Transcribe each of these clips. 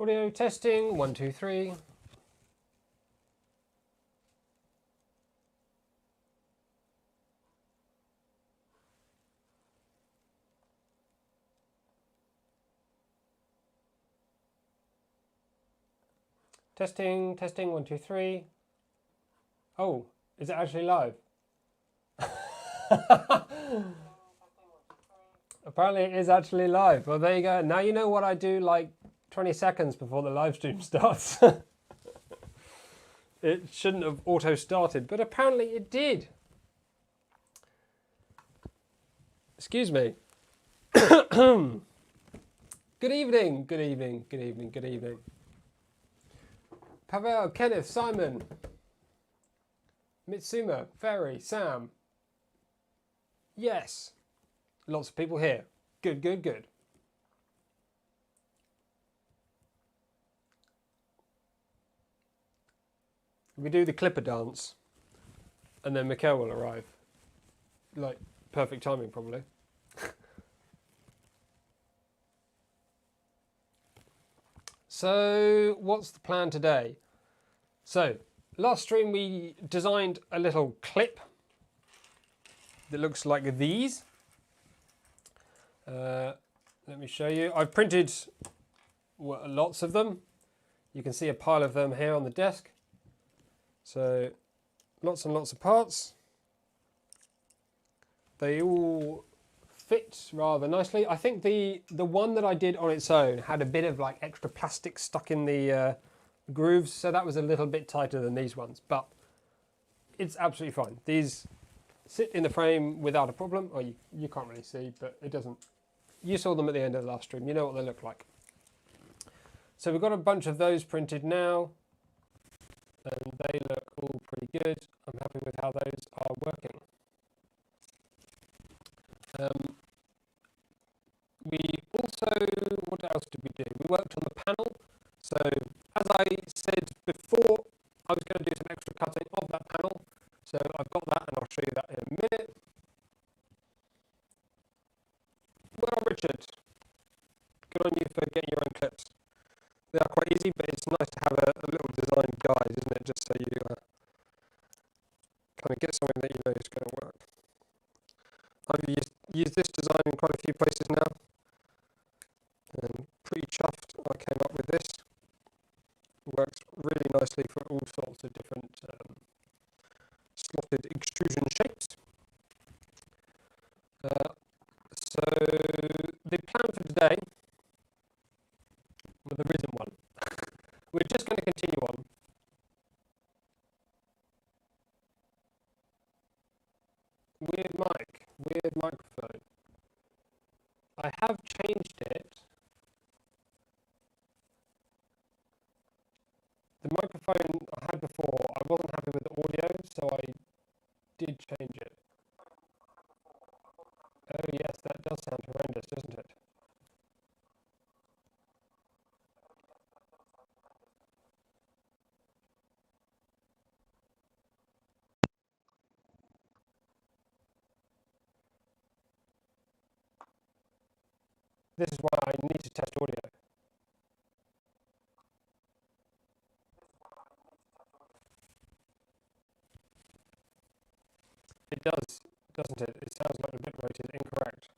Audio testing, 1, 2, 3. Testing, testing, 1, 2, 3. Oh, is it actually live? Apparently it is actually live. Well, there you go. Now you know what I do like 20 seconds before the live stream starts. It shouldn't have auto started, but apparently it did. Excuse me. Good evening, good evening, good evening, good evening. Pavel, Kenneth, Simon, Mitsuma, Ferry, Sam. Yes. Lots of people here. Good, good, good. We do the clipper dance and then Mikhail will arrive. Like, perfect timing probably. So, what's the plan today? So, last stream we designed a little clip that looks like these. Let me show you. I've printed lots of them. You can see a pile of them here on the desk. So, lots and lots of parts. They all fit rather nicely. I think the one that I did on its own had a bit of like extra plastic stuck in the grooves, so that was a little bit tighter than these ones, but it's absolutely fine. These sit in the frame without a problem. Oh, you can't really see, but it doesn't. You saw them at the end of the last stream. You know what they look like. So we've got a bunch of those printed now, and they look all pretty good. I'm happy with how those are working. We also, what else did we do? We worked on the panel. So as I said before, I was going to do some extra cutting of that panel. So I've got that and I'll show you that in a minute. Well, Richard, good on you for getting your own clips. They are quite easy, but it's nice to have a little design guide, isn't it? Just so you kind of get something that you know is going to work. I've used this design in quite a few places now. Pretty chuffed I came up with this. Works really nicely for all sorts of different slotted extrusion shapes. So the plan for today, well, there isn't one. We're just going to continue on. Weird mic, weird microphone. I have changed it. The microphone I had before, I wasn't happy with the audio, so I did change it. Oh yes, that does sound horrendous, doesn't it? This is why I need to test audio. It does, doesn't it? It sounds like the bitrate is incorrect.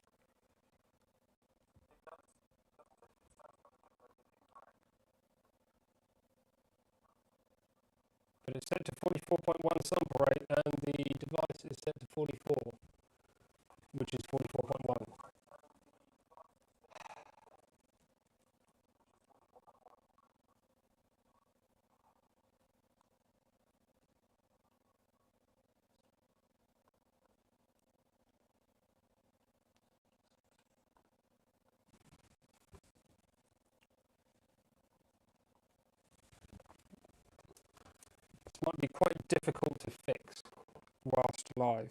But it's set to 44.1 sample rate and the device is set to 44, which is 44.1. This might be quite difficult to fix whilst live.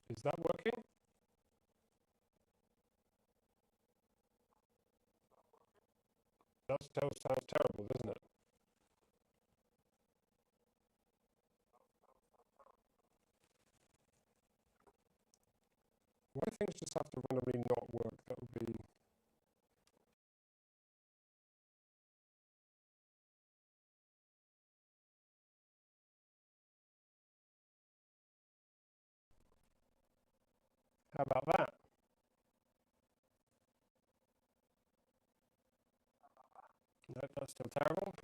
Is that working? That still sounds terrible, doesn't it? Why things just have to randomly not work? That would be... How about that? No, that's still terrible.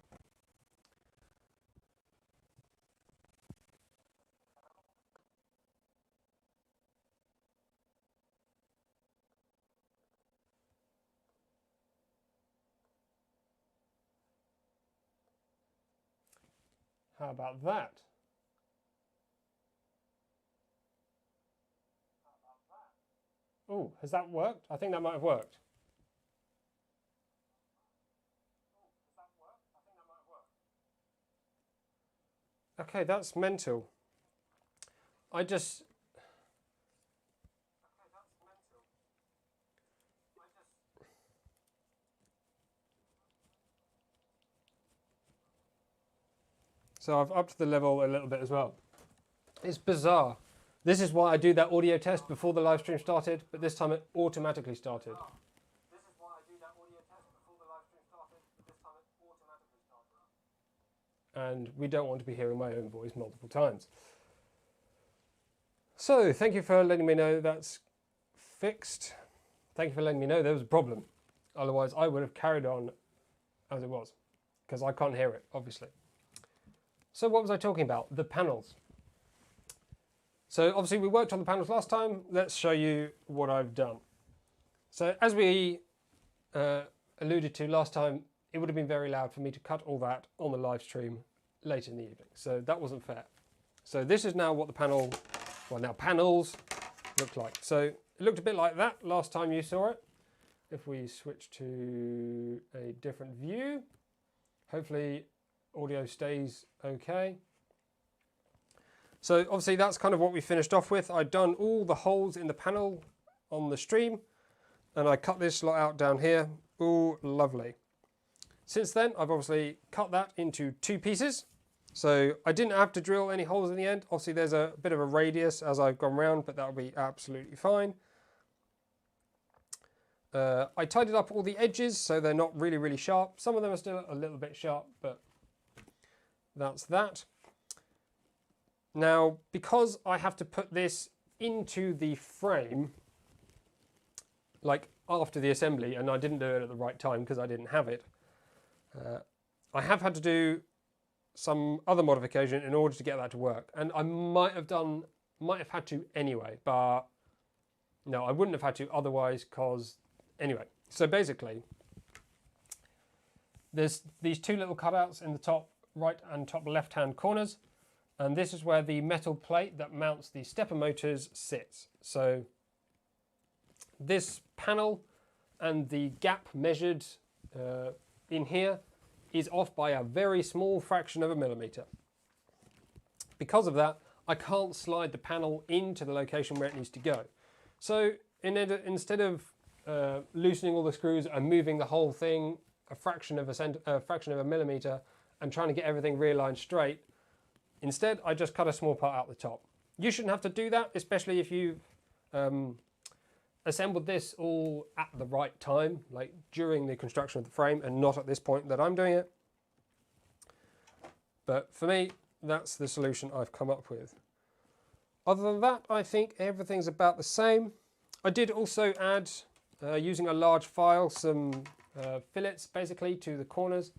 How about that? Oh, has that worked? I think that might have worked. Okay, that's mental. So I've upped the level a little bit as well. It's bizarre. This is why I do that audio test before the live stream started, but this time it automatically started. This is why I do that audio test before the live stream started, but this time it automatically started. And we don't want to be hearing my own voice multiple times. So thank you for letting me know that's fixed. Thank you for letting me know there was a problem. Otherwise I would have carried on as it was, because I can't hear it, obviously. So what was I talking about? The panels. So obviously we worked on the panels last time. Let's show you what I've done. So as we alluded to last time, it would have been very loud for me to cut all that on the live stream late in the evening. So that wasn't fair. So this is now what the panel, well now panels look like. So it looked a bit like that last time you saw it. If we switch to a different view, hopefully audio stays okay. So obviously that's kind of what we finished off with. I'd done all the holes in the panel on the stream and I cut this lot out down here. Ooh, lovely. Since then, I've obviously cut that into two pieces. So I didn't have to drill any holes in the end. Obviously there's a bit of a radius as I've gone round, but that'll be absolutely fine. I tidied up all the edges so they're not really, really sharp. Some of them are still a little bit sharp, but that's that. Now, because I have to put this into the frame, like after the assembly, and I didn't do it at the right time because I didn't have it, I have had to do some other modification in order to get that to work. And I might have had to anyway, but no, I wouldn't have had to otherwise because, anyway. So basically, there's these two little cutouts in the top right and top left-hand corners. And this is where the metal plate that mounts the stepper motors sits. So this panel and the gap measured in here is off by a very small fraction of a millimeter. Because of that, I can't slide the panel into the location where it needs to go. So instead of loosening all the screws and moving the whole thing a fraction of a millimeter and trying to get everything realigned straight, instead, I just cut a small part out the top. You shouldn't have to do that, especially if you've assembled this all at the right time, like during the construction of the frame and not at this point that I'm doing it. But for me, that's the solution I've come up with. Other than that, I think everything's about the same. I did also add, using a large file, some fillets basically to the corners.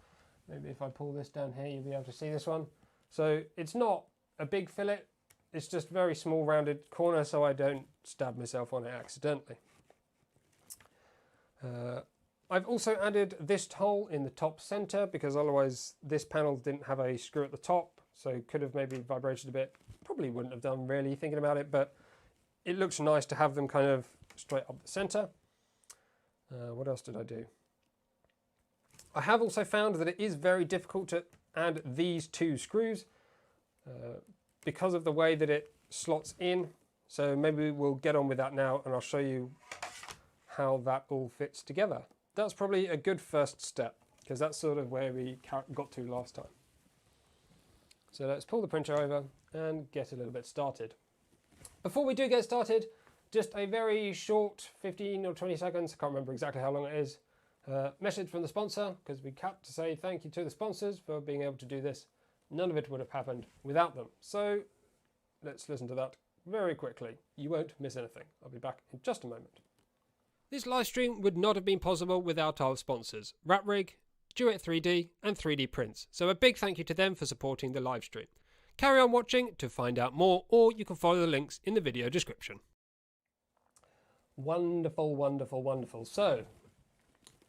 Maybe if I pull this down here, you'll be able to see this one. So it's not a big fillet, it's just very small rounded corner so I don't stab myself on it accidentally. I've also added this hole in the top center because otherwise this panel didn't have a screw at the top, so it could have maybe vibrated a bit. Probably wouldn't have done really thinking about it, but it looks nice to have them kind of straight up the center. What else did I do? I have also found that it is very difficult to add these two screws because of the way that it slots in. So maybe we'll get on with that now and I'll show you how that all fits together. That's probably a good first step because that's sort of where we got to last time. So let's pull the printer over and get a little bit started. Before we do get started, just a very short 15 or 20 seconds, I can't remember exactly how long it is, message from the sponsor, because we got to say thank you to the sponsors for being able to do this. None of it would have happened without them. So let's listen to that very quickly. You won't miss anything. I'll be back in just a moment. This live stream would not have been possible without our sponsors, RapRig, Duet 3D and 3D Printz. So a big thank you to them for supporting the live stream. Carry on watching to find out more, or you can follow the links in the video description. Wonderful, wonderful, wonderful. So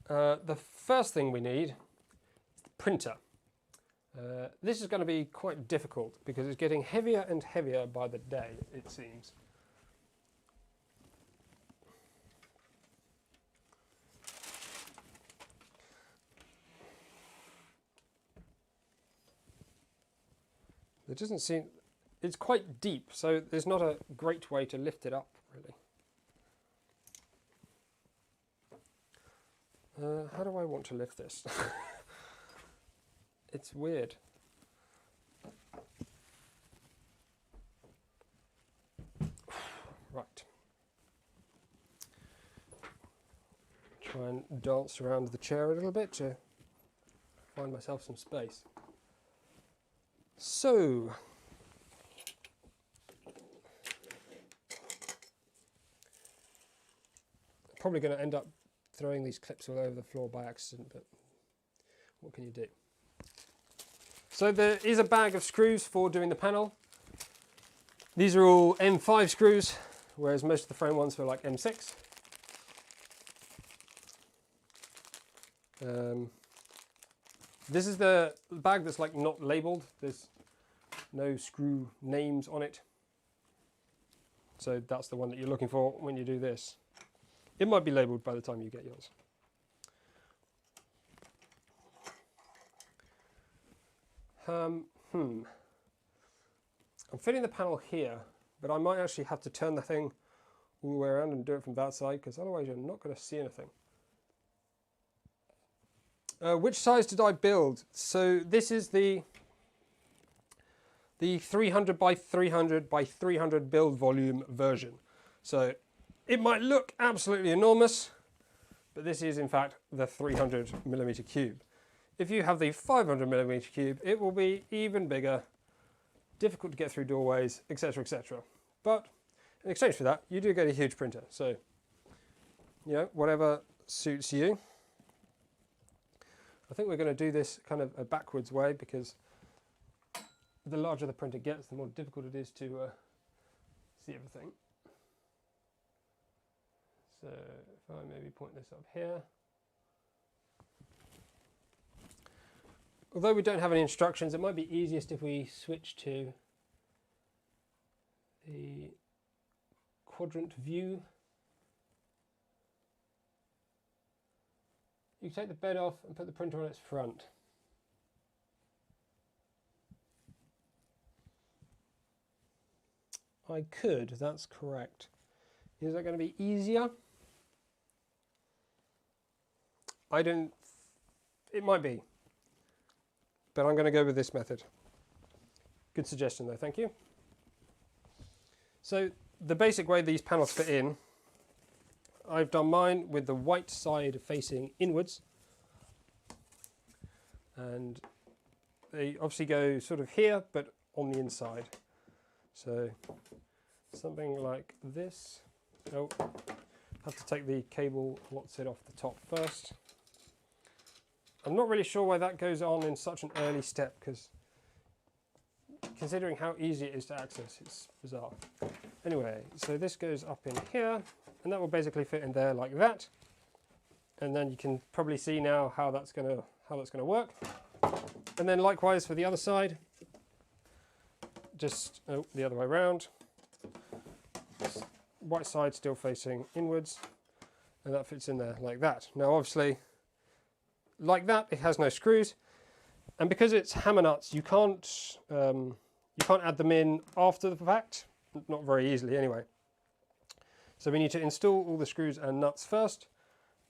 the first thing we need is the printer. This is going to be quite difficult because it's getting heavier and heavier by the day, it seems. It doesn't seem, it's quite deep, so there's not a great way to lift it up, really. How do I want to lift this? It's weird. Right. Try and dance around the chair a little bit to find myself some space. So, probably going to end up throwing these clips all over the floor by accident, but what can you do? So there is a bag of screws for doing the panel. These are all M5 screws, whereas most of the frame ones were like M6. This is the bag that's like not labelled. There's no screw names on it. So that's the one that you're looking for when you do this. It might be labelled by the time you get yours. I'm fitting the panel here, but I might actually have to turn the thing all the way around and do it from that side, because otherwise you're not going to see anything. Which size did I build? So this is the 300 by 300 by 300 build volume version. So it might look absolutely enormous, but this is in fact the 300mm cube. If you have the 500mm cube, it will be even bigger, difficult to get through doorways, etc, etc. But in exchange for that, you do get a huge printer. So, you know, whatever suits you. I think we're going to do this kind of a backwards way, because the larger the printer gets, the more difficult it is to see everything. So if I maybe point this up here. Although we don't have any instructions, it might be easiest if we switch to the quadrant view. You take the bed off and put the printer on its front. I could, that's correct. Is that going to be easier? I don't, it might be, but I'm going to go with this method. Good suggestion though, thank you. So the basic way these panels fit in, I've done mine with the white side facing inwards, and they obviously go sort of here but on the inside. So something like this. Oh, have to take the cable what's it off the top first. I'm not really sure why that goes on in such an early step, because considering how easy it is to access, it's bizarre. Anyway, so this goes up in here, and that will basically fit in there like that. And then you can probably see now how that's gonna work. And then likewise for the other side, just the other way around. White side still facing inwards, and that fits in there like that. Now obviously, like that, it has no screws, and because it's hammer nuts, you can't add them in after the fact, not very easily anyway. So we need to install all the screws and nuts first,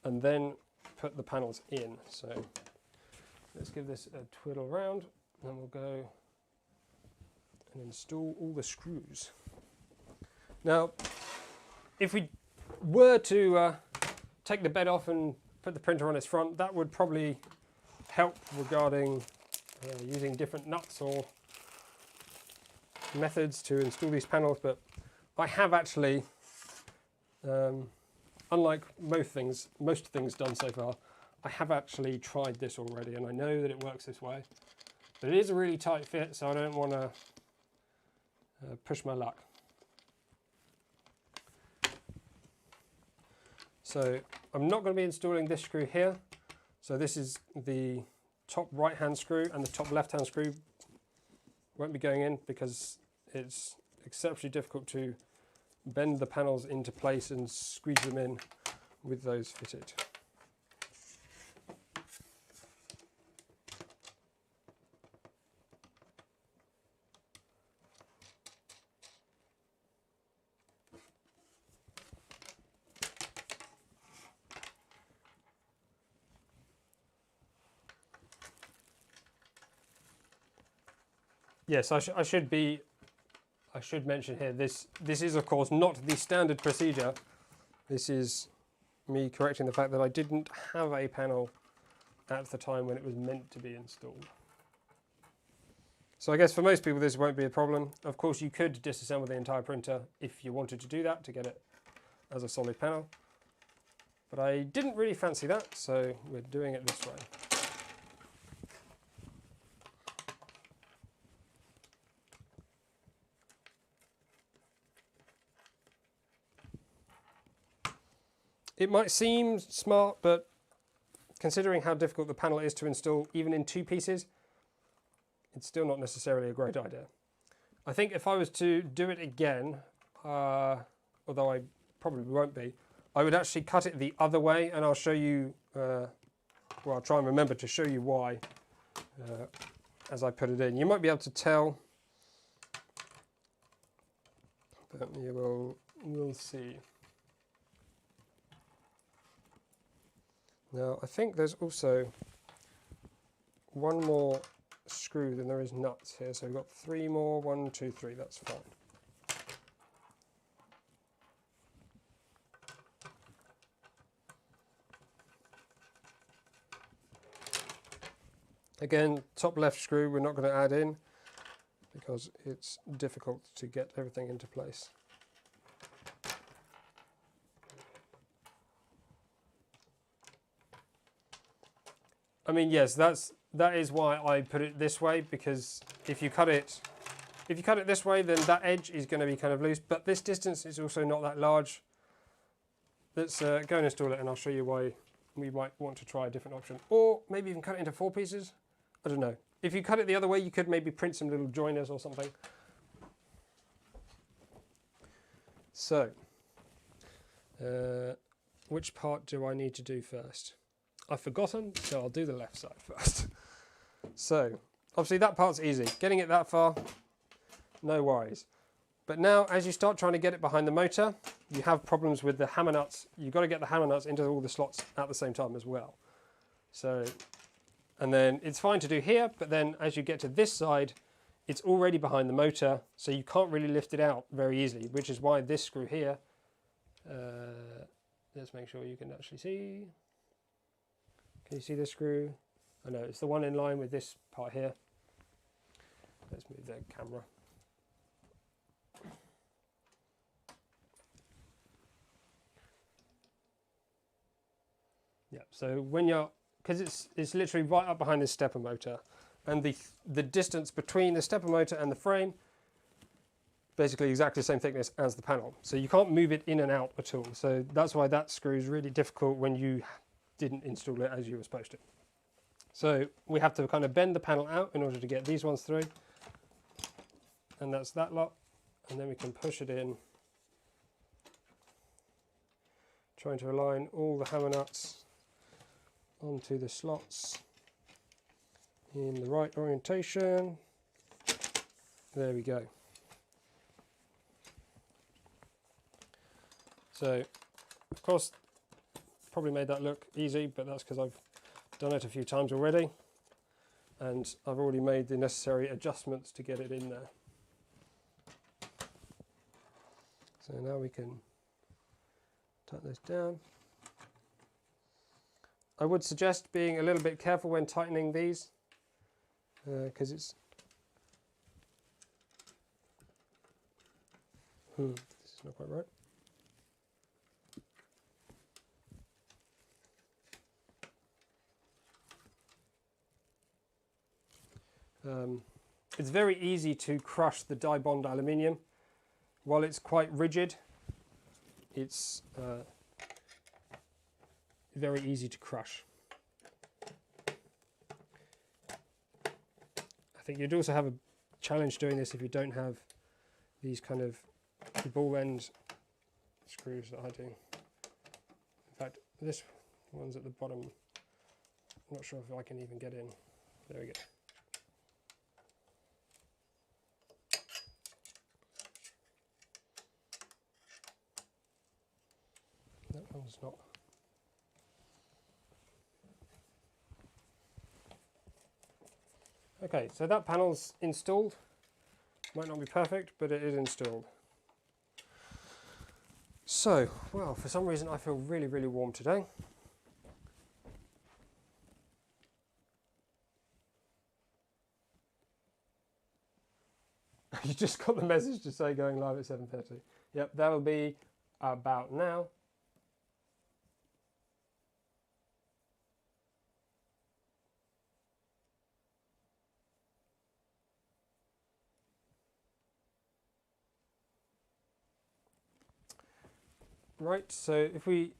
and then put the panels in. So let's give this a twiddle around, and we'll go and install all the screws. Now, if we were to take the bed off and put the printer on its front, that would probably help regarding using different nuts or methods to install these panels, but I have actually, unlike most things done so far, I have actually tried this already, and I know that it works this way. But it is a really tight fit, so I don't want to push my luck. So I'm not going to be installing this screw here. So this is the top right hand screw, and the top left hand screw won't be going in because it's exceptionally difficult to bend the panels into place and squeeze them in with those fitted. Yes, I should mention here, this is of course not the standard procedure. This is me correcting the fact that I didn't have a panel at the time when it was meant to be installed. So I guess for most people this won't be a problem. Of course you could disassemble the entire printer if you wanted to do that to get it as a solid panel. But I didn't really fancy that, so we're doing it this way. It might seem smart, but considering how difficult the panel is to install even in two pieces, it's still not necessarily a great idea. I think if I was to do it again, although I probably won't be, I would actually cut it the other way, and I'll show you, well, I'll try and remember to show you why as I put it in. You might be able to tell, but you will see. Now, I think there's also one more screw than there is nuts here. So we've got 3 more, 1, 2, 3, that's fine. Again, top left screw we're not going to add in because it's difficult to get everything into place. I mean, yes, that is why I put it this way, because if you cut it this way, then that edge is going to be kind of loose, but this distance is also not that large. Let's go and install it, and I'll show you why we might want to try a different option, or maybe even cut it into 4 pieces. I don't know. If you cut it the other way, you could maybe print some little joiners or something. So, which part do I need to do first? I've forgotten, so I'll do the left side first. So, obviously that part's easy. Getting it that far, no worries. But now, as you start trying to get it behind the motor, you have problems with the hammer nuts. You've got to get the hammer nuts into all the slots at the same time as well. So, and then it's fine to do here, but then as you get to this side, it's already behind the motor, so you can't really lift it out very easily, which is why this screw here, let's make sure you can actually see. Can you see this screw? I know, it's the one in line with this part here. Let's move the camera. Yeah, so when you're, because it's literally right up behind this stepper motor, and the distance between the stepper motor and the frame, basically exactly the same thickness as the panel. So you can't move it in and out at all. So that's why that screw is really difficult when you didn't install it as you were supposed to. So we have to kind of bend the panel out in order to get these ones through. And that's that lot. And then we can push it in, trying to align all the hammer nuts onto the slots in the right orientation. There we go. So, of course, probably made that look easy, but that's because I've done it a few times already. and I've already made the necessary adjustments to get it in there. So now we can tighten this down. I would suggest being a little bit careful when tightening these, because it's this is not quite right. It's very easy to crush the die bond aluminium. While it's quite rigid, it's very easy to crush. I think you'd also have a challenge doing this if you don't have these kind of ball end screws that I do. In fact, this one's at the bottom. I'm not sure if I can even get in. There we go. That one's not. Okay, so that panel's installed. Might not be perfect, but it is installed. So, well, for some reason I feel really, really warm today. You just got the message to say going live at 7:30. Yep, that will be about now. Right, so if we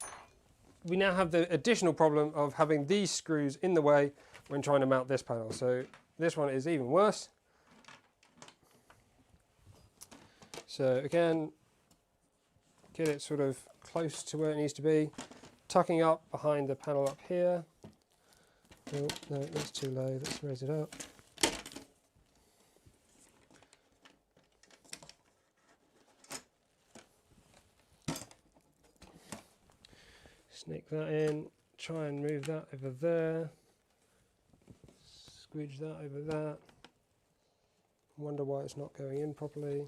now have the additional problem of having these screws in the way when trying to mount this panel. So this one is even worse. So again, get it sort of close to where it needs to be, tucking up behind the panel up here. Oh, no, that's too low, let's raise it up. Sneak that in, try and move that over there, squidge that over that. Wonder why it's not going in properly.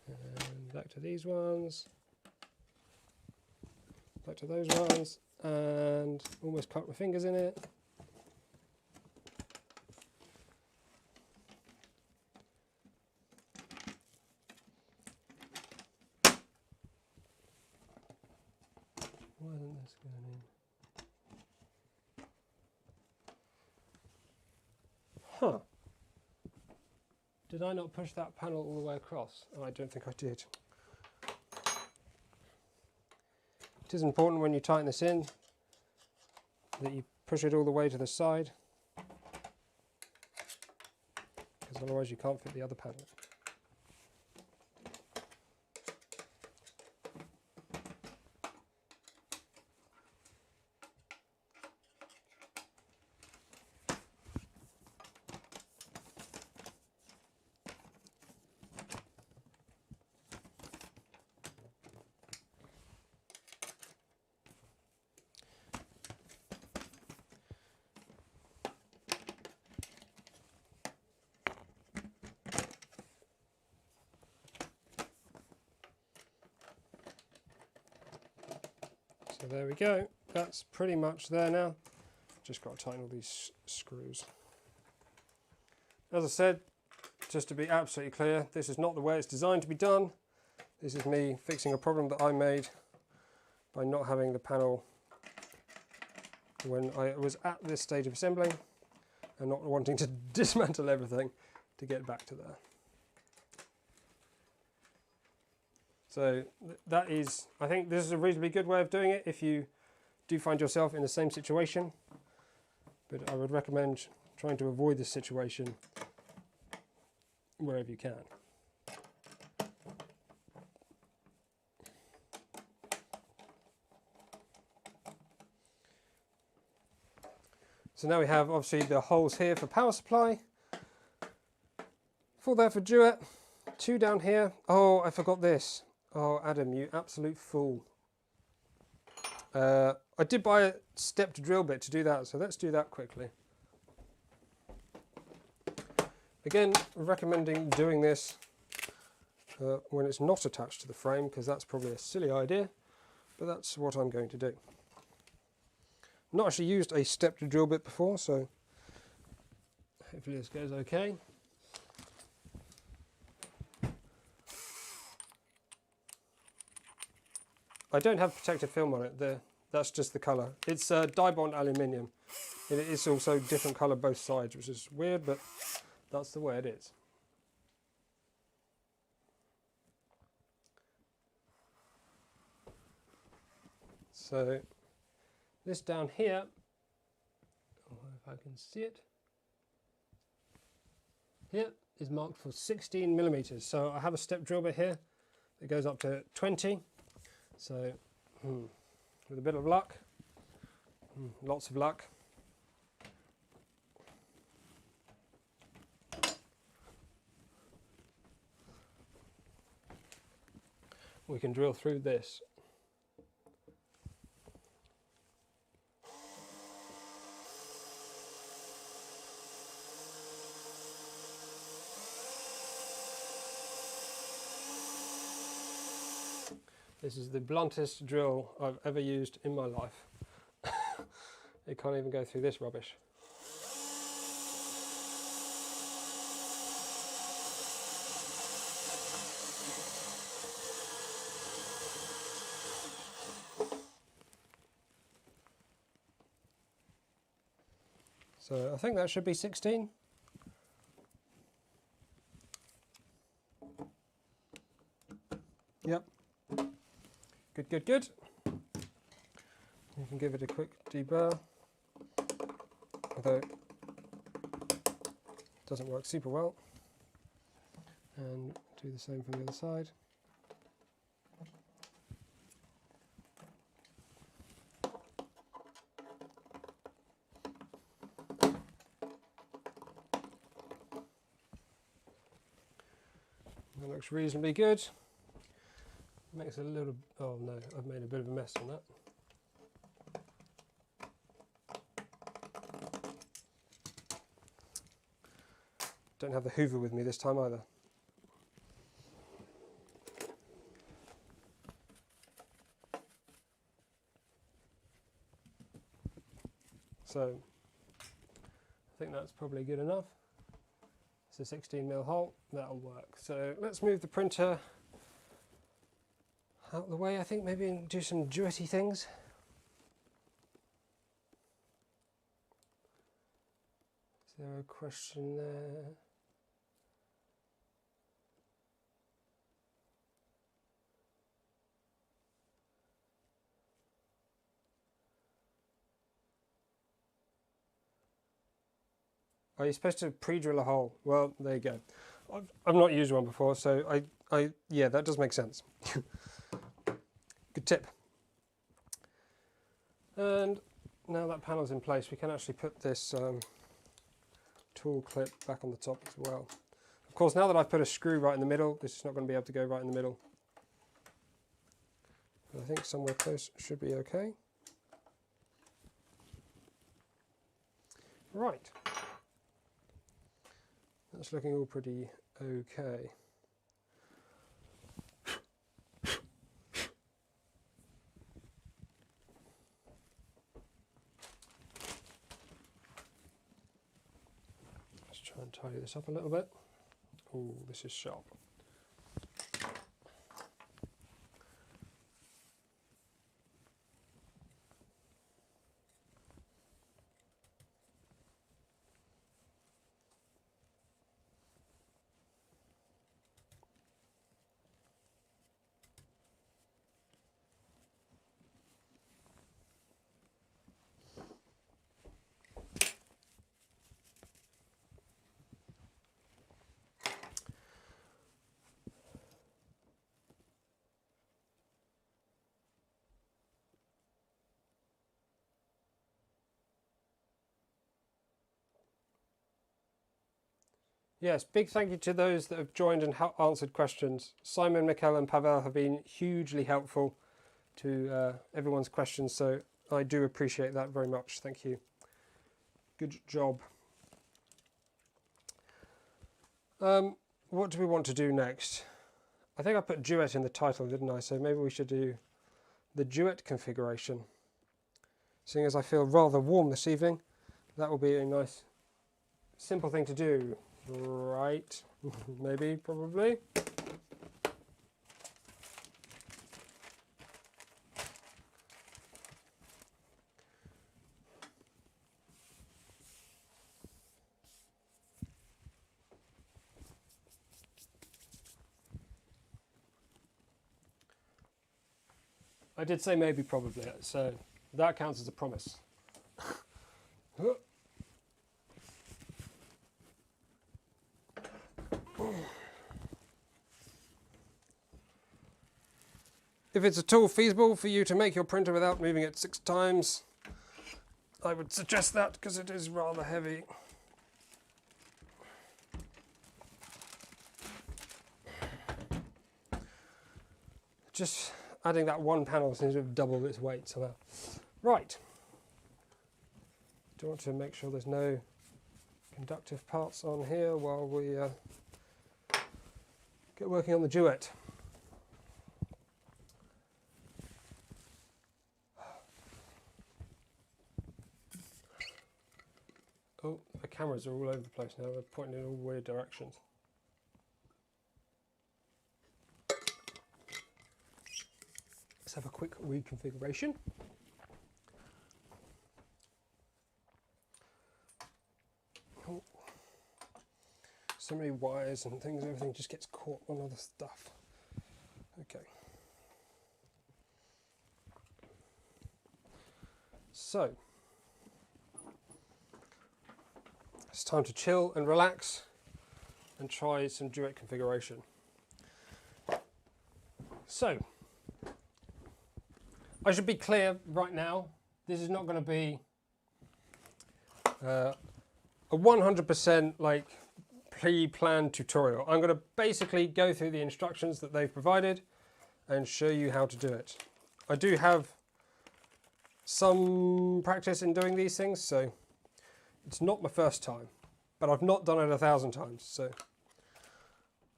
And back to these ones, back to those ones, and almost cut my fingers in it. Why isn't this going in? Huh. Did I not push that panel all the way across? Oh, I don't think I did. It is important when you tighten this in that you push it all the way to the side, because otherwise you can't fit the other panel. So there we go, that's pretty much there now. Just got to tighten all these screws. As I said, just to be absolutely clear, this is not the way it's designed to be done. This is me fixing a problem that I made by not having the panel when I was at this stage of assembling and not wanting to dismantle everything to get back to there. So that is, I think this is a reasonably good way of doing it if you do find yourself in the same situation. But I would recommend trying to avoid this situation wherever you can. So now we have obviously the holes here for power supply, 4 there for Duet, 2 down here. Oh, I forgot this. Oh, Adam, you absolute fool. I did buy a stepped drill bit to do that, so let's do that quickly. Again, recommending doing this when it's not attached to the frame, because that's probably a silly idea, but that's what I'm going to do. Not actually used a stepped drill bit before, so hopefully this goes okay. I don't have protective film on it there. That's just the colour. It's Dibond aluminium. It is also different colour both sides, which is weird, but that's the way it is. So this down here, if I can see it, here is marked for 16 millimeters. So I have a step drill bit here that goes up to 20. So with a bit of luck, lots of luck, we can drill through this. This is the bluntest drill I've ever used in my life. It can't even go through this rubbish. So I think that should be 16. Yep. Good, good, good. You can give it a quick deburr, although it doesn't work super well. And do the same from the other side. That looks reasonably good. Makes a little, oh no, I've made a bit of a mess on that. Don't have the Hoover with me this time either. So I think that's probably good enough. It's a 16mm hole, that'll work. So let's move the printer out the way, I think, maybe do some Duety things. Is there a question there? Are you supposed to pre-drill a hole? Well, there you go. I've not used one before, so yeah, that does make sense. Good tip. And now that panel's in place, we can actually put this tool clip back on the top as well. Of course, now that I've put a screw right in the middle, this is not going to be able to go right in the middle. But I think somewhere close should be okay. Right. That's looking all pretty okay. Let's try and tidy this up a little bit. Oh, this is sharp. Yes, big thank you to those that have joined and answered questions. Simon, Mikkel and Pavel have been hugely helpful. to everyone's questions, so I do appreciate that very much. Thank you. Good job. What do we want to do next? I think I put Duet in the title, didn't I? So maybe we should do the Duet configuration. Seeing as I feel rather warm this evening, that will be a nice, simple thing to do, right? Maybe, probably. I did say maybe, probably, so that counts as a promise. If it's at all feasible for you to make your printer without moving it 6 times, I would suggest that, because it is rather heavy. Just adding that one panel seems to have doubled its weight somehow. Right. Do want to make sure there's no conductive parts on here while we get working on the Duet. Oh, the cameras are all over the place now. They're pointing in all weird directions. Let's have a quick reconfiguration. Oh. So many wires and things, everything just gets caught on other stuff. Okay. So, it's time to chill and relax and try some Duet configuration. So, I should be clear right now, this is not going to be a 100% like pre-planned tutorial. I'm going to basically go through the instructions that they've provided and show you how to do it. I do have some practice in doing these things, so it's not my first time, but I've not done it 1,000 times, so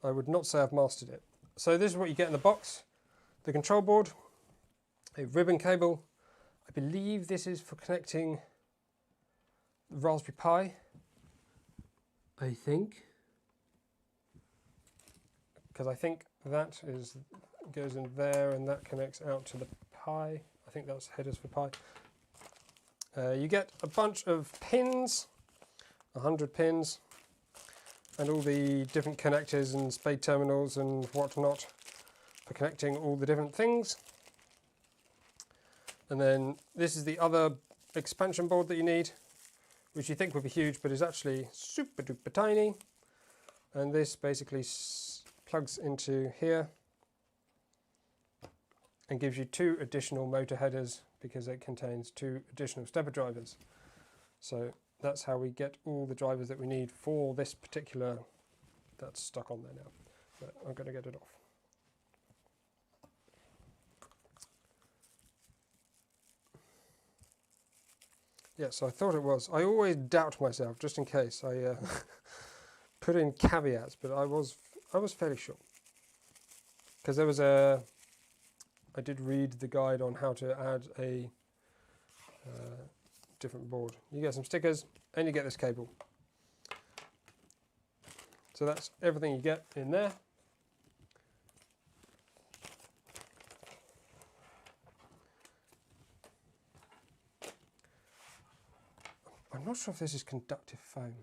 I would not say I've mastered it. So this is what you get in the box: the control board, a ribbon cable. I believe this is for connecting the Raspberry Pi, I think, because I think that goes in there and that connects out to the Pi. I think that's headers for Pi. You get a bunch of pins, 100 pins, and all the different connectors and spade terminals and whatnot for connecting all the different things. And then this is the other expansion board that you need, which you think would be huge, but is actually super duper tiny. And this basically plugs into here and gives you 2 additional motor headers because it contains 2 additional stepper drivers. So that's how we get all the drivers that we need for this particular, that's stuck on there now. But I'm going to get it off. Yes, I thought it was. I always doubt myself, just in case I put in caveats, but I was fairly sure. Because there was I did read the guide on how to add a different board. You get some stickers and you get this cable. So that's everything you get in there. I'm not sure if this is conductive foam.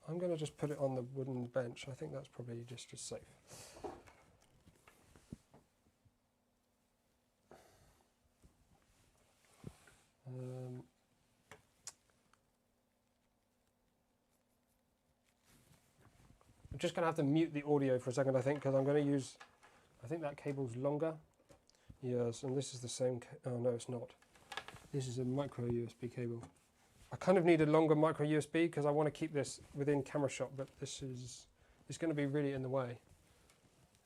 I'm going to just put it on the wooden bench. I think that's probably just as safe. I'm just going to have to mute the audio for a second, I think, because I'm going to use, I think that cable's longer. Yes, and this is the same, oh no, it's not. This is a micro USB cable. I kind of need a longer micro USB because I want to keep this within camera shot, but this is, it's going to be really in the way.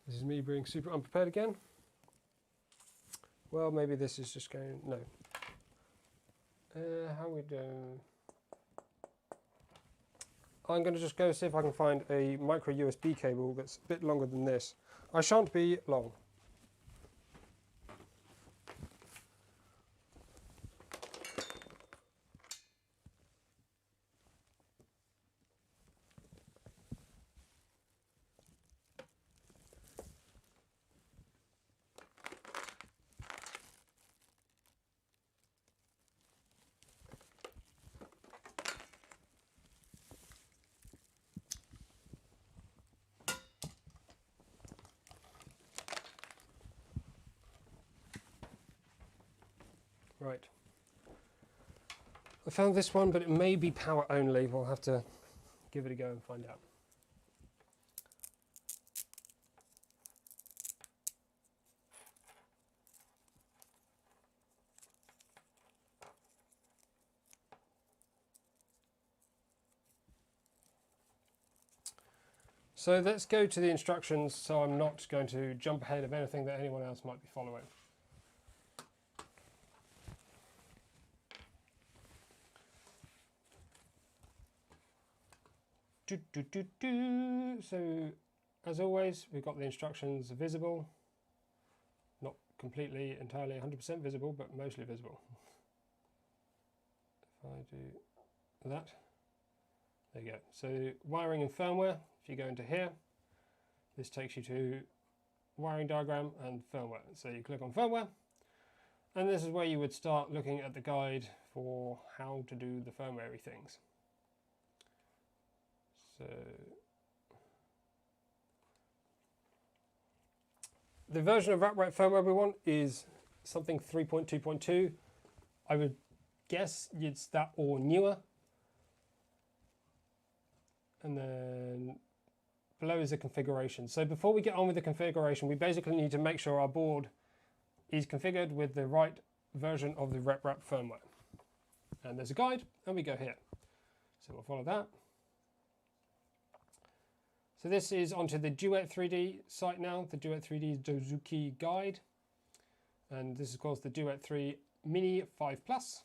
This is me being super unprepared again. Well, maybe this is just going, no. How we do? I'm going to just go see if I can find a micro USB cable that's a bit longer than this. I shan't be long. Right. I found this one, but it may be power only. We'll have to give it a go and find out. So let's go to the instructions, so I'm not going to jump ahead of anything that anyone else might be following. So, as always, we've got the instructions visible. Not completely, entirely 100% visible, but mostly visible. If I do that, there you go. So, wiring and firmware, if you go into here, this takes you to wiring diagram and firmware. So you click on firmware, and this is where you would start looking at the guide for how to do the firmware-y things. So the version of wrap firmware we want is something 3.2.2. I would guess it's that or newer. And then below is the configuration. So before we get on with the configuration, we basically need to make sure our board is configured with the right version of the wrap firmware. And there's a guide, and we go here. So we'll follow that. So this is onto the Duet 3D site now, the Duet 3D Dozuki guide. And this is, of course, the Duet 3 Mini 5 Plus.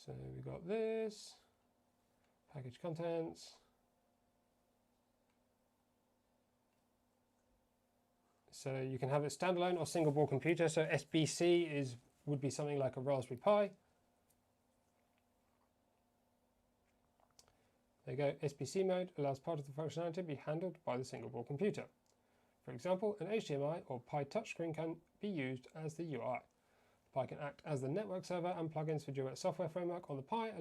So we got this, package contents. So you can have it standalone or single board computer. So SBC would be something like a Raspberry Pi. There you go. SBC mode allows part of the functionality to be handled by the single board computer. For example, an HDMI or Pi touchscreen can be used as the UI. Pi can act as the network server, and plugins for Duet software framework on the Pi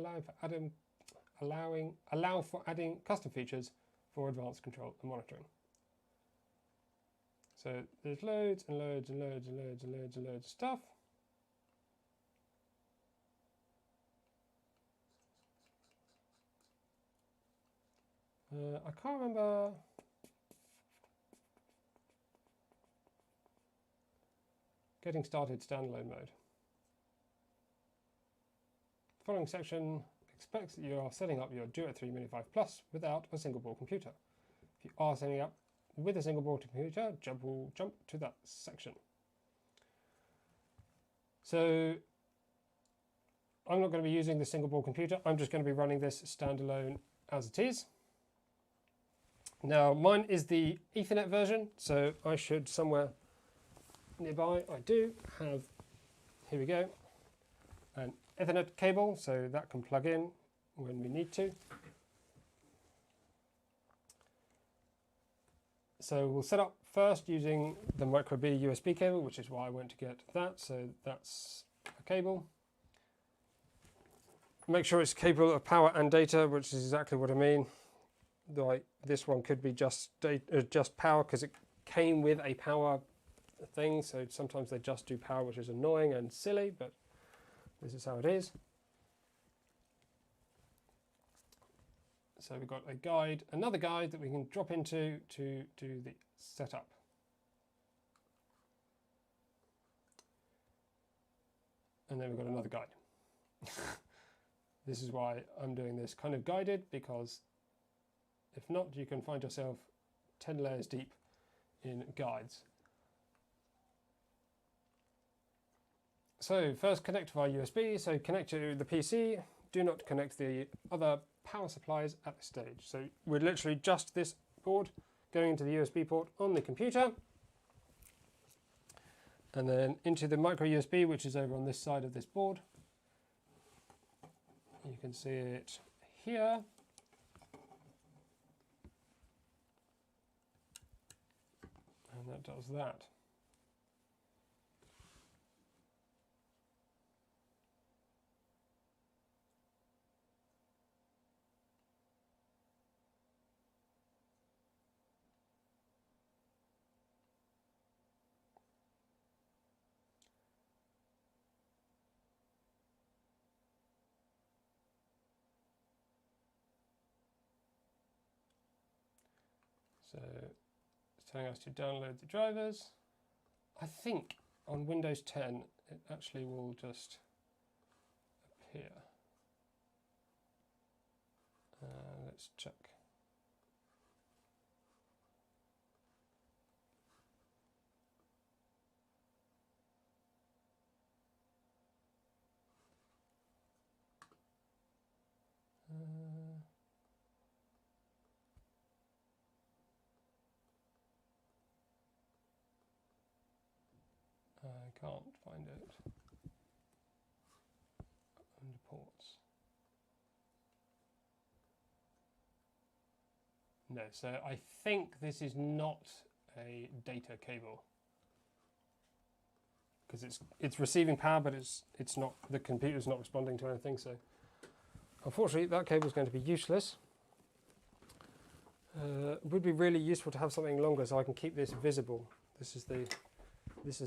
allow for adding custom features for advanced control and monitoring. So there's loads and loads and loads and loads and loads and loads of stuff. I can't remember. Getting started standalone mode. The following section expects that you are setting up your Duet 3 Mini 5 Plus without a single board computer. If you are setting up with a single board computer, we'll jump to that section. So I'm not going to be using the single board computer. I'm just going to be running this standalone as it is. Now mine is the Ethernet version, so I should somewhere nearby, I do have, here we go, an Ethernet cable, so that can plug in when we need to. So we'll set up first using the micro B USB cable, which is why I went to get that. So that's a cable. Make sure it's capable of power and data, which is exactly what I mean. Like this one could be just power because it came with a power thing. So sometimes they just do power, which is annoying and silly, but this is how it is. So we've got a guide, another guide that we can drop into to do the setup. and then we've got another guide. This is why I'm doing this kind of guided, because if not, you can find yourself 10 layers deep in guides. So first, connect via USB. So connect to the PC. Do not connect the other power supplies at this stage. So we're literally just this board going into the USB port on the computer, and then into the micro USB, which is over on this side of this board. You can see it here. And that does that. So it's telling us to download the drivers. I think on Windows 10 it actually will just appear. Let's check. I can't find it under ports. No, so I think this is not a data cable, because it's receiving power, but it's not, the computer's not responding to anything. So unfortunately, that cable is going to be useless. It would be really useful to have something longer so I can keep this visible. This is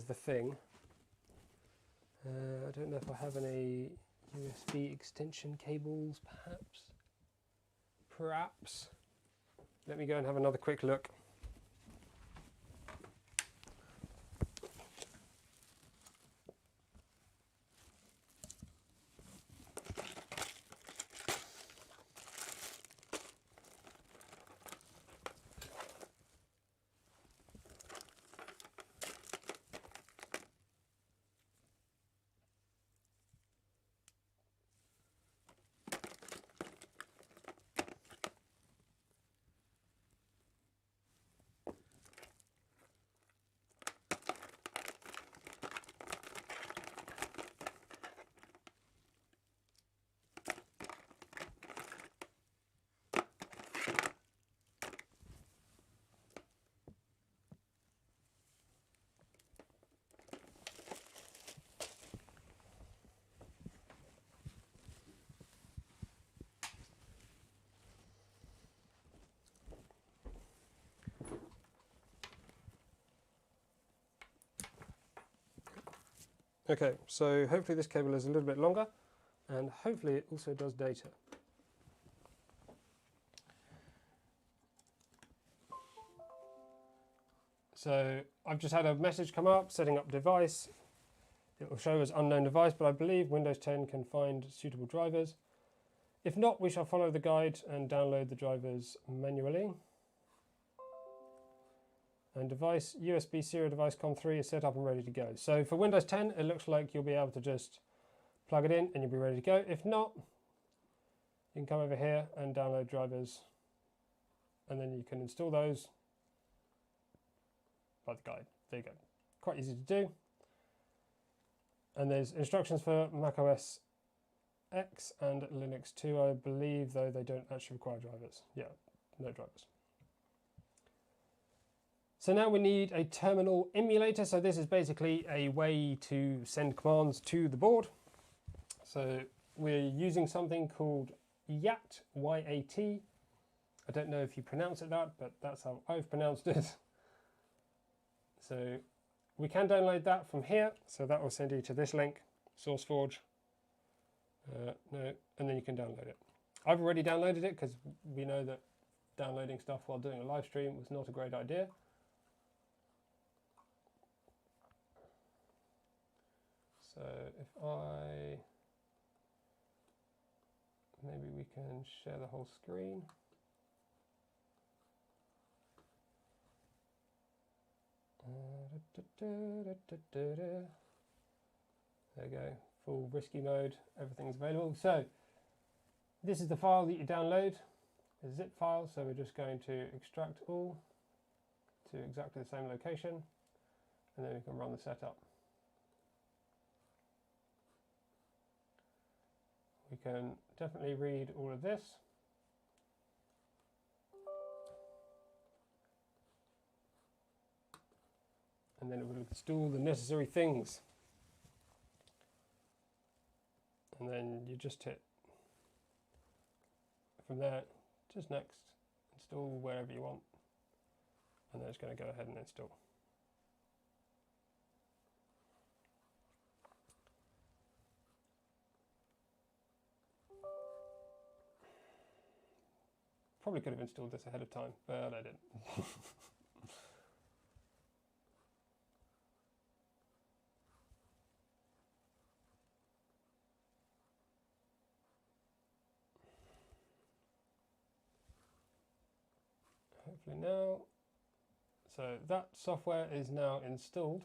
the thing. I don't know if I have any USB extension cables, perhaps. Let me go and have another quick look. Okay, so hopefully this cable is a little bit longer, and hopefully it also does data. So I've just had a message come up, setting up device. It will show as unknown device, but I believe Windows 10 can find suitable drivers. If not, we shall follow the guide and download the drivers manually. And device, USB serial device COM3 is set up and ready to go. So for Windows 10, it looks like you'll be able to just plug it in and you'll be ready to go. If not, you can come over here and download drivers, and then you can install those by the guide. There you go. Quite easy to do. And there's instructions for macOS X and Linux 2, I believe, though they don't actually require drivers. Yeah, no drivers. So now we need a terminal emulator. So this is basically a way to send commands to the board. So we're using something called YAT, Y-A-T. I don't know if you pronounce it that, but that's how I've pronounced it. So we can download that from here. So that will send you to this link, SourceForge. No, and then you can download it. I've already downloaded it because we know that downloading stuff while doing a live stream was not a great idea. So if maybe we can share the whole screen. There you go, full risky mode, everything's available. So this is the file that you download, a zip file, so we're just going to extract all to exactly the same location, and then we can run the setup. We can definitely read all of this. And then it will install the necessary things. And then you just hit, from there, just next, install wherever you want. And then it's going to go ahead and install. Probably could have installed this ahead of time, but I didn't. Hopefully now. So that software is now installed.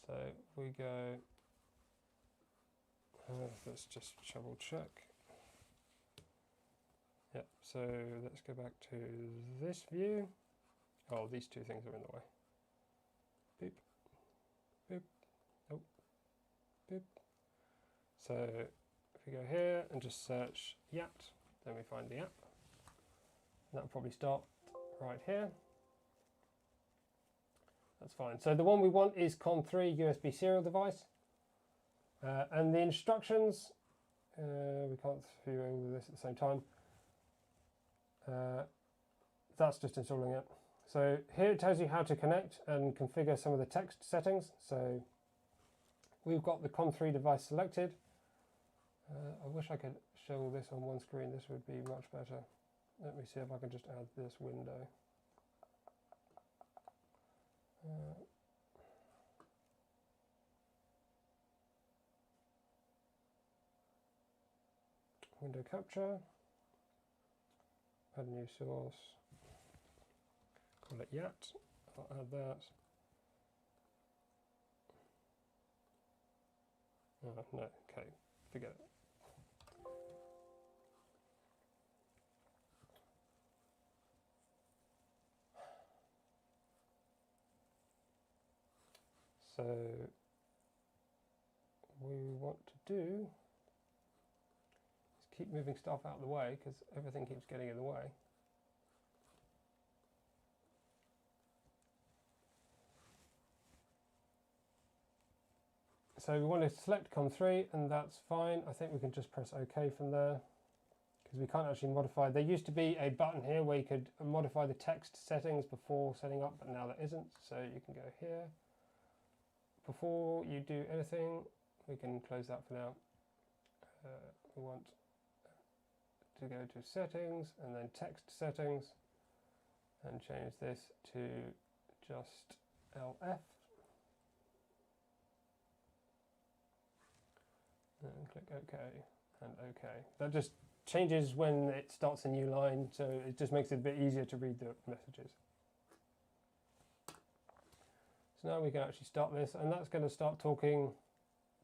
So we go, let's just double check. Yep, so let's go back to this view. Oh, these two things are in the way. Boop, boop, oh, boop. So if we go here and just search YAT, then we find the app. That'll probably start right here. That's fine. So the one we want is COM3 USB serial device. And the instructions, we can't view all of this at the same time. That's just installing it. So here it tells you how to connect and configure some of the text settings. So we've got the COM3 device selected. I wish I could show all this on one screen. This would be much better. Let me see if I can just add this window. Window capture. Add a new source. Call it YAT. I'll add that. Oh, no, okay, forget it. So we want to do is keep moving stuff out of the way because everything keeps getting in the way. So we want to select COM3 and that's fine. I think we can just press OK from there because we can't actually modify. There used to be a button here where you could modify the text settings before setting up, but now there isn't. So you can go here. Before you do anything, we can close that for now. We want to go to settings and then text settings and change this to just LF. And click OK and OK. That just changes when it starts a new line, so it just makes it a bit easier to read the messages. So now we can actually start this, and that's going to start talking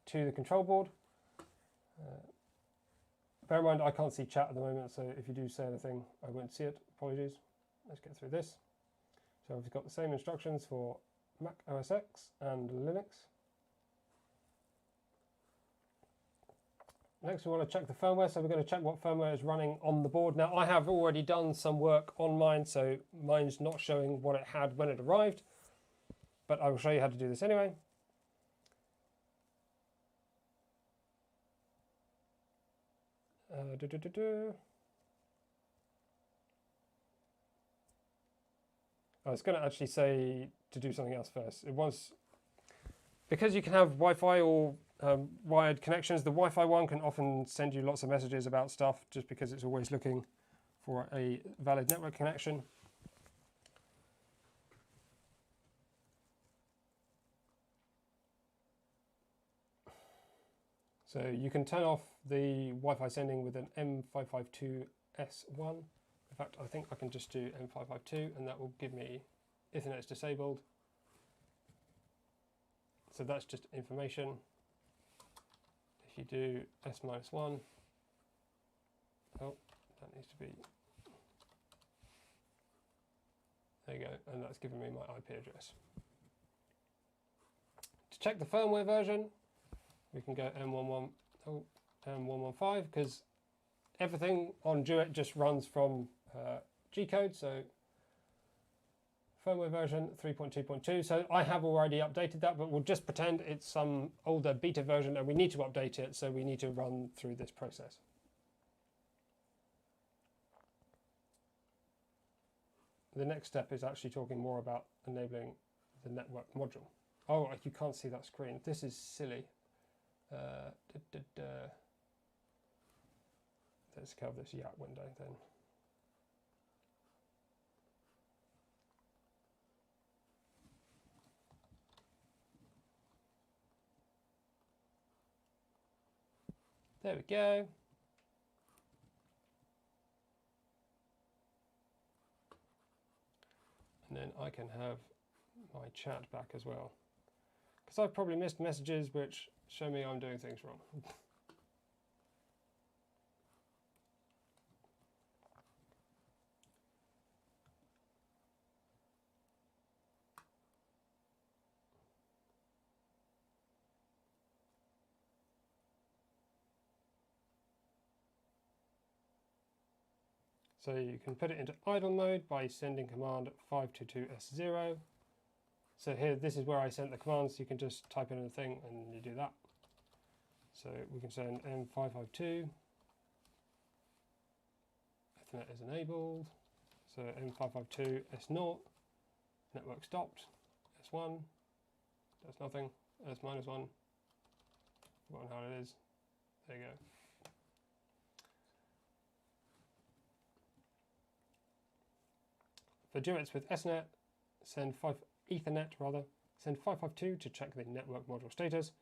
to the control board. Bear in mind I can't see chat at the moment, so if you do say anything I won't see it. Apologies. Let's get through this. So we've got the same instructions for Mac OS X and Linux. Next we want to check the firmware, so we're going to check what firmware is running on the board. Now I have already done some work on mine, so mine's not showing what it had when it arrived, but I will show you how to do this anyway. I was going to actually say to do something else first. It was, because you can have Wi-Fi or wired connections, the Wi-Fi one can often send you lots of messages about stuff just because it's always looking for a valid network connection. So you can turn off the Wi-Fi sending with an M552S1. In fact, I think I can just do M552 and that will give me Ethernet is disabled. So that's just information. If you do S-1, oh, that needs to be, there you go, and that's giving me my IP address. To check the firmware version, we can go M115 because everything on Duet just runs from G-code, so firmware version 3.2.2. So I have already updated that, but we'll just pretend it's some older beta version and we need to update it, so we need to run through this process. The next step is actually talking more about enabling the network module. Oh, you can't see that screen. This is silly. Let's cover this Yak window then. There we go. And then I can have my chat back as well, because I've probably missed messages which show me I'm doing things wrong. So you can put it into idle mode by sending command 522S0. So here, this is where I sent the commands. You can just type in a thing and you do that. So we can send M552. Ethernet is enabled. So M552 S0. Network stopped. S1. Does nothing. S-1. Forgotten how it is. There you go. For Duets with Ethernet, send 552 to check the network module status.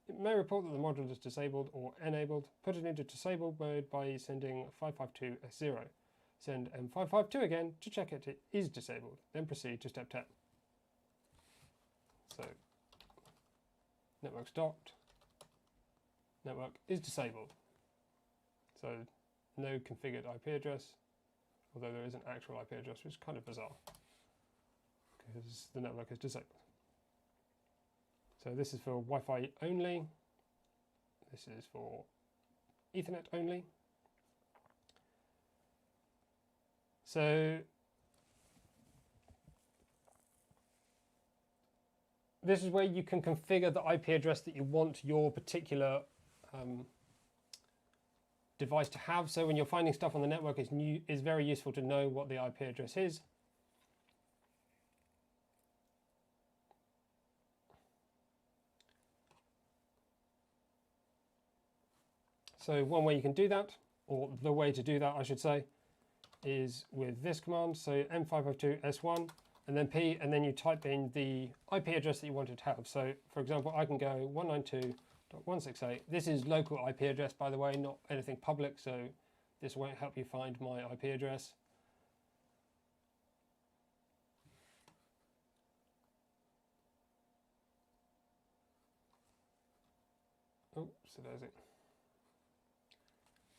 It may report that the module is disabled or enabled. Put it into disabled mode by sending 552S0. Send M552 again to check it is disabled. Then proceed to step 10. So, network stopped. Network is disabled. So, no configured IP address. Although there is an actual IP address, which is kind of bizarre, because the network is disabled. So this is for Wi-Fi only. This is for Ethernet only. So this is where you can configure the IP address that you want your particular device to have. So when you're finding stuff on the network, it's very useful to know what the IP address is. So one way you can do that, or the way to do that I should say, is with this command. So M552S1 and then P, and then you type in the IP address that you wanted to have. So for example, I can go 192.168. This is local IP address, by the way, not anything public, so this won't help you find my IP address. Oh, so there's it.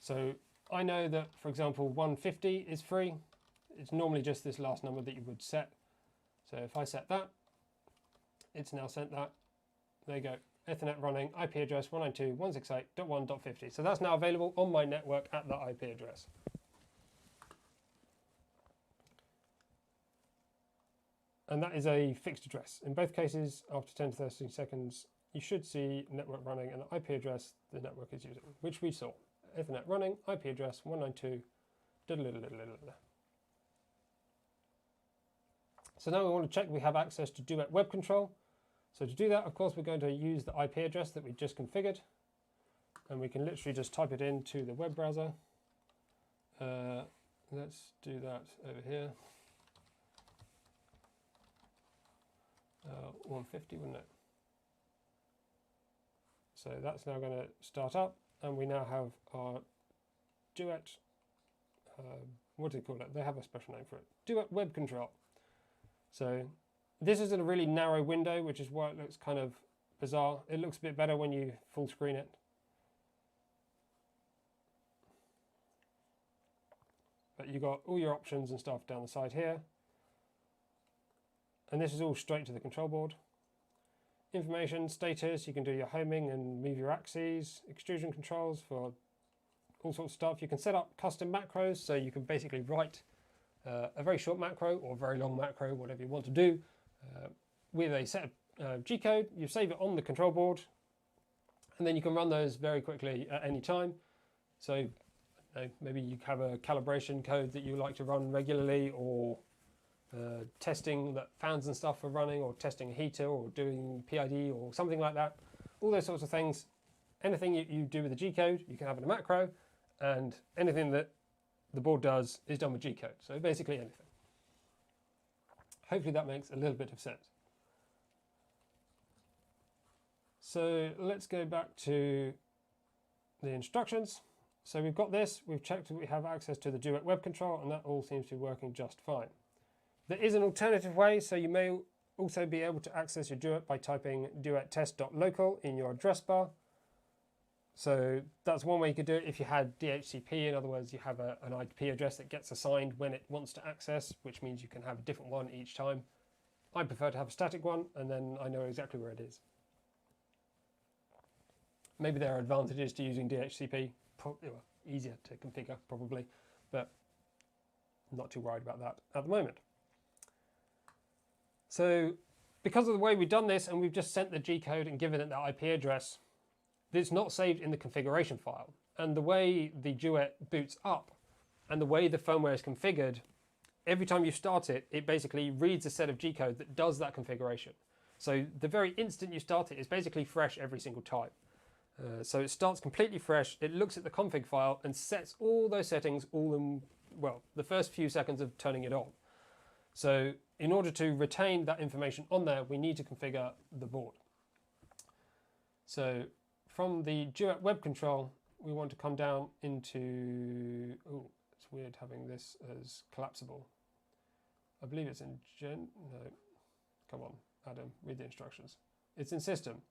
So I know that, for example, 150 is free. It's normally just this last number that you would set. So if I set that, it's now sent that. There you go. Ethernet running, IP address 192.168.1.50. So that's now available on my network at that IP address. And that is a fixed address. In both cases, after 10 to 13 seconds, you should see network running and the IP address the network is using, which we saw. Ethernet running, IP address 192. So now we want to check we have access to Duet Web Control. So to do that, of course, we're going to use the IP address that we just configured. And we can literally just type it into the web browser. Let's do that over here. 150, wouldn't it? So that's now going to start up, and we now have our Duet, what do they call it? They have a special name for it. Duet web control. So this is in a really narrow window, which is why it looks kind of bizarre. It looks a bit better when you full screen it. But you've got all your options and stuff down the side here. And this is all straight to the control board. Information, status, you can do your homing and move your axes, extrusion controls for all sorts of stuff. You can set up custom macros, so you can basically write a very short macro or a very long macro, whatever you want to do, with a set of G-code. You save it on the control board, and then you can run those very quickly at any time. So maybe you have a calibration code that you like to run regularly, or testing that fans and stuff are running, or testing a heater, or doing PID or something like that. All those sorts of things. Anything you do with the G-code, you can have in a macro, and anything that the board does is done with G-code. So basically anything. Hopefully that makes a little bit of sense. So let's go back to the instructions. So we've got this, we've checked that we have access to the Duet web control, and that all seems to be working just fine. There is an alternative way, so you may also be able to access your Duet by typing duettest.local in your address bar. So that's one way you could do it if you had DHCP. In other words, you have an IP address that gets assigned when it wants to access, which means you can have a different one each time. I prefer to have a static one, and then I know exactly where it is. Maybe there are advantages to using DHCP, easier to configure probably, but I'm not too worried about that at the moment. So because of the way we've done this, and we've just sent the G-code and given it that IP address, it's not saved in the configuration file. And the way the Duet boots up and the way the firmware is configured, every time you start it, it basically reads a set of G-code that does that configuration. So the very instant you start it, it's basically fresh every single time. So it starts completely fresh, it looks at the config file and sets all those settings all in, well, the first few seconds of turning it on. So in order to retain that information on there, we need to configure the board. So from the Duet web control, we want to come down into, oh, it's weird having this as collapsible. I believe it's in no, come on, Adam, read the instructions. It's in system.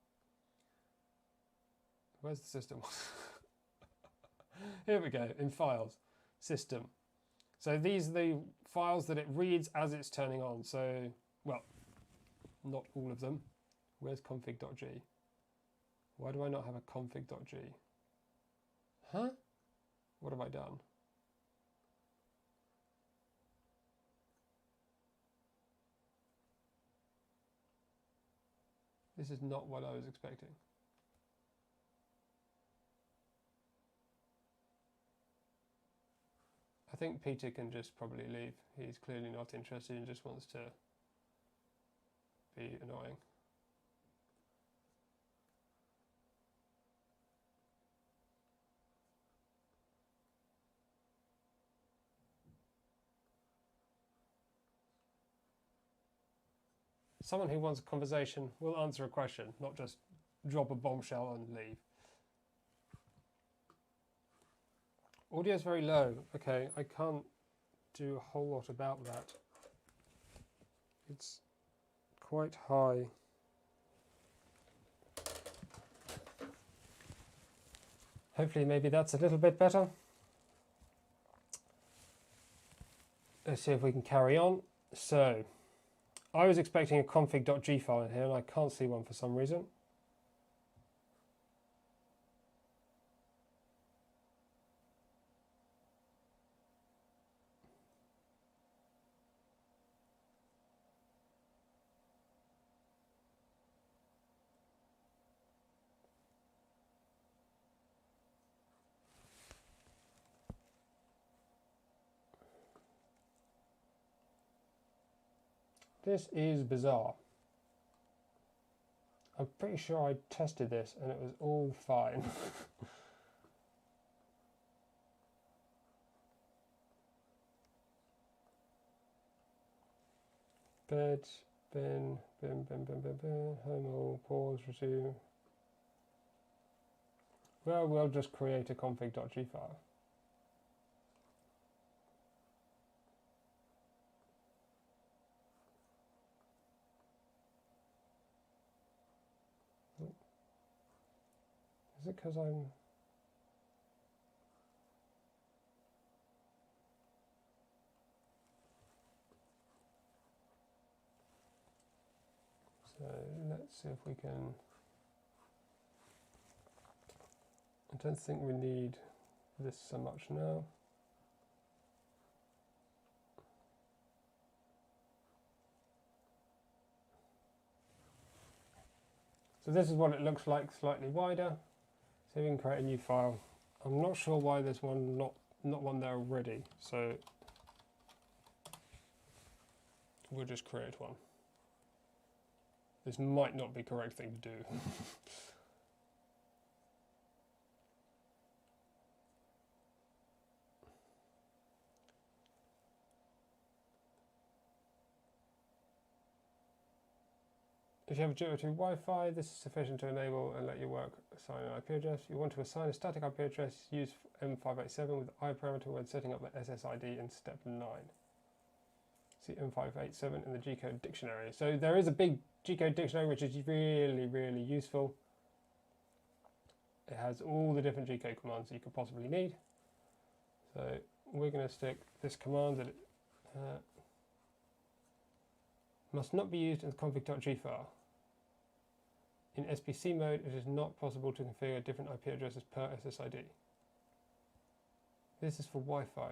Where's the system? Here we go, in files, system. So these are the files that it reads as it's turning on. So, well, not all of them. Where's config.g? Why do I not have a config.g? Huh? What have I done? This is not what I was expecting. I think Peter can just probably leave. He's clearly not interested and just wants to be annoying. Someone who wants a conversation will answer a question, not just drop a bombshell and leave. Audio is very low. Okay, I can't do a whole lot about that. It's quite high. Hopefully maybe that's a little bit better. Let's see if we can carry on. So, I was expecting a config.g file in here and I can't see one for some reason. This is bizarre. I'm pretty sure I tested this and it was all fine. Bed, bin, home all, pause, resume. Well, we'll just create a config.g file. Is it because I'm... So let's see if we can... I don't think we need this so much now. So this is what it looks like, slightly wider. So we can create a new file. I'm not sure why there's one not one there already. So we'll just create one. This might not be the correct thing to do. If you have a Duet Wi-Fi, this is sufficient to enable and let you work assign an IP address. You want to assign a static IP address, use M587 with I parameter when setting up the SSID in step 9. See M587 in the G-code dictionary. So there is a big G-code dictionary which is really, really useful. It has all the different G-code commands you could possibly need. So we're going to stick this command that it must not be used in the config.g file. In SPC mode, it is not possible to configure different IP addresses per SSID. This is for Wi-Fi.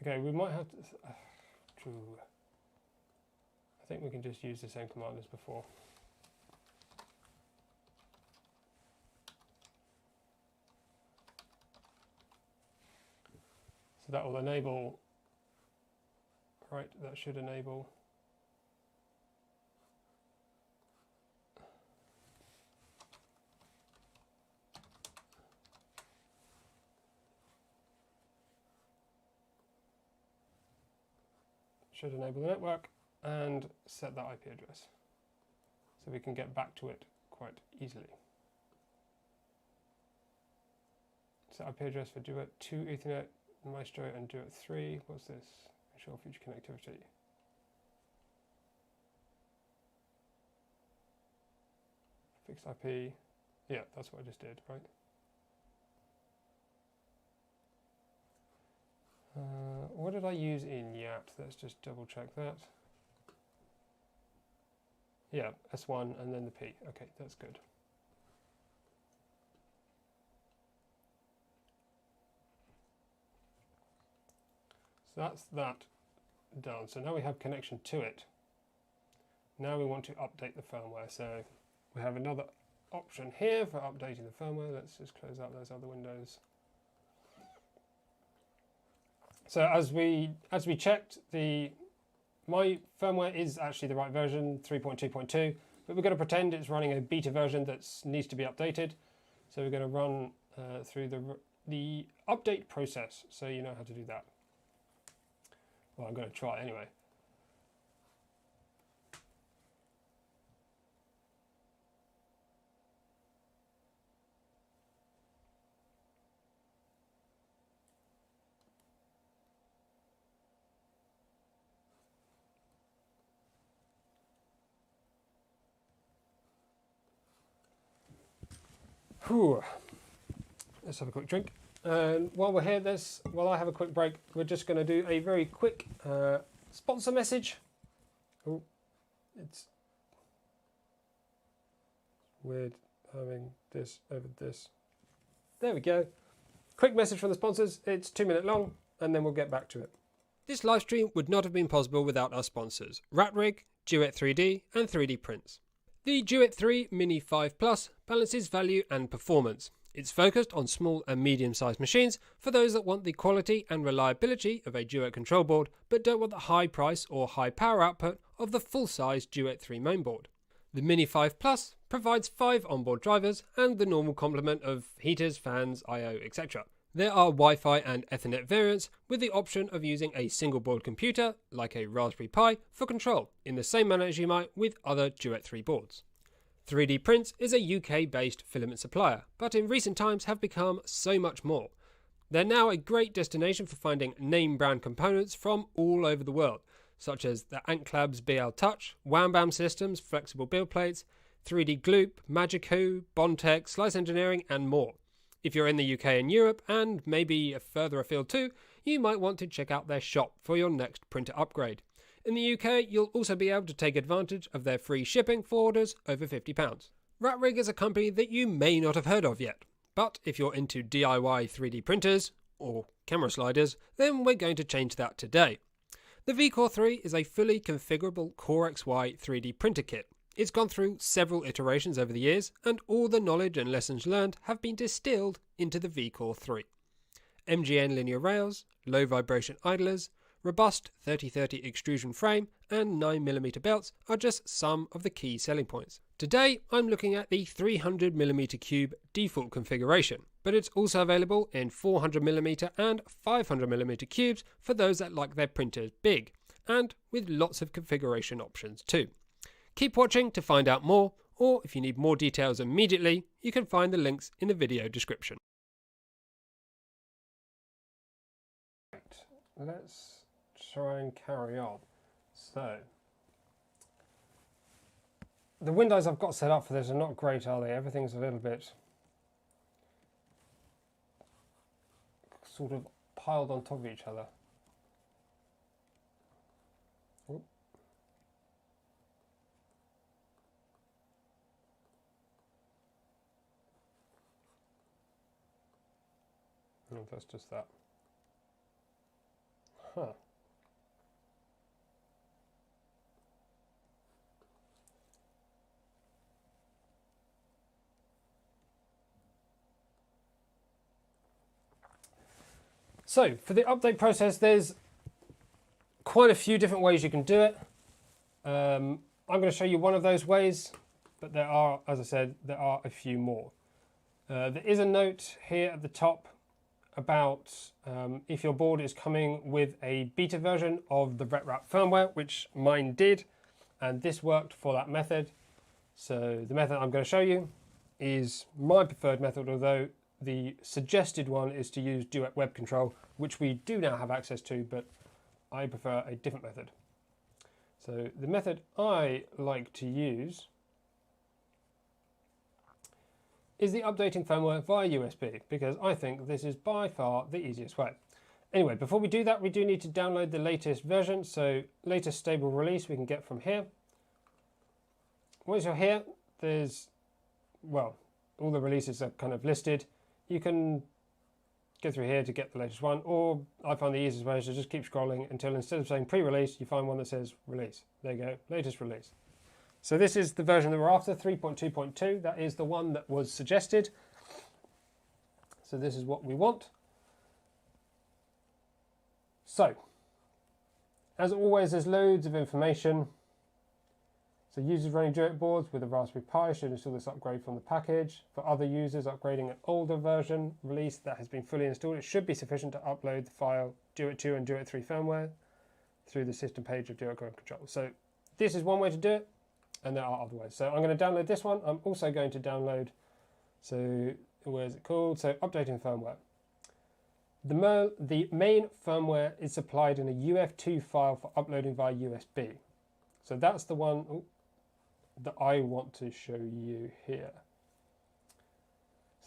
Okay, we might have to... I think we can just use the same command as before. So that will enable... Right, that should enable... Should enable the network and set that IP address. So we can get back to it quite easily. Set IP address for Duet 2 Ethernet, Maestro and Duet 3. What's this? Ensure future connectivity. Fixed IP. Yeah, that's what I just did, right? What did I use in YAT? Let's just double check that. Yeah, S1 and then the P. Okay, that's good. So that's that done. So now we have connection to it. Now we want to update the firmware. So we have another option here for updating the firmware. Let's just close out those other windows. So as we checked, my firmware is actually the right version, 3.2.2, but we're going to pretend it's running a beta version that needs to be updated. So we're going to run through the update process, so you know how to do that. Well, I'm going to try anyway. Whew. Let's have a quick drink. And while we're here, while I have a quick break, we're just going to do a very quick sponsor message. Oh, it's weird having this over this. There we go. Quick message from the sponsors. It's 2 minutes long, and then we'll get back to it. This livestream would not have been possible without our sponsors, Ratrig, Duet 3D and 3D Printz. The Duet 3 Mini 5 Plus balances value and performance. It's focused on small and medium-sized machines for those that want the quality and reliability of a Duet control board but don't want the high price or high power output of the full-size Duet 3 mainboard. The Mini 5 Plus provides 5 onboard drivers and the normal complement of heaters, fans, I/O, etc. There are Wi-Fi and Ethernet variants with the option of using a single board computer, like a Raspberry Pi, for control, in the same manner as you might with other Duet 3 boards. 3D Printz is a UK-based filament supplier, but in recent times have become so much more. They're now a great destination for finding name brand components from all over the world, such as the Anklab's BL Touch, Wham Bam Systems, flexible build plates, 3D Gloop, Magiku, Bondtech, Slice Engineering and more. If you're in the UK and Europe, and maybe further afield too, you might want to check out their shop for your next printer upgrade. In the UK, you'll also be able to take advantage of their free shipping for orders over £50. Ratrig is a company that you may not have heard of yet, but if you're into DIY 3D printers, or camera sliders, then we're going to change that today. The VCore 3 is a fully configurable CoreXY 3D printer kit. It's gone through several iterations over the years, and all the knowledge and lessons learned have been distilled into the VCore 3. MGN linear rails, low vibration idlers, robust 3030 extrusion frame and 9mm belts are just some of the key selling points. Today I'm looking at the 300mm cube default configuration, but it's also available in 400mm and 500mm cubes for those that like their printers big, and with lots of configuration options too. Keep watching to find out more, or if you need more details immediately, you can find the links in the video description. Let's try and carry on. So, the windows I've got set up for this are not great, are they? Everything's a little bit sort of piled on top of each other. Oop. No, that's just that. Huh. So, for the update process, there's quite a few different ways you can do it. I'm going to show you one of those ways, but there are, as I said, there are a few more. There is a note here at the top about if your board is coming with a beta version of the RetWrap firmware, which mine did, and this worked for that method. So the method I'm going to show you is my preferred method, although the suggested one is to use Duet Web Control, which we do now have access to, but I prefer a different method. So the method I like to use is the updating firmware via USB, because I think this is by far the easiest way. Anyway, before we do that, we do need to download the latest version. So latest stable release we can get from here. Once you're here, there's, well, all the releases are kind of listed. You can go through here to get the latest one, or I find the easiest way is to just keep scrolling until instead of saying pre-release, you find one that says release. There you go, latest release. So this is the version that we're after, 3.2.2. That is the one that was suggested. So this is what we want. So, as always, there's loads of information. So users running Duet boards with a Raspberry Pi should install this upgrade from the package. For other users upgrading an older version release that has been fully installed, it should be sufficient to upload the file Duet 2 and Duet 3 firmware through the system page of Duet Web Control. So this is one way to do it, and there are other ways. So I'm going to download this one. I'm also going to download, so where is it called? So updating firmware. The main firmware is supplied in a UF2 file for uploading via USB. So that's the one that I want to show you here.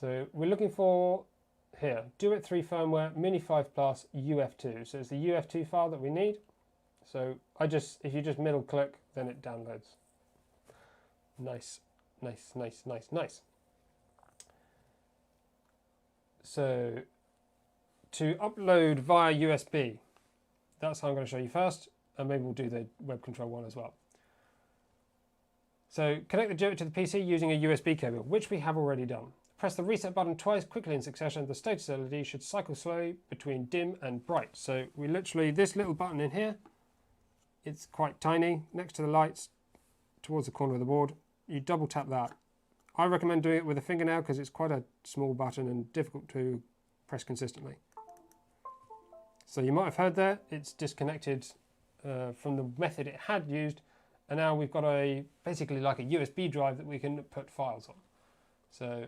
So we're looking for here, Duet 3 firmware, Mini 5 Plus, UF2. So it's the UF2 file that we need. So if you just middle click, then it downloads. Nice, nice, nice, nice, nice. So to upload via USB, that's how I'm going to show you first, and maybe we'll do the web control one as well. So connect the Duet to the PC using a USB cable, which we have already done. Press the reset button twice quickly in succession. The status LED should cycle slowly between dim and bright. So we literally, this little button in here, it's quite tiny, next to the lights, towards the corner of the board. You double tap that. I recommend doing it with a fingernail because it's quite a small button and difficult to press consistently. So you might have heard there, it's disconnected from the method it had used, and now we've got a basically like a USB drive that we can put files on. So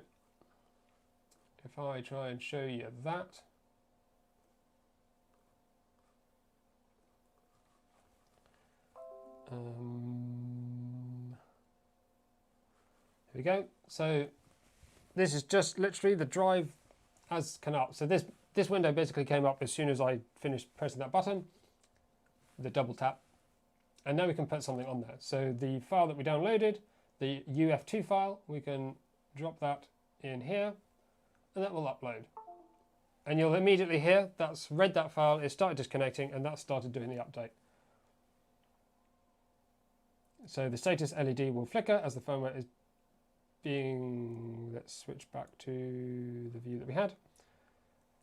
if I try and show you that, here we go. So this is just literally the drive as can up. So this window basically came up as soon as I finished pressing that button, the double tap, and now we can put something on there. So the file that we downloaded, the UF2 file, we can drop that in here, and that will upload. And you'll immediately hear that's read that file, it started disconnecting, and that started doing the update. So the status LED will flicker as the firmware is being, let's switch back to the view that we had.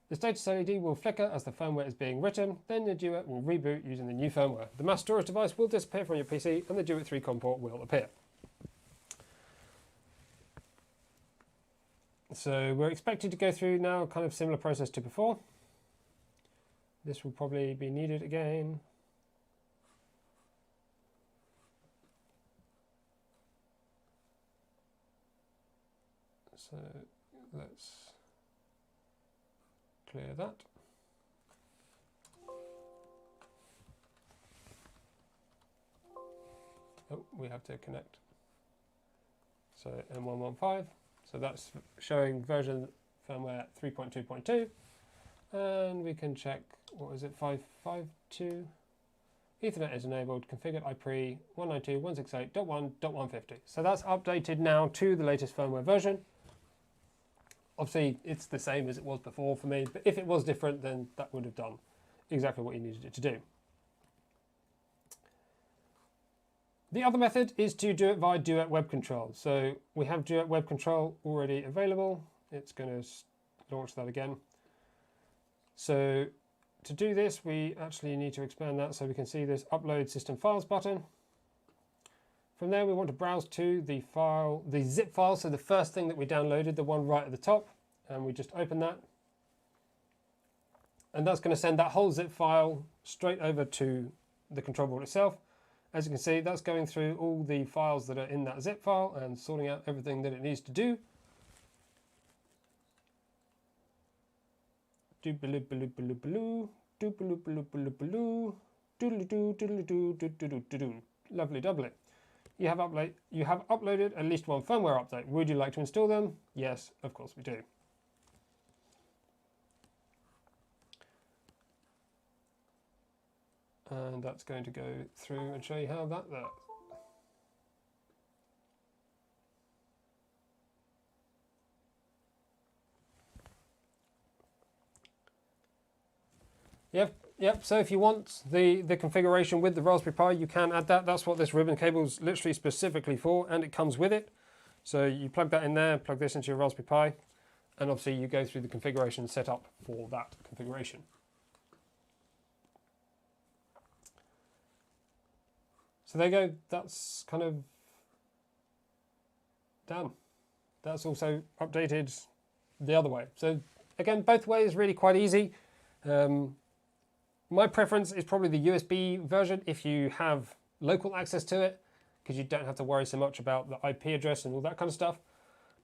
The status LED will flicker as the firmware is being written, then the Duet will reboot using the new firmware. The mass storage device will disappear from your PC and the Duet 3 COM port will appear. So we're expected to go through now a kind of similar process to before. This will probably be needed again. So let's clear that. Oh, we have to connect. So M115. So that's showing version firmware 3.2.2. And we can check, what is it, 552? Ethernet is enabled, configured IP 192.168.1.150. So that's updated now to the latest firmware version. Obviously, it's the same as it was before for me, but if it was different, then that would have done exactly what you needed it to do. The other method is to do it via Duet Web Control. So we have Duet Web Control already available. It's going to launch that again. So to do this, we actually need to expand that so we can see this Upload System Files button. From there, we want to browse to the file, the zip file, so the first thing that we downloaded, the one right at the top, and we just open that. And that's going to send that whole zip file straight over to the control board itself. As you can see, that's going through all the files that are in that zip file and sorting out everything that it needs to do. Lovely doubly. You have uploaded at least one firmware update. Would you like to install them? Yes, of course we do. And that's going to go through and show you how that works. Yep, so if you want the configuration with the Raspberry Pi, you can add that. That's what this ribbon cable is literally specifically for, and it comes with it. So you plug that in there, plug this into your Raspberry Pi, and obviously you go through the configuration setup for that configuration. So there you go, that's kind of done. That's also updated the other way. So again, both ways really quite easy. My preference is probably the USB version if you have local access to it, because you don't have to worry so much about the IP address and all that kind of stuff.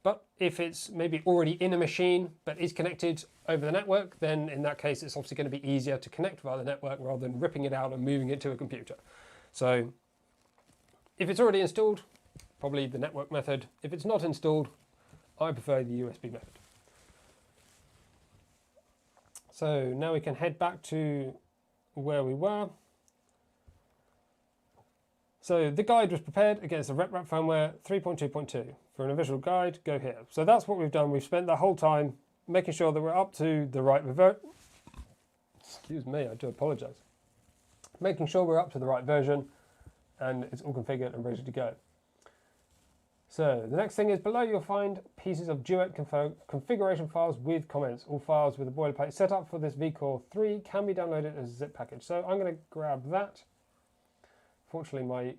But if it's maybe already in a machine but is connected over the network, then in that case it's obviously going to be easier to connect via the network rather than ripping it out and moving it to a computer. So if it's already installed, probably the network method. If it's not installed, I prefer the USB method. So now we can head back to where we were. So the guide was prepared against the RepRap firmware 3.2.2. For an official guide, go here. So that's what we've done. We've spent the whole time making sure that we're up to the right excuse me, I do apologize. making sure we're up to the right version and it's all configured and ready to go. So the next thing is below you'll find pieces of Duet configuration files with comments. All files with a boilerplate setup for this vCore 3 can be downloaded as a zip package. So I'm going to grab that. Fortunately, my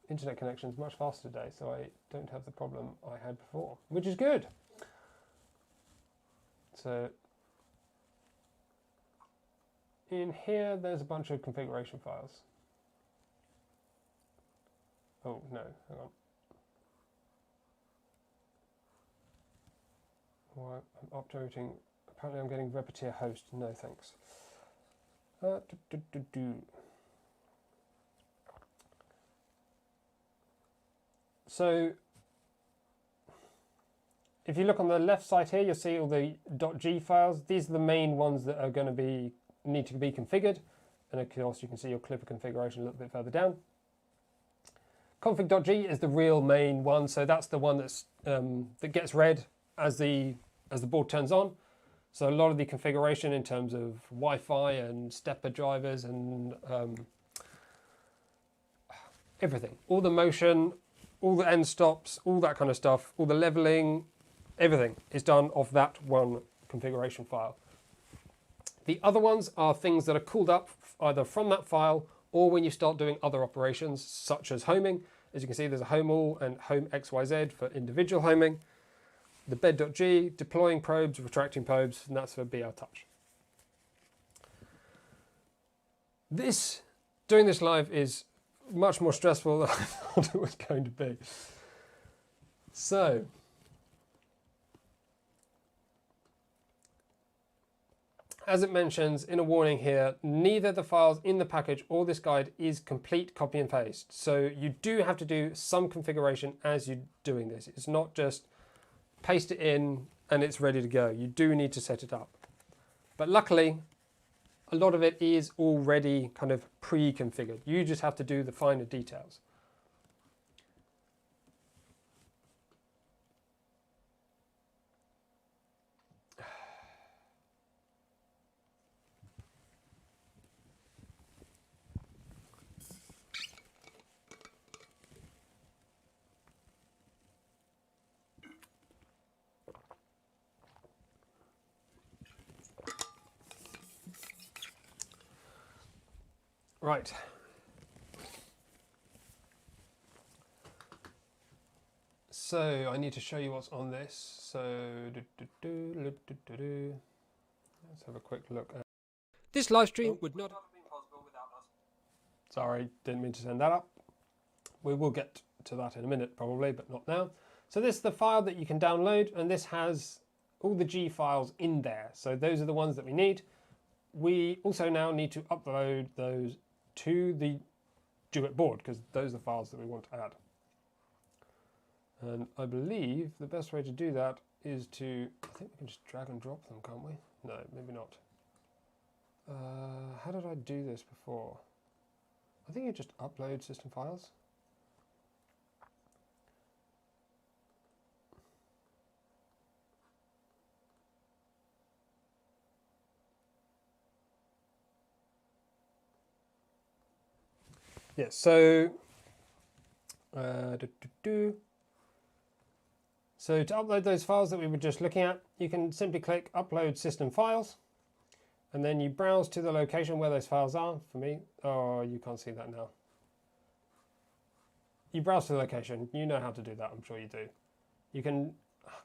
internet connection is much faster today, so I don't have the problem I had before, which is good. So in here, there's a bunch of configuration files. Oh, no, hang on. Well, I'm updating. Apparently I'm getting Repetier host. No, thanks. So if you look on the left side here, you'll see all the .g files. These are the main ones that are going to need to be configured. And of course, you can see your clipper configuration a little bit further down. Config.g is the real main one. So that's the one that's, that gets read as the board turns on. So a lot of the configuration in terms of Wi-Fi and stepper drivers and everything, all the motion, all the end stops, all that kind of stuff, all the leveling, everything is done off that one configuration file. The other ones are things that are called up either from that file or when you start doing other operations such as homing. As you can see, there's a home all and home XYZ for individual homing. The bed.g, deploying probes, retracting probes, and that's for BL Touch. Doing this live is much more stressful than I thought it was going to be. So, as it mentions in a warning here, neither the files in the package or this guide is complete copy and paste. So you do have to do some configuration as you're doing this. It's not just paste it in and it's ready to go. You do need to set it up. But luckily, a lot of it is already kind of pre-configured. You just have to do the finer details. Right. So I need to show you what's on this. So let's have a quick look. This live stream would not have been possible without us. Sorry, didn't mean to send that up. We will get to that in a minute probably, but not now. So this is the file that you can download, and this has all the G files in there. So those are the ones that we need. We also now need to upload those to the Duet board because those are the files that we want to add. And I believe the best way to do that is to, I think we can just drag and drop them, can't we? No, maybe not. How did I do this before? I think you just upload system files. Yes, so so to upload those files that we were just looking at, you can simply click Upload System Files, and then you browse to the location where those files are. For me, oh, you can't see that now. You browse to the location. You know how to do that, I'm sure you do. You can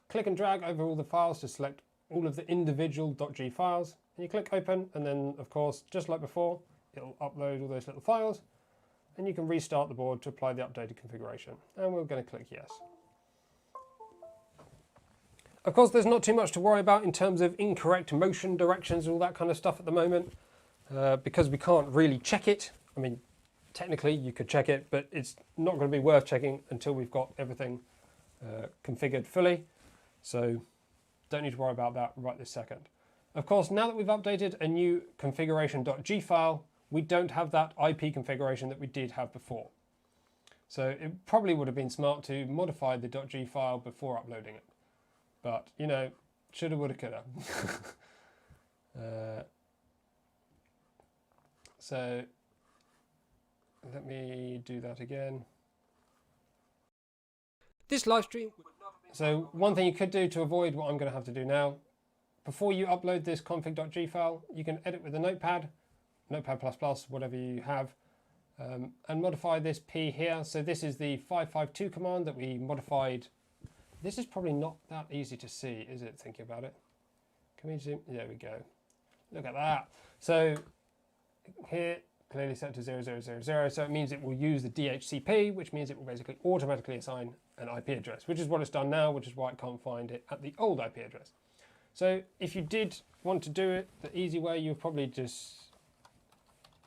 click and drag over all the files to select all of the individual .g files, and you click Open, and then, of course, just like before, it'll upload all those little files. And you can restart the board to apply the updated configuration. And we're going to click yes. Of course, there's not too much to worry about in terms of incorrect motion directions and all that kind of stuff at the moment, because we can't really check it. I mean, technically you could check it, but it's not going to be worth checking until we've got everything configured fully. So don't need to worry about that right this second. Of course, now that we've updated a new configuration.g file, we don't have that IP configuration that we did have before. So it probably would have been smart to modify the .g file before uploading it. But, you know, shoulda, woulda, coulda. So let me do that again. This live stream. So one thing you could do to avoid what I'm going to have to do now, before you upload this config.g file, you can edit with a notepad, Notepad++, whatever you have, and modify this P here. So this is the 552 command that we modified. This is probably not that easy to see, is it, thinking about it? Can we zoom? There we go. Look at that. So here, clearly set to 0000, so it means it will use the DHCP, which means it will basically automatically assign an IP address, which is what it's done now, which is why it can't find it at the old IP address. So if you did want to do it the easy way, you would probably just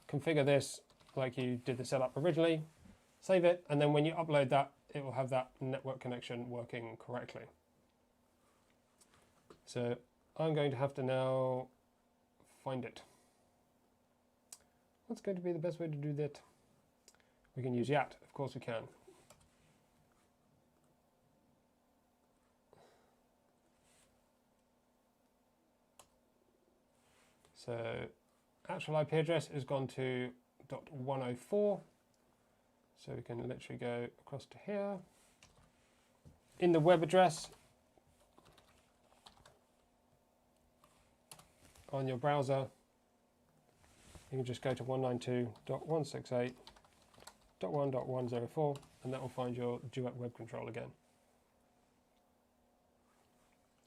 configure this like you did the setup originally, save it, and then when you upload that, it will have that network connection working correctly. So I'm going to have to now find it. What's going to be the best way to do that? We can use YAT, of course we can. So actual IP address has gone to .104. So we can literally go across to here. In the web address on your browser, you can just go to 192.168.1.104 and that will find your Duet web control again.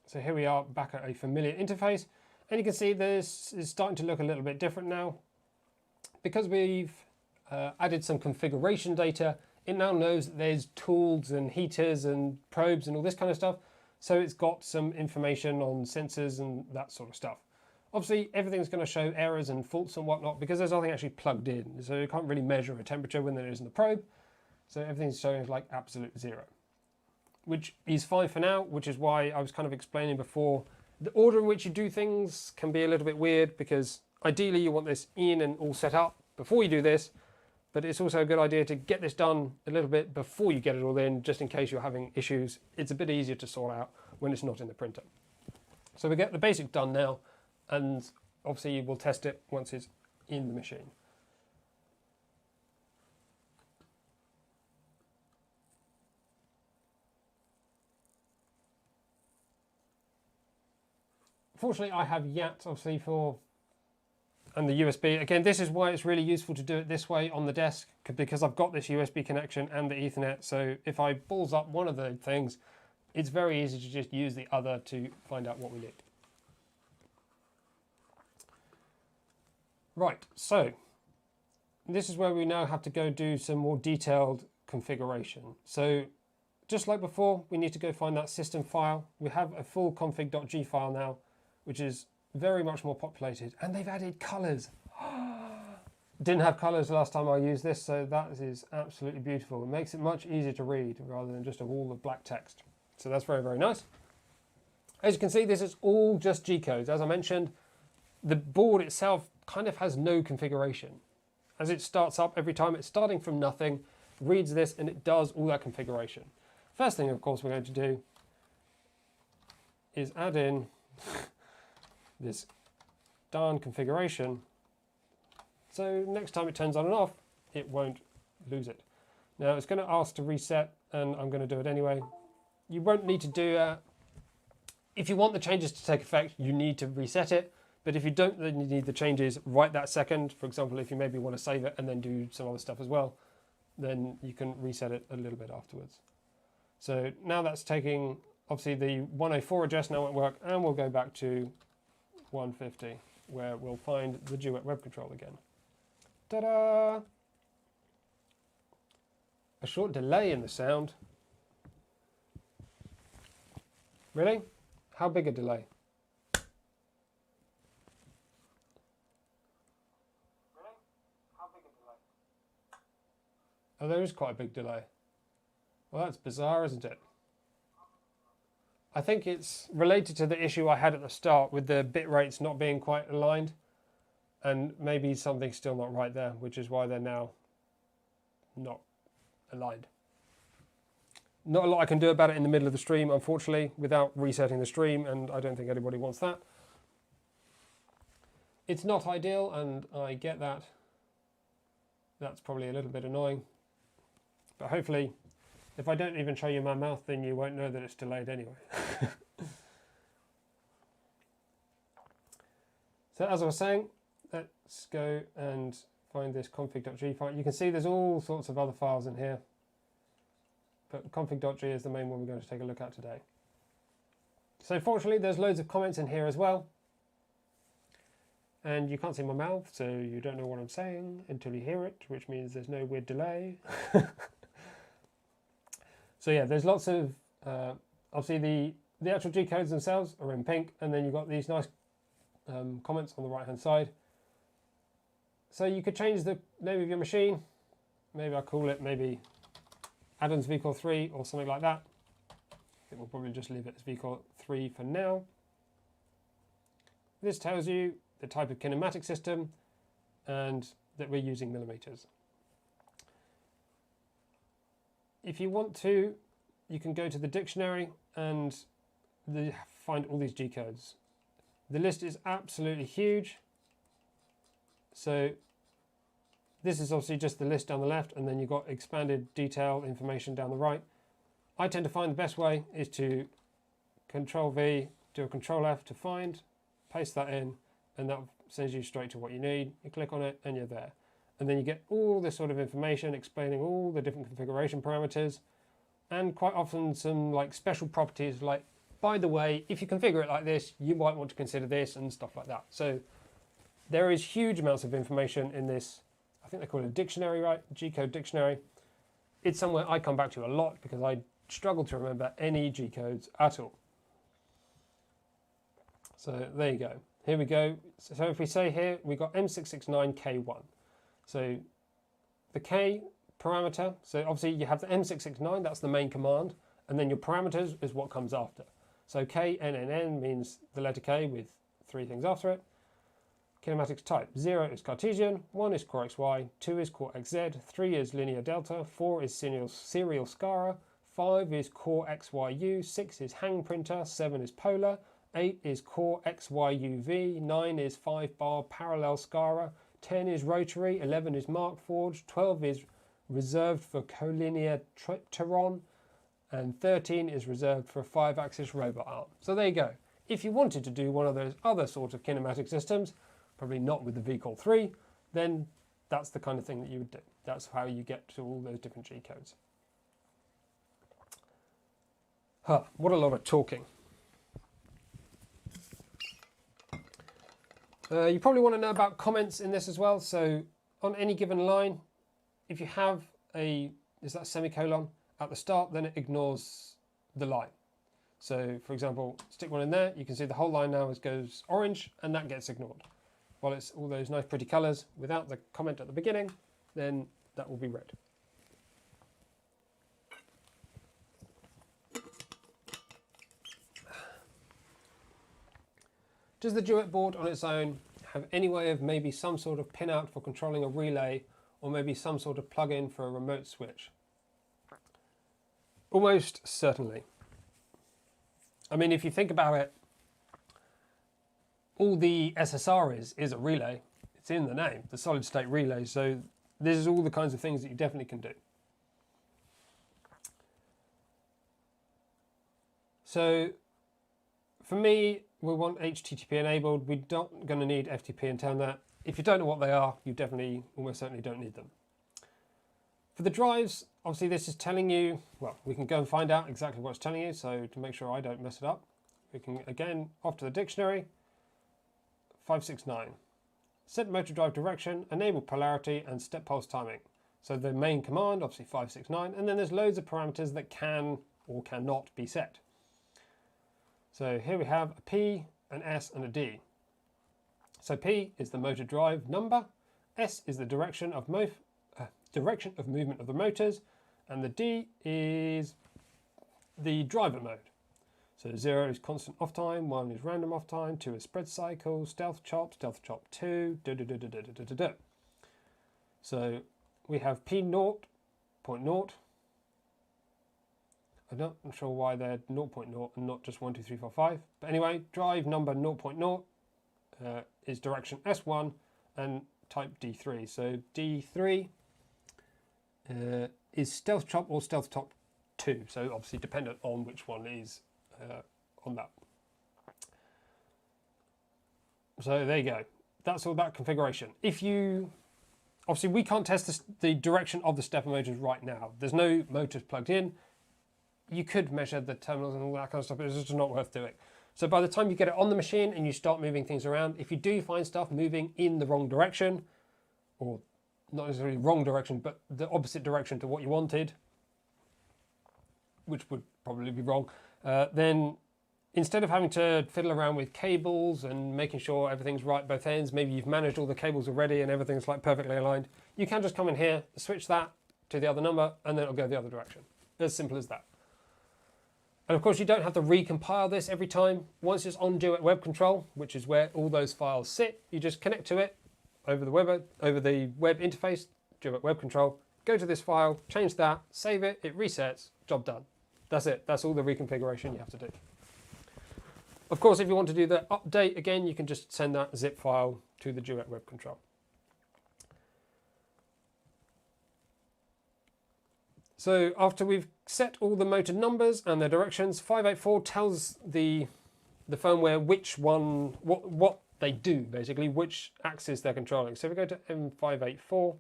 So here we are back at a familiar interface, and you can see this is starting to look a little bit different now. Because we've added some configuration data, it now knows that there's tools and heaters and probes and all this kind of stuff. So it's got some information on sensors and that sort of stuff. Obviously, everything's going to show errors and faults and whatnot because there's nothing actually plugged in. So you can't really measure a temperature when there isn't a probe. So everything's showing like absolute zero, which is fine for now, which is why I was kind of explaining before. The order in which you do things can be a little bit weird because ideally you want this in and all set up before you do this, but it's also a good idea to get this done a little bit before you get it all in, just in case you're having issues. It's a bit easier to sort out when it's not in the printer. So we get the basic done now, and obviously we'll test it once it's in the machine. Fortunately, I have YAT obviously for, and the USB. Again, this is why it's really useful to do it this way on the desk, because I've got this USB connection and the Ethernet. So if I balls up one of the things, it's very easy to just use the other to find out what we need. Right, so this is where we now have to go do some more detailed configuration. So just like before, we need to go find that system file. We have a full config.g file now, which is very much more populated, and they've added colors. Didn't have colors the last time I used this, so that is absolutely beautiful. It makes it much easier to read rather than just a wall of black text. So that's very, very nice. As you can see, this is all just G codes. As I mentioned, the board itself kind of has no configuration. As it starts up every time, it's starting from nothing, reads this, and it does all that configuration. First thing, of course, we're going to do is add in this darn configuration. So next time it turns on and off, it won't lose it. Now it's going to ask to reset, and I'm going to do it anyway. You won't need to do if you want the changes to take effect, you need to reset it. But if you don't need the changes right that second, for example, if you maybe want to save it and then do some other stuff as well, then you can reset it a little bit afterwards. So now that's taking, obviously the 104 address now won't work, and we'll go back to 150, where we'll find the Duet web control again. Ta-da! A short delay in the sound. Really? How big a delay? Oh, there is quite a big delay. Well, that's bizarre, isn't it? I think it's related to the issue I had at the start with the bit rates not being quite aligned, and maybe something's still not right there, which is why they're now not aligned. Not a lot I can do about it in the middle of the stream, unfortunately, without resetting the stream, and I don't think anybody wants that. It's not ideal, and I get that. That's probably a little bit annoying. But hopefully, if I don't even show you my mouth, then you won't know that it's delayed anyway. So as I was saying, let's go and find this config.g file. You can see there's all sorts of other files in here, but config.g is the main one we're going to take a look at today. So fortunately, there's loads of comments in here as well. And you can't see my mouth, so you don't know what I'm saying until you hear it, which means there's no weird delay. So yeah, there's lots of, obviously the actual G codes themselves are in pink, and then you've got these nice comments on the right hand side. So you could change the name of your machine. Maybe I'll call it maybe Adam's VCore 3 or something like that. I think we'll probably just leave it as VCore 3 for now. This tells you the type of kinematic system and that we're using millimeters. If you want to, you can go to the dictionary and find all these G codes. The list is absolutely huge. So this is obviously just the list down the left, and then you've got expanded detail information down the right. I tend to find the best way is to Control V, do a Control F to find, paste that in, and that sends you straight to what you need. You click on it and you're there. And then you get all this sort of information explaining all the different configuration parameters, and quite often some like special properties like, by the way, if you configure it like this, you might want to consider this and stuff like that. So there is huge amounts of information in this. I think they call it a dictionary, right? G-code dictionary. It's somewhere I come back to a lot because I struggle to remember any G-codes at all. So there you go. Here we go. So if we say here, we've got M669K1. So the K parameter, so obviously you have the M669, that's the main command, and then your parameters is what comes after. So KNNN means the letter K with 3 things after it. Kinematics type, 0 is Cartesian, 1 is CoreXY, 2 is CoreXZ, 3 is linear delta, 4 is serial SCARA, 5 is CoreXYU, 6 is hang printer, 7 is polar, 8 is CoreXYUV, 9 is 5-bar parallel SCARA, 10 is rotary, 11 is Mark Forged, 12 is reserved for collinear tripteron, and 13 is reserved for a 5-axis robot arm. So there you go. If you wanted to do one of those other sort of kinematic systems, probably not with the VCore 3, then that's the kind of thing that you would do. That's how you get to all those different G codes. Huh, what a lot of talking. You probably want to know about comments in this as well. So on any given line, if you have is that semicolon at the start, then it ignores the line. So for example, stick one in there, you can see the whole line now goes orange, and that gets ignored. While it's all those nice pretty colors without the comment at the beginning, then that will be red. Does the Duet board on its own have any way of maybe some sort of pinout for controlling a relay, or maybe some sort of plug-in for a remote switch? Almost certainly. I mean, if you think about it, all the SSR is a relay. It's in the name, the solid state relay. So this is all the kinds of things that you definitely can do. So for me, we want HTTP enabled. We're not going to need FTP and Telnet. If you don't know what they are, you definitely, almost certainly don't need them. For the drives, obviously this is telling you, well, we can go and find out exactly what it's telling you. So to make sure I don't mess it up, we can, again, off to the dictionary, 569. Set motor drive direction, enable polarity, and step pulse timing. So the main command, obviously 569, and then there's loads of parameters that can or cannot be set. So here we have a P, an S, and a D. So P is the motor drive number, S is the direction of movement of the motors, and the D is the driver mode. So 0 is constant off time, 1 is random off time, 2 is spread cycle, stealth chop 2, So we have P 0.0. I'm not sure why they're 0.0 and not just 1, 2, 3, 4, 5. But anyway, drive number 0.0 is direction S1 and type D3. So D3 is Stealth Top or Stealth Top 2. So obviously dependent on which one is on that. So there you go. That's all that configuration. If you, obviously we can't test the direction of the stepper motors right now. There's no motors plugged in. You could measure the terminals and all that kind of stuff, but it's just not worth doing. So by the time you get it on the machine and you start moving things around, if you do find stuff moving in the wrong direction, or not necessarily wrong direction, but the opposite direction to what you wanted, which would probably be wrong, then instead of having to fiddle around with cables and making sure everything's right both ends, maybe you've managed all the cables already and everything's like perfectly aligned, you can just come in here, switch that to the other number, and then it'll go the other direction. As simple as that. And of course you don't have to recompile this every time. Once it's on Duet Web Control, which is where all those files sit, you just connect to it over the web interface, Duet Web Control, go to this file, change that, save it, it resets, job done. That's it. That's all the reconfiguration you have to do. Of course, if you want to do the update again, you can just send that zip file to the Duet Web Control. So after we've set all the motor numbers and their directions, 584 tells the firmware which one, what they do basically, which axis they're controlling. So if we go to M584,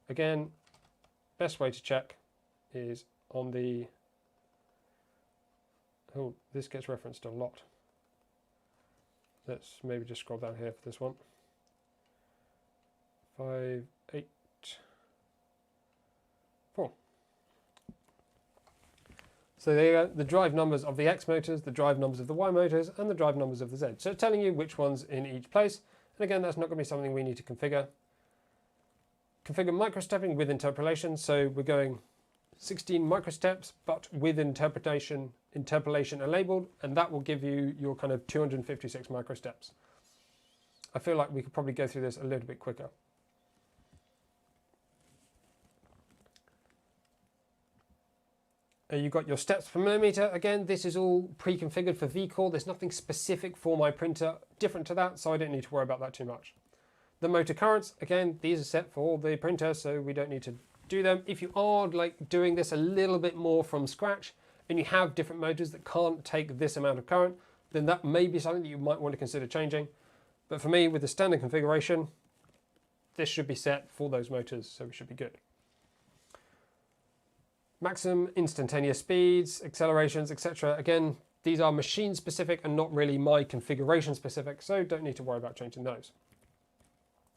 again, best way to check is on the, oh, this gets referenced a lot. Let's maybe just scroll down here for this one. 584. So there you go, the drive numbers of the X motors, the drive numbers of the Y motors, and the drive numbers of the Z. So it's telling you which one's in each place. And again, that's not going to be something we need to configure. Configure microstepping with interpolation. So we're going 16 microsteps, but with interpolation enabled, and that will give you your kind of 256 microsteps. I feel like we could probably go through this a little bit quicker. You've got your steps per millimeter. Again, this is all pre-configured for VCore. There's nothing specific for my printer different to that, so I don't need to worry about that too much. The motor currents, again, these are set for all the printers, so we don't need to do them. If you are like doing this a little bit more from scratch and you have different motors that can't take this amount of current, then that may be something that you might want to consider changing. But for me, with the standard configuration, this should be set for those motors, so we should be good. Maximum instantaneous speeds, accelerations, etc. Again, these are machine specific and not really my configuration specific, so don't need to worry about changing those.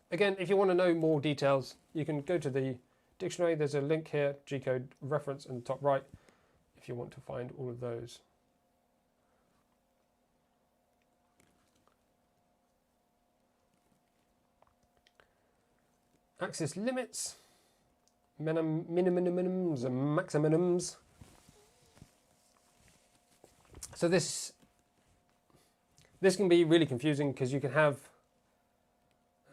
Again, if you want to know more details, you can go to the dictionary. There's a link here, G-code reference in the top right, if you want to find all of those. Axis limits, minimums and maximums. So this can be really confusing because you can have,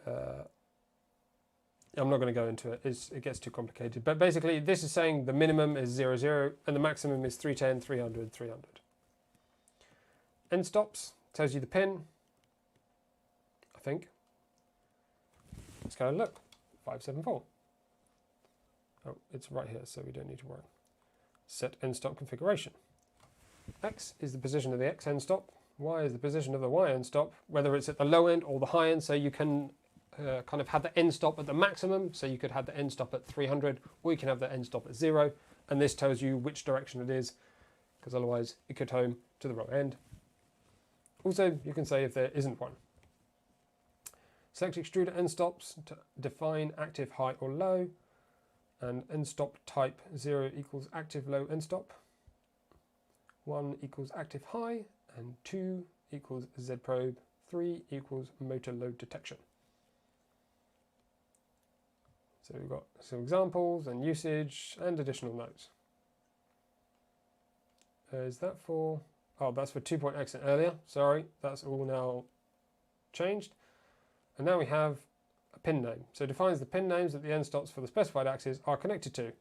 I'm not going to go into it, it gets too complicated, but basically this is saying the minimum is 0, 0 and the maximum is 310, 300, 300. End stops tells you the pin, I think. Let's go and look, 574. Oh, it's right here, so we don't need to worry. Set end stop configuration. X is the position of the X end stop. Y is the position of the Y end stop, whether it's at the low end or the high end, so you can kind of have the end stop at the maximum, so you could have the end stop at 300, or you can have the end stop at 0, and this tells you which direction it is, because otherwise it could home to the wrong end. Also, you can say if there isn't one. Select extruder end stops to define active high or low, and end stop type 0 equals active low end stop, 1 equals active high, and 2 equals Z probe, 3 equals motor load detection. So we've got some examples and usage and additional notes. Is that for, oh, that's for 2.x and earlier, sorry, that's all now changed. And now we have a pin name. So it defines the pin names that the end stops for the specified axis are connected to.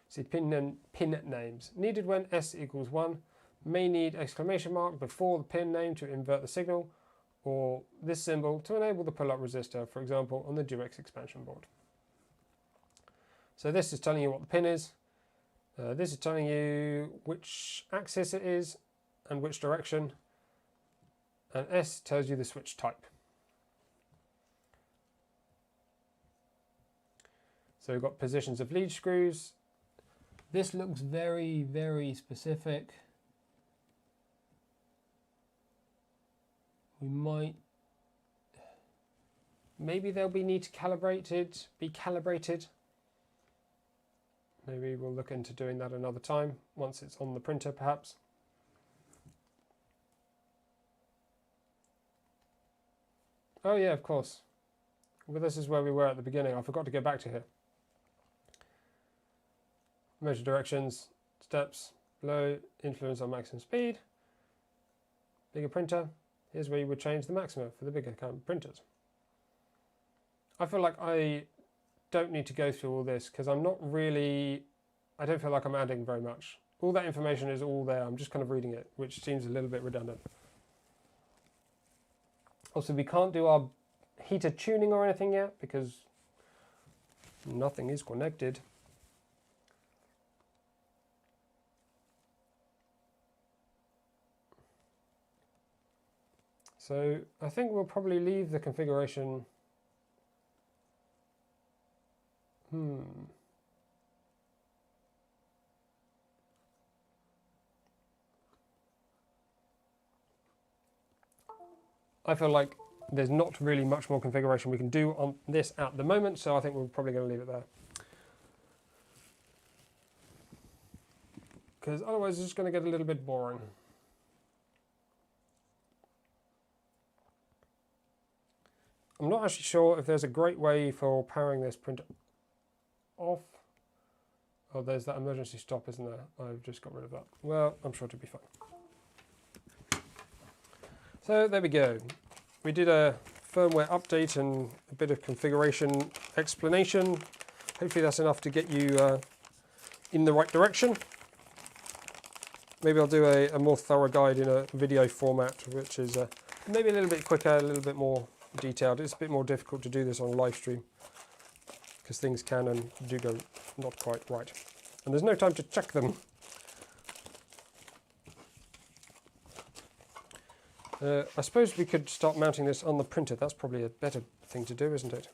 See pin names. Needed when S equals 1, may need exclamation mark before the pin name to invert the signal, or this symbol to enable the pull-up resistor, for example, on the Duet expansion board. So this is telling you what the pin is. This is telling you which axis it is and which direction. And S tells you the switch type. So we've got positions of lead screws. This looks very, very specific. We might, maybe they'll be need to be calibrated. Maybe we'll look into doing that another time, once it's on the printer perhaps. Oh yeah, of course. Well, this is where we were at the beginning. I forgot to go back to here. Measure directions, steps, low, influence on maximum speed. Bigger printer. Here's where you would change the maximum for the bigger printers. I feel like I don't need to go through all this because I don't feel like I'm adding very much. All that information is all there. I'm just kind of reading it, which seems a little bit redundant. Also, we can't do our heater tuning or anything yet because nothing is connected. So I think we'll probably leave the configuration. I feel like there's not really much more configuration we can do on this at the moment, so I think we're probably going to leave it there. Because otherwise it's just going to get a little bit boring. I'm not actually sure if there's a great way for powering this printer off. Oh, there's that emergency stop, isn't there? I've just got rid of that. Well, I'm sure it'll be fine. So there we go. We did a firmware update and a bit of configuration explanation. Hopefully that's enough to get you in the right direction. Maybe I'll do a more thorough guide in a video format, which is maybe a little bit quicker, a little bit more detailed. It's a bit more difficult to do this on live stream because things can and do go not quite right. And there's no time to check them. I suppose we could start mounting this on the printer. That's probably a better thing to do, isn't it?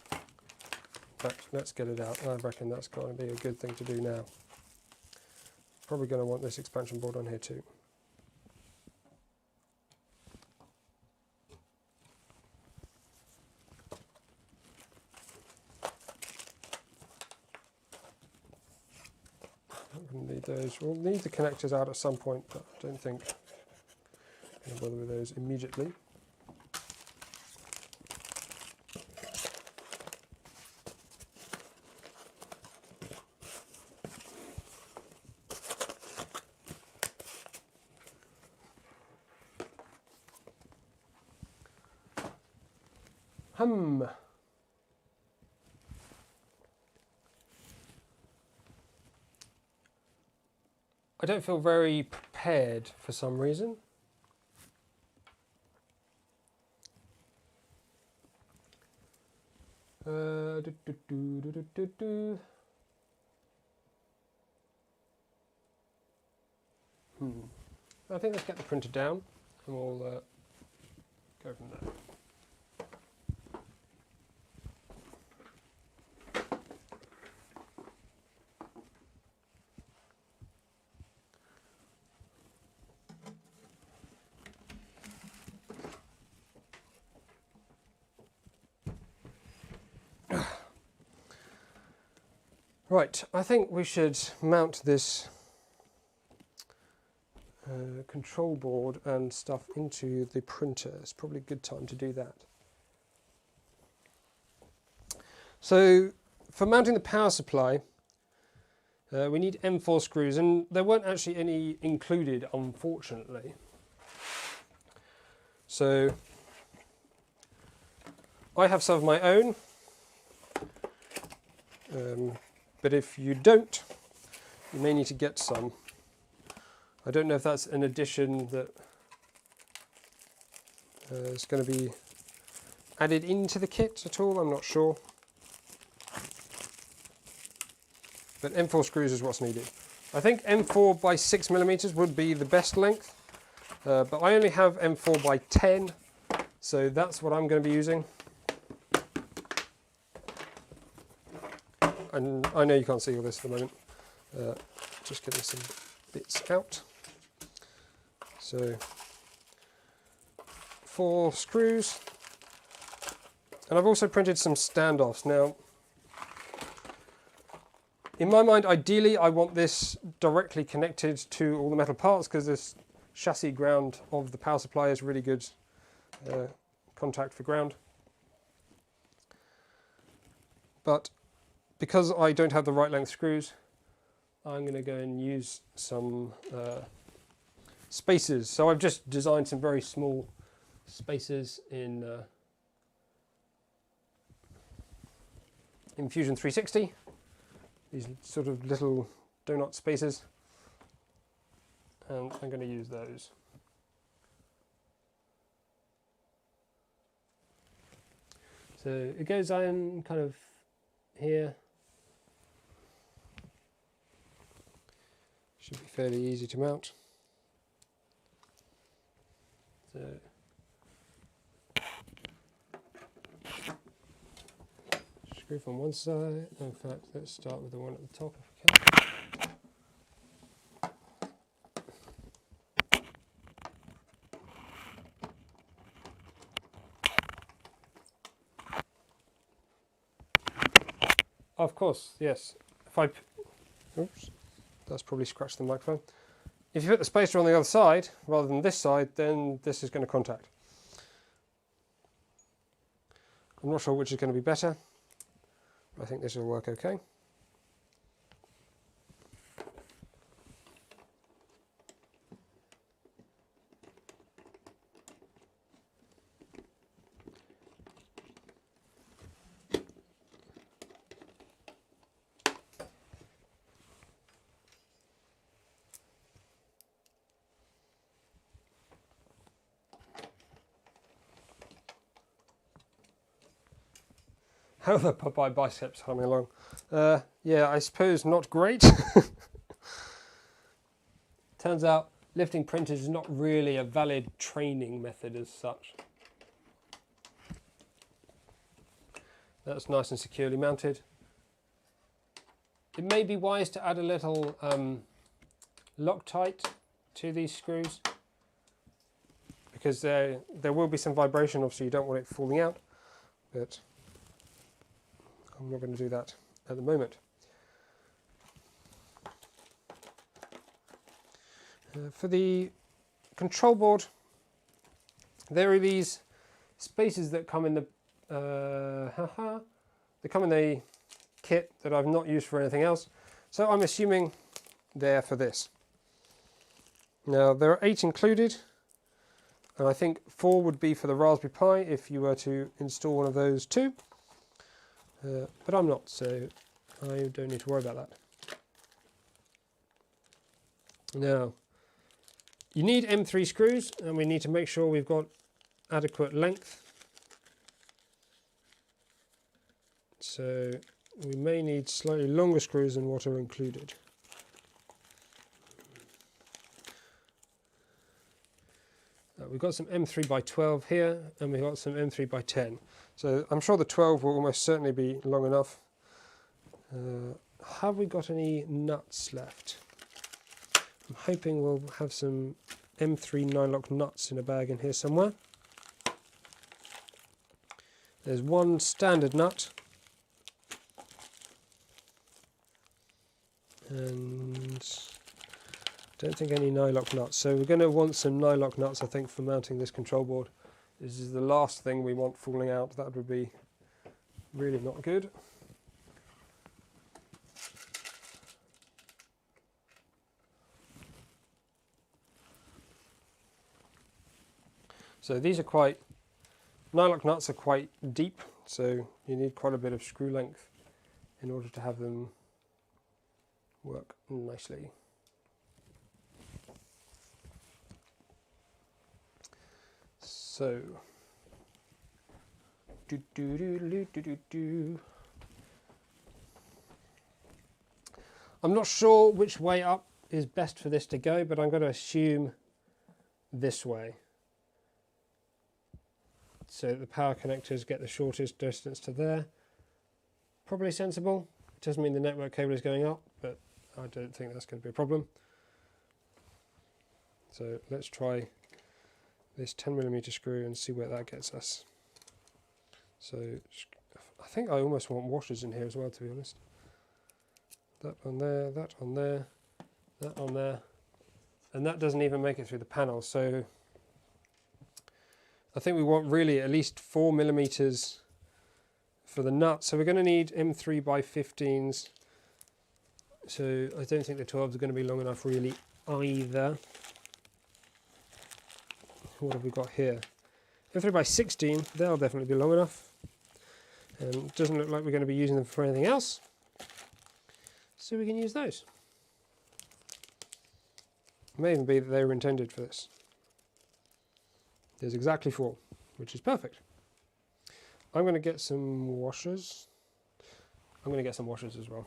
In fact, let's get it out. I reckon that's going to be a good thing to do now. Probably going to want this expansion board on here too. Need those. We'll need the connectors out at some point, but I don't think I'm going to bother with those immediately. I don't feel very prepared for some reason. I think let's get the printer down and we'll go from there. Right, I think we should mount this control board and stuff into the printer. It's probably a good time to do that. So for mounting the power supply, we need M4 screws, and there weren't actually any included, unfortunately. So I have some of my own. But if you don't, you may need to get some. I don't know if that's an addition that is going to be added into the kit at all, I'm not sure. But M4 screws is what's needed. I think M4 by 6mm would be the best length, but I only have M4 by 10, so that's what I'm going to be using. And I know you can't see all this at the moment. Just getting some bits out. So 4 screws, and I've also printed some standoffs. Now, in my mind, ideally, I want this directly connected to all the metal parts because this chassis ground of the power supply is really good contact for ground. But because I don't have the right length screws, I'm going to go and use some spacers. So I've just designed some very small spacers in Fusion 360. These sort of little donut spacers, and I'm going to use those. So it goes in kind of here. Should be fairly easy to mount. So screw from one side. In fact, let's start with the one at the top if we can. Of course, yes. If I, oops, that's probably scratched the microphone. If you put the spacer on the other side rather than this side, then this is going to contact. I'm not sure which is going to be better. I think this will work okay. How are the Popeye biceps coming along? Yeah, I suppose not great. Turns out lifting printers is not really a valid training method as such. That's nice and securely mounted. It may be wise to add a little Loctite to these screws, because there will be some vibration. Obviously you don't want it falling out, but I'm not going to do that at the moment. For the control board, there are these spacers that come in the they come in the kit that I've not used for anything else, so I'm assuming they're for this. Now there are 8 included, and I think 4 would be for the Raspberry Pi if you were to install one of those too. But I'm not, so I don't need to worry about that. Now, you need M3 screws, and we need to make sure we've got adequate length. So we may need slightly longer screws than what are included. We've got some M3 by 12 here, and we've got some M3 by 10. So I'm sure the 12 will almost certainly be long enough. Have we got any nuts left? I'm hoping we'll have some M3 9-lock nuts in a bag in here somewhere. There's one standard nut, and don't think any nylock nuts. So we're going to want some nylock nuts, I think, for mounting this control board. This is the last thing we want falling out. That would be really not good. So these are quite, nylock nuts are quite deep, so you need quite a bit of screw length in order to have them work nicely. So I'm not sure which way up is best for this to go, but I'm going to assume this way. So the power connectors get the shortest distance to there. Probably sensible. It doesn't mean the network cable is going up, but I don't think that's going to be a problem. So let's try this 10mm screw and see where that gets us. So I think I almost want washers in here as well, to be honest. That on there, that on there, that on there, and that doesn't even make it through the panel. So I think we want really at least 4mm for the nut. So we're going to need M3x15s. So I don't think the 12s are going to be long enough really either. What have we got here? M3x16, they'll definitely be long enough. And it doesn't look like we're going to be using them for anything else. So we can use those. It may even be that they were intended for this. There's exactly 4, which is perfect. I'm going to get some washers. I'm going to get some washers as well.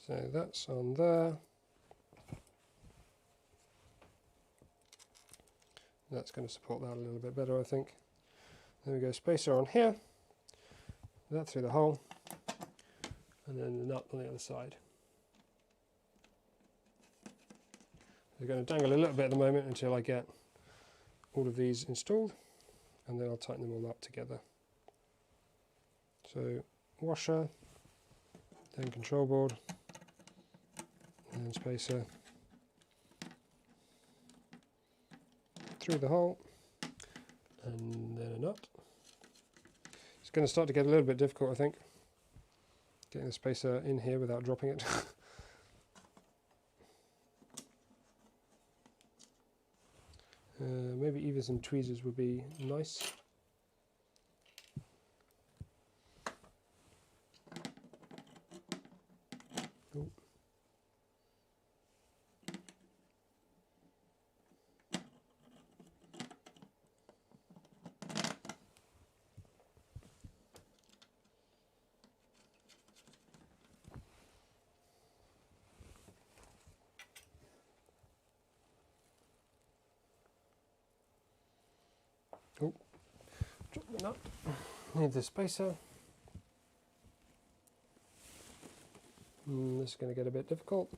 So that's on there. That's going to support that a little bit better, I think. There we go, spacer on here. That through the hole. And then the nut on the other side. They're going to dangle a little bit at the moment until I get all of these installed. And then I'll tighten them all up together. So washer, then control board. And then spacer through the hole, and then a nut. It's going to start to get a little bit difficult, I think, getting the spacer in here without dropping it. Maybe evers and tweezers would be nice. Oh. Oh, drop the nut. Need the spacer. This is going to get a bit difficult.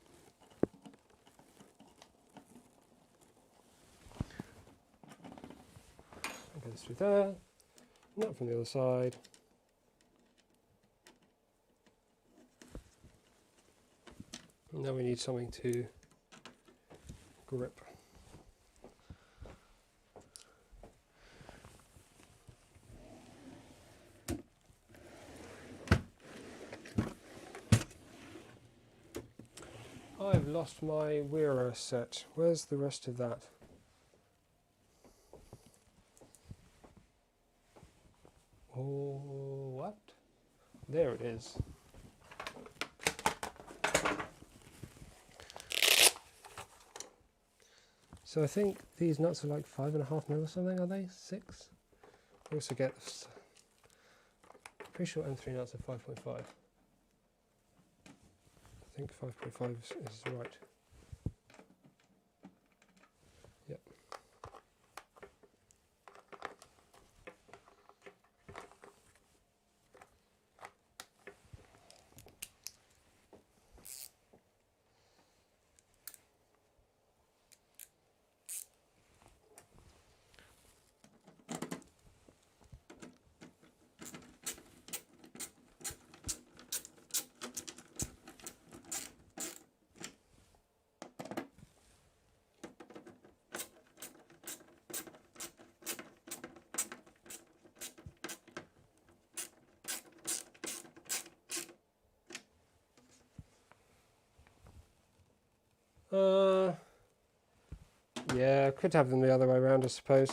Get this through there. Nut from the other side. And now we need something to grip. I've lost my Wearer set. Where's the rest of that? Oh, what? There it is. So I think these nuts are like 5.5mm or something, are they? 6? I also get, pretty sure M3 nuts are 5.5. I think 5.5 is right. Yep. Yeah, could have them the other way around, I suppose.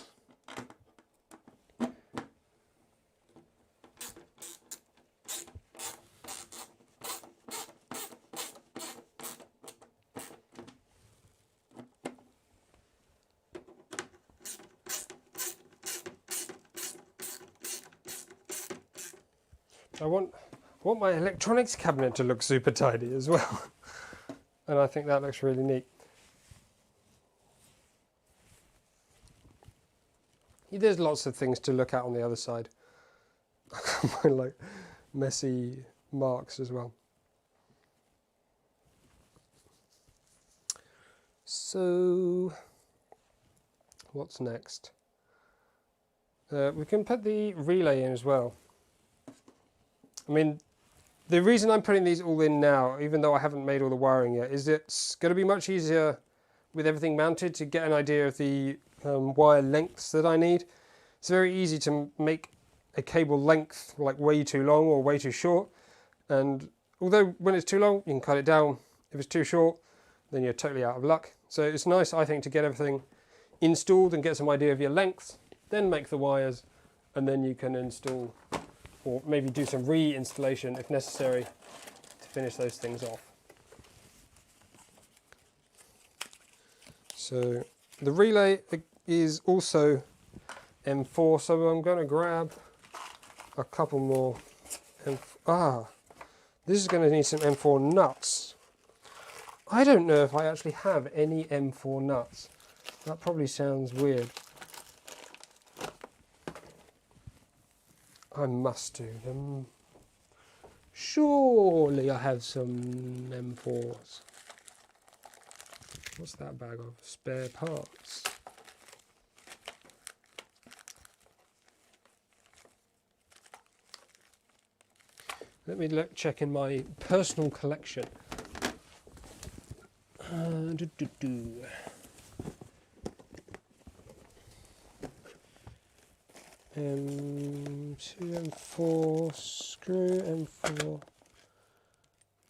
I want my electronics cabinet to look super tidy as well. And I think that looks really neat. There's lots of things to look at on the other side. Like messy marks as well. So what's next? We can put the relay in as well. I mean, the reason I'm putting these all in now, even though I haven't made all the wiring yet, is it's going to be much easier with everything mounted to get an idea of the wire lengths that I need. It's very easy to make a cable length like way too long or way too short, and although when it's too long you can cut it down, if it's too short then you're totally out of luck. So it's nice, I think, to get everything installed and get some idea of your lengths, then make the wires, and then you can install or maybe do some re-installation if necessary to finish those things off. So the relay is also M4, so I'm going to grab a couple more. This is going to need some M4 nuts. I don't know if I actually have any M4 nuts. That probably sounds weird. I must do them. Surely I have some M4s. What's that bag of? Spare parts. Let me check in my personal collection. M2, M4, screw, M4,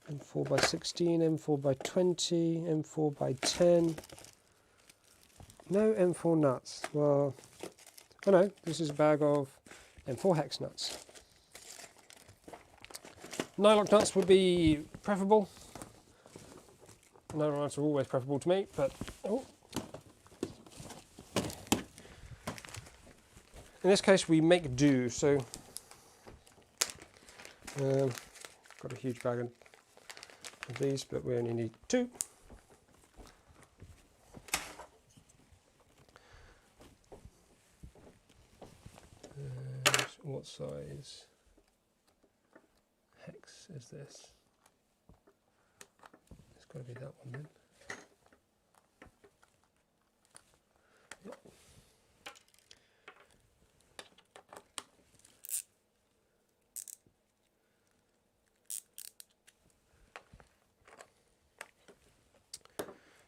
M4 by 16, M4 by 20, M4 by 10. No M4 nuts. Well, oh no, this is a bag of M4 hex nuts. Nylock nuts would be preferable. Nylock nuts are always preferable to me, but in this case we make do. So got a huge bag of these, but we only need 2. What size hex is this? It's got to be that one then. Yep.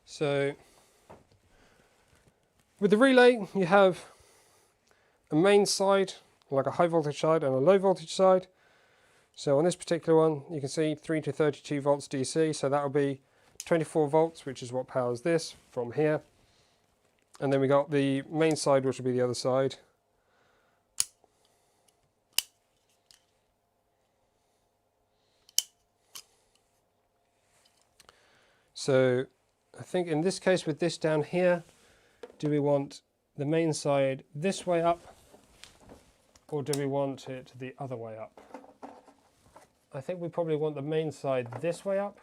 So with the relay you have a main side, like a high voltage side, and a low voltage side. So on this particular one you can see 3 to 32 volts DC, so that will be 24 volts, which is what powers this from here. And then we got the main side, which will be the other side. So I think in this case with this down here, do we want the main side this way up, or do we want it the other way up? I think we probably want the main side this way up,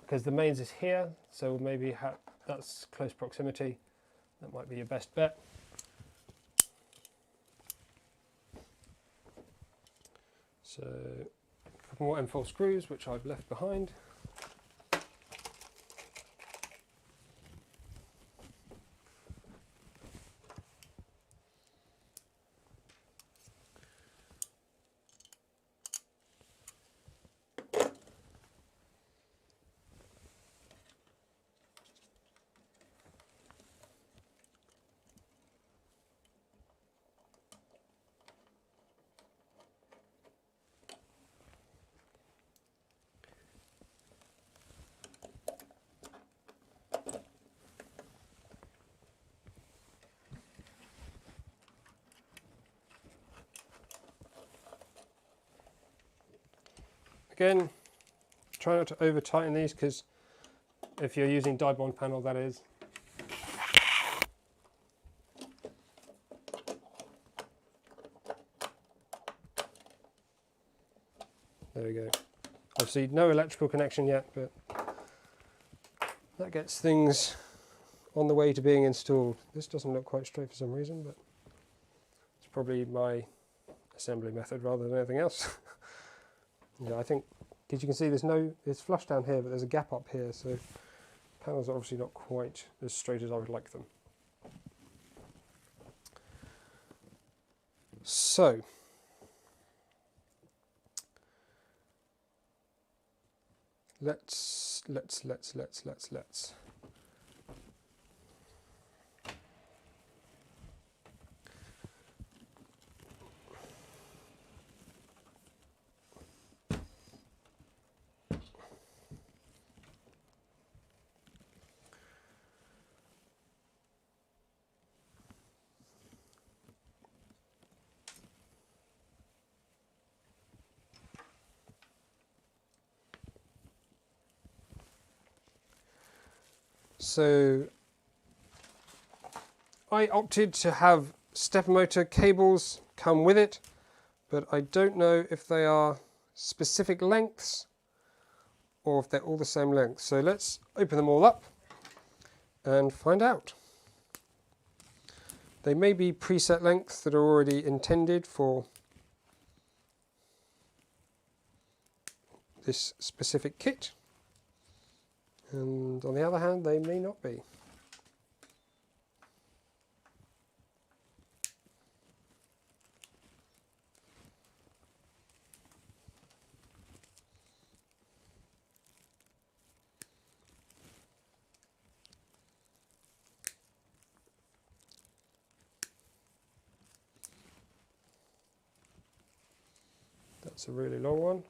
because the mains is here, so maybe that's close proximity. That might be your best bet. So a couple more M4 screws, which I've left behind. Again, try not to over tighten these, because if you're using die bond panel, that is. There we go. Obviously no electrical connection yet, but that gets things on the way to being installed. This doesn't look quite straight for some reason, but it's probably my assembly method rather than anything else. Yeah, I think, because you can see it's flush down here, but there's a gap up here, so panels are obviously not quite as straight as I would like them. So, let's. So I opted to have stepper motor cables come with it, but I don't know if they are specific lengths or if they're all the same length. So let's open them all up and find out. They may be preset lengths that are already intended for this specific kit, and on the other hand they may not be. That's a really long one.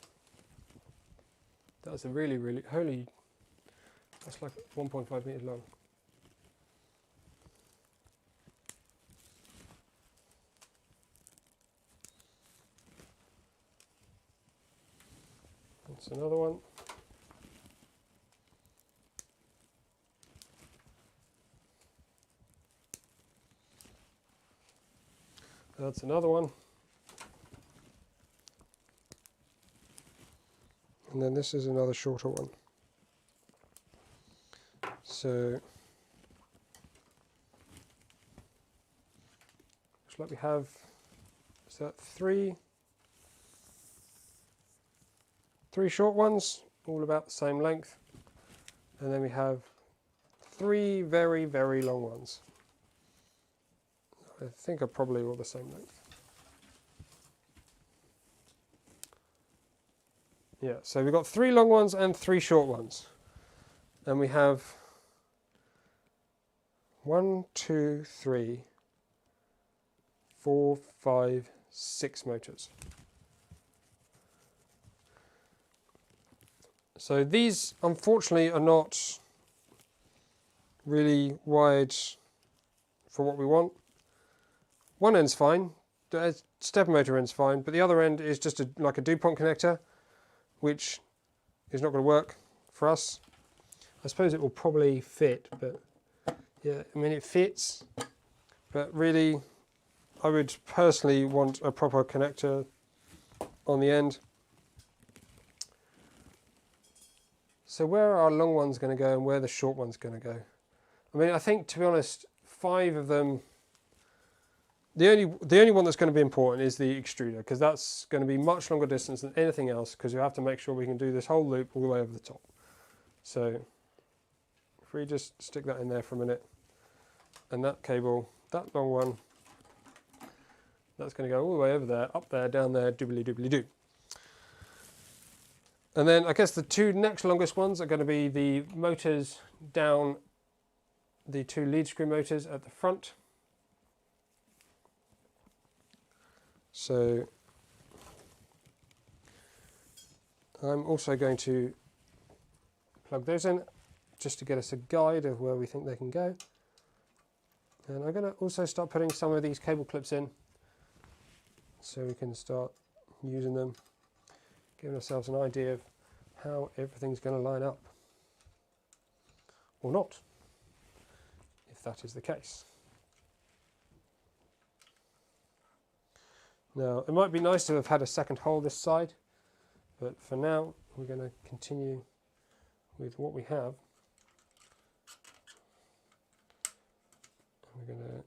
That's a really, that's like 1.5 meters long. That's another one. That's another one. And then this is another shorter one. So, looks like we have, is that three short ones, all about the same length. And then we have three very, very long ones. I think are probably all the same length. Yeah, so we've got 3 long ones and 3 short ones. And we have 1, 2, 3, 4, 5, 6 motors. So these unfortunately are not really wired for what we want. One end's fine, the stepper motor end's fine, but the other end is just like a DuPont connector, which is not going to work for us. I suppose it will probably fit, but yeah, I mean it fits, but really I would personally want a proper connector on the end. So where are our long ones going to go and where are the short ones going to go? I mean, I think, to be honest, 5 of them, the only one that's going to be important is the extruder, because that's going to be much longer distance than anything else, because you have to make sure we can do this whole loop all the way over the top. So if we just stick that in there for a minute, and that cable, that long one, that's going to go all the way over there, up there, down there, doobly doobly doo. And then I guess the 2 next longest ones are going to be the motors down, the 2 lead screw motors at the front. So I'm also going to plug those in just to get us a guide of where we think they can go. And I'm going to also start putting some of these cable clips in so we can start using them. giving ourselves an idea of how everything's going to line up. Or not, if that is the case. Now, it might be nice to have had a second hole this side, but for now, we're going to continue with what we have. We're going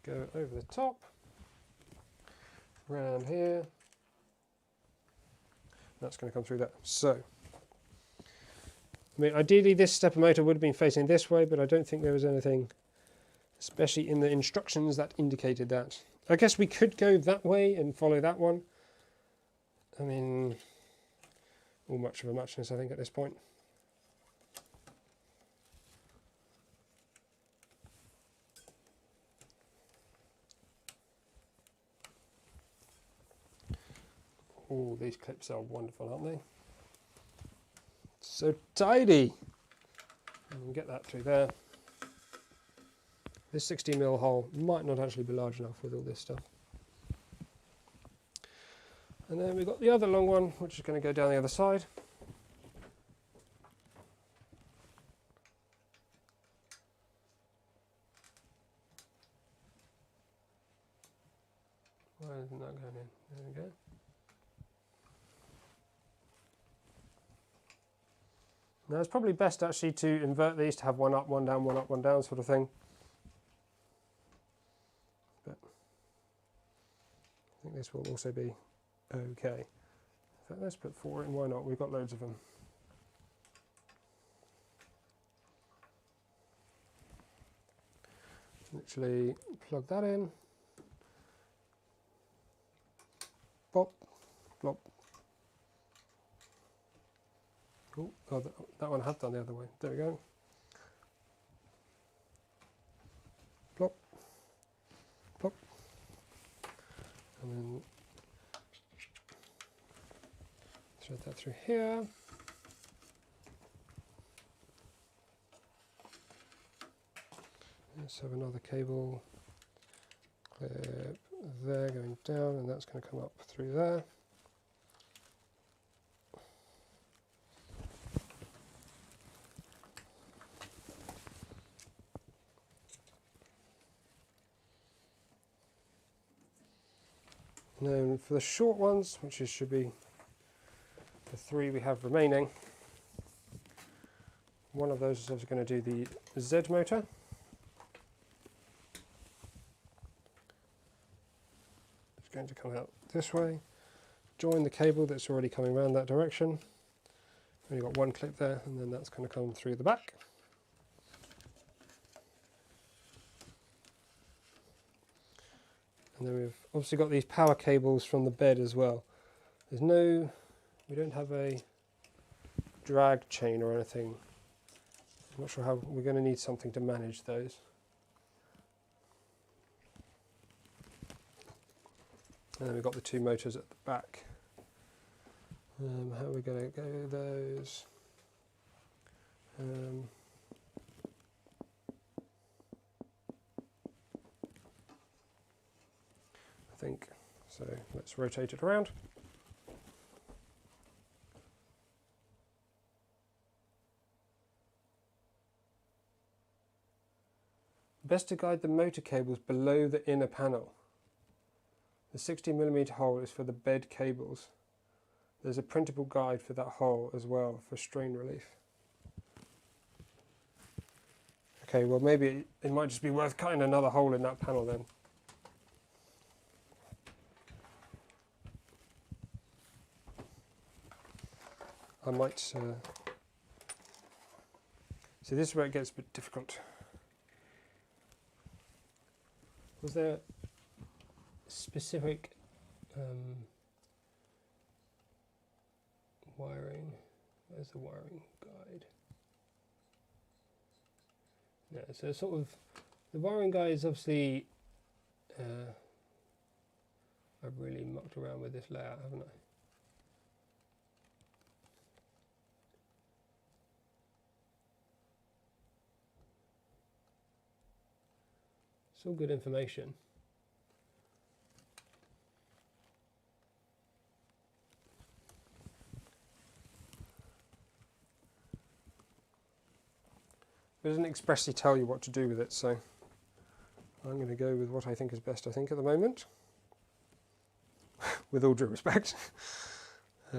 to go over the top, around here. That's going to come through that. So, I mean, ideally this stepper motor would have been facing this way, but I don't think there was anything, especially in the instructions, that indicated that. I guess we could go that way and follow that one. I mean, all much of a muchness, I think, at this point. Oh, these clips are wonderful, aren't they? So tidy. And we can get that through there. This 16mm hole might not actually be large enough with all this stuff. And then we've got the other long one, which is going to go down the other side. Why isn't that going in? There we go. Now it's probably best actually to invert these to have one up, one down, one up, one down sort of thing. But I think this will also be okay. So let's put 4 in, why not? We've got loads of them. Literally plug that in. Pop, plop. Oh, that one I have done the other way. There we go. Plop, plop. And then thread that through here. Let's have another cable clip there going down, and that's going to come up through there. Now for the short ones, which should be the 3 we have remaining, one of those is also going to do the Z motor. It's going to come out this way, join the cable that's already coming around that direction. Only got one clip there, and then that's going to come through the back. And then we've obviously got these power cables from the bed as well. We don't have a drag chain or anything. I'm not sure how we're going to need something to manage those. And then we've got the 2 motors at the back. How are we going to go those? I think so. Let's rotate it around. Best to guide the motor cables below the inner panel. The 60mm hole is for the bed cables. There's a printable guide for that hole as well for strain relief. Okay, well maybe it might just be worth cutting another hole in that panel then. I might, so this is where it gets a bit difficult. Was there specific wiring? Where's the wiring guide? Yeah, so sort of, the wiring guide is obviously, I've really mucked around with this layout, haven't I? It's all good information. It doesn't expressly tell you what to do with it, so I'm going to go with what I think is best, I think, at the moment. With all due respect. So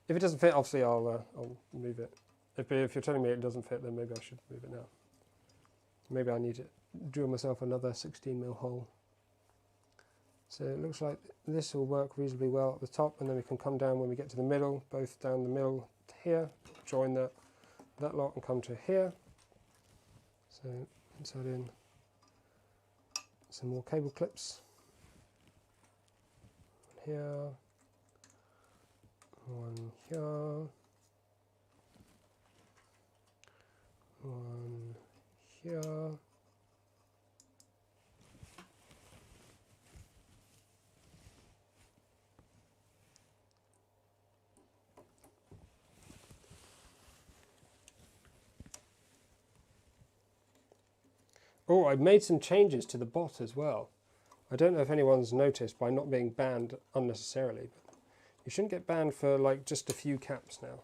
if it doesn't fit, obviously I'll move it. If you're telling me it doesn't fit, then maybe I should move it now. Maybe I need to drill myself another 16mm hole. So it looks like this will work reasonably well at the top, and then we can come down when we get to the middle, both down the middle here, join that lot and come to here. So insert in some more cable clips. Here, one here, one here. Oh, I've made some changes to the bot as well. I don't know if anyone's noticed by not being banned unnecessarily, but you shouldn't get banned for like just a few caps now.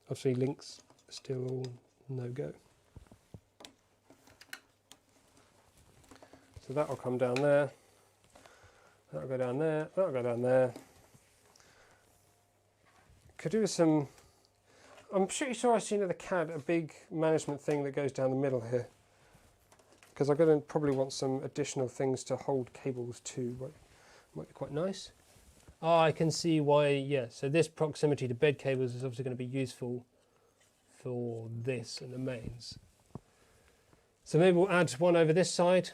Obviously links are still all no-go. So that'll come down there, that'll go down there, that'll go down there. Could do with some, I'm pretty sure I've seen at the CAD a big management thing that goes down the middle here. Because I'm going to probably want some additional things to hold cables to. Might be quite nice. Oh, I can see why, yeah. So this proximity to bed cables is obviously going to be useful for this and the mains. So maybe we'll add one over this side.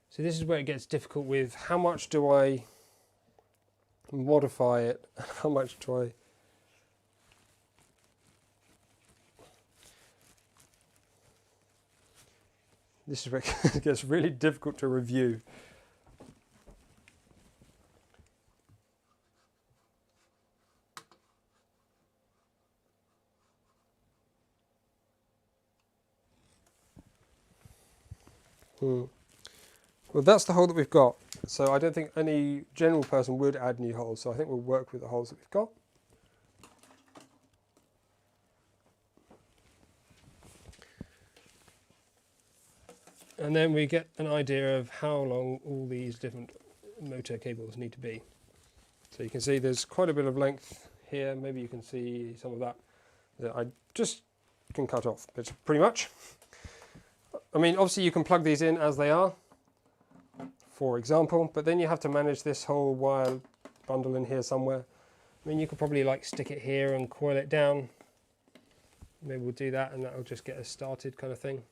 So this is where it gets difficult with how much do I modify it, how much do I... This is where it gets really difficult to review. Well, that's the hole that we've got. So I don't think any general person would add new holes. So I think we'll work with the holes that we've got. And then we get an idea of how long all these different motor cables need to be. So you can see there's quite a bit of length here. Maybe you can see some of that I just can cut off, but pretty much. I mean, obviously you can plug these in as they are, for example, but then you have to manage this whole wire bundle in here somewhere. I mean, you could probably like stick it here and coil it down. Maybe we'll do that and that'll just get us started kind of thing.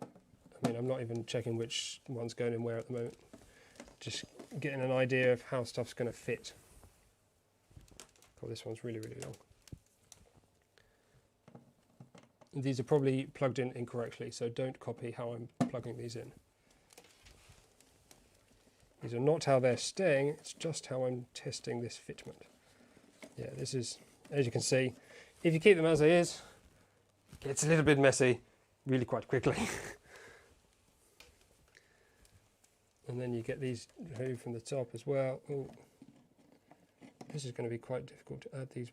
I mean, I'm not even checking which one's going in where at the moment. Just getting an idea of how stuff's going to fit. Oh, this one's really, really long. These are probably plugged in incorrectly, so don't copy how I'm plugging these in. These are not how they're staying, it's just how I'm testing this fitment. Yeah, this is, as you can see, if you keep them as they is, it gets a little bit messy really quite quickly. And then you get these removed from the top as well. Ooh. This is going to be quite difficult to add these.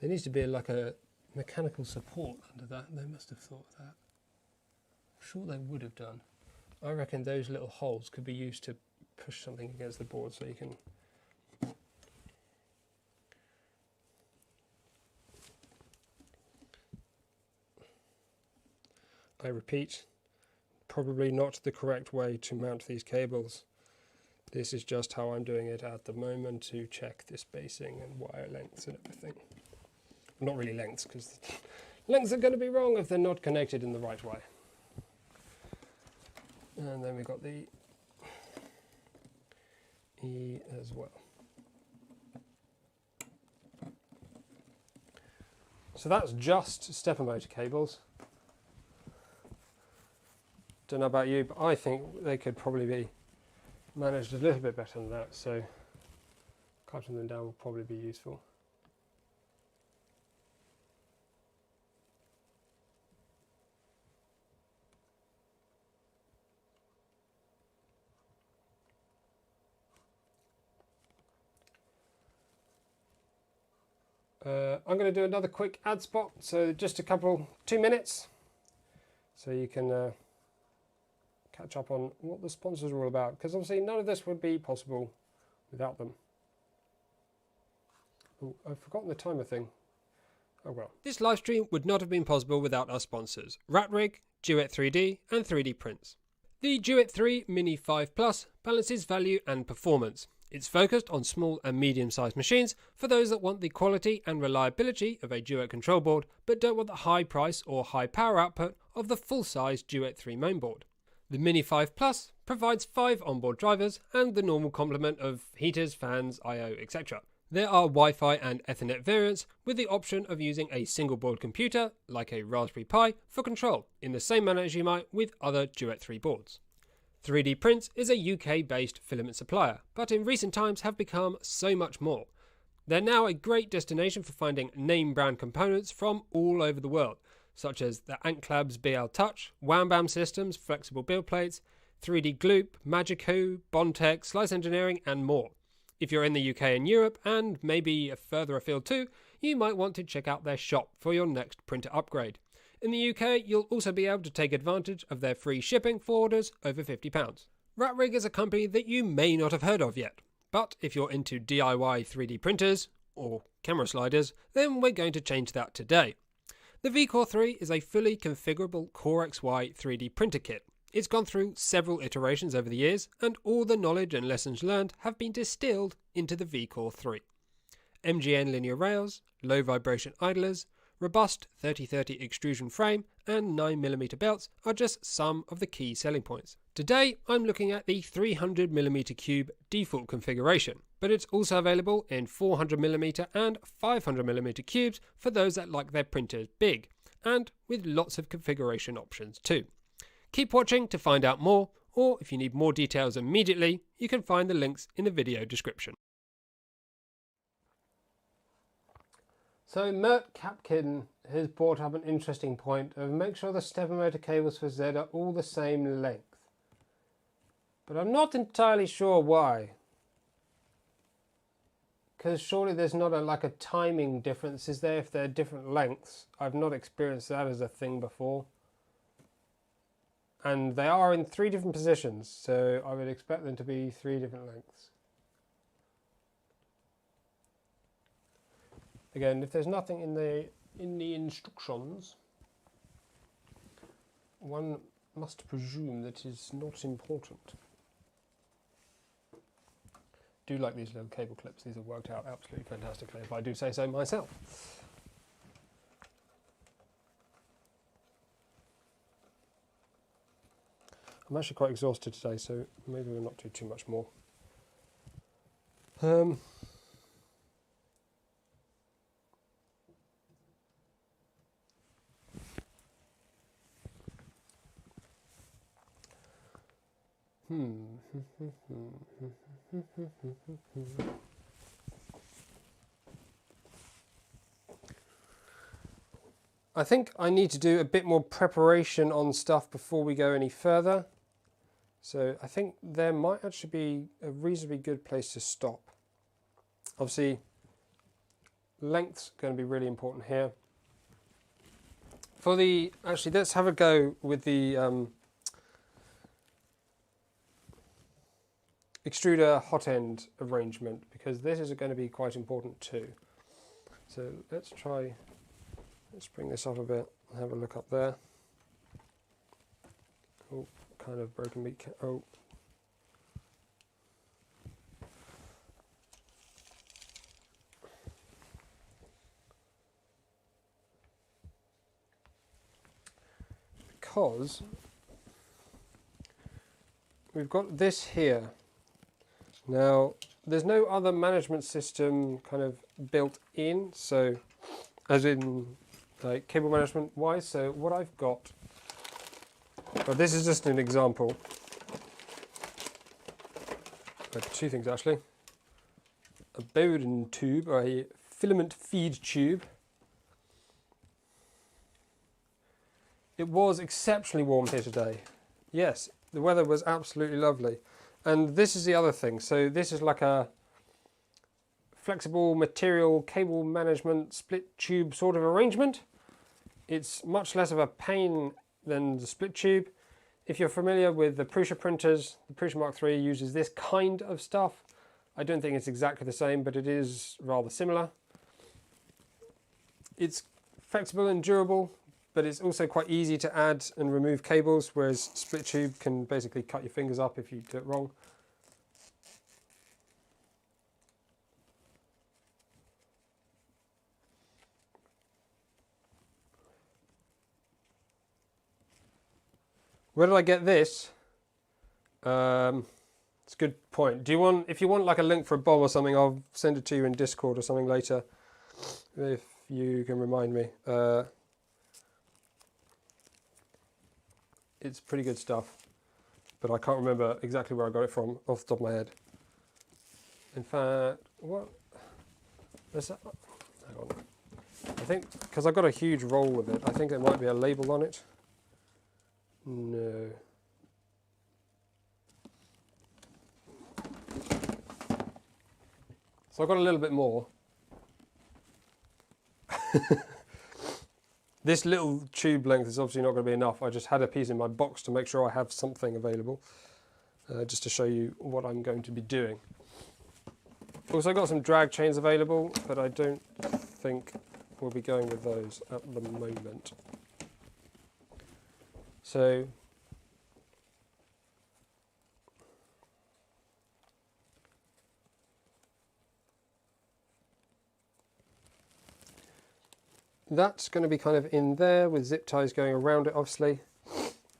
There needs to be like a mechanical support under that. They must have thought of that. I'm sure they would have done. I reckon those little holes could be used to push something against the board so you can... I repeat, probably not the correct way to mount these cables. This is just how I'm doing it at the moment to check the spacing and wire lengths and everything. Not really lengths, because lengths are going to be wrong if they're not connected in the right way. And then we've got the E as well. So that's just stepper motor cables. Don't know about you, but I think they could probably be managed a little bit better than that, so cutting them down will probably be useful. I'm going to do another quick ad spot, so just 2 minutes, so you can catch up on what the sponsors are all about, because obviously none of this would be possible without them. Oh, I've forgotten the timer thing. Oh well. This live stream would not have been possible without our sponsors, Ratrig, Duet 3D and 3D Printz. The Duet 3 Mini 5 Plus balances value and performance. It's focused on small and medium-sized machines for those that want the quality and reliability of a Duet control board, but don't want the high price or high power output of the full-size Duet 3 mainboard. The Mini 5 Plus provides 5 onboard drivers and the normal complement of heaters, fans, I/O, etc. There are Wi-Fi and Ethernet variants with the option of using a single board computer, like a Raspberry Pi, for control, in the same manner as you might with other Duet 3 boards. 3D Printz is a UK-based filament supplier, but in recent times have become so much more. They're now a great destination for finding name brand components from all over the world, such as the Anklab's BL Touch, Wham Bam Systems, flexible build plates, 3D Gloop, Magico, Bondtech, Slice Engineering and more. If you're in the UK and Europe, and maybe further afield too, you might want to check out their shop for your next printer upgrade. In the UK, you'll also be able to take advantage of their free shipping for orders over £50. Ratrig is a company that you may not have heard of yet, but if you're into DIY 3D printers, or camera sliders, then we're going to change that today. The VCore 3 is a fully configurable CoreXY 3D printer kit. It's gone through several iterations over the years, and all the knowledge and lessons learned have been distilled into the VCore 3. MGN linear rails, low vibration idlers, robust 3030 extrusion frame and 9mm belts are just some of the key selling points. Today I'm looking at the 300mm cube default configuration, but it's also available in 400mm and 500mm cubes for those that like their printers big, and with lots of configuration options too. Keep watching to find out more, or if you need more details immediately, you can find the links in the video description. So Mert Kapkin has brought up an interesting point of make sure the stepper motor cables for Z are all the same length. But I'm not entirely sure why. Because surely there's not a timing difference, is there, if they're different lengths? I've not experienced that as a thing before. And they are in 3 different positions, so I would expect them to be 3 different lengths. Again, if there's nothing in the instructions, one must presume that is not important. Do like these little cable clips. These have worked out absolutely fantastically, if I do say so myself. I'm actually quite exhausted today, so maybe we'll not do too much more. I think I need to do a bit more preparation on stuff before we go any further. So I think there might actually be a reasonably good place to stop. Obviously, length's going to be really important here. Actually, let's have a go with the extruder hot end arrangement, because this is going to be quite important too. So let's bring this up a bit and have a look up there. Oh, kind of broken me. Oh. Because we've got this here. Now, there's no other management system kind of built in, so as in like cable management wise. So what I've got, well, this is just an example. Two things actually. A Bowden tube, or a filament feed tube. It was exceptionally warm here today. Yes, the weather was absolutely lovely. And this is the other thing. So this is like a flexible material cable management split tube sort of arrangement. It's much less of a pain than the split tube. If you're familiar with the Prusa printers, the Prusa Mark III uses this kind of stuff. I don't think it's exactly the same, but it is rather similar. It's flexible and durable, but it's also quite easy to add and remove cables, whereas split tube can basically cut your fingers up if you do it wrong. Where did I get this? It's a good point. Do you want, if you want like a link for a bomb or something, I'll send it to you in Discord or something later, if you can remind me. It's pretty good stuff, but I can't remember exactly where I got it from off the top of my head. In fact, what? Hang on. I think, because I've got a huge roll with it, I think there might be a label on it. No. So I've got a little bit more. This little tube length is obviously not going to be enough. I just had a piece in my box to make sure I have something available, just to show you what I'm going to be doing. Also got some drag chains available, but I don't think we'll be going with those at the moment. So that's going to be kind of in there with zip ties going around it, obviously.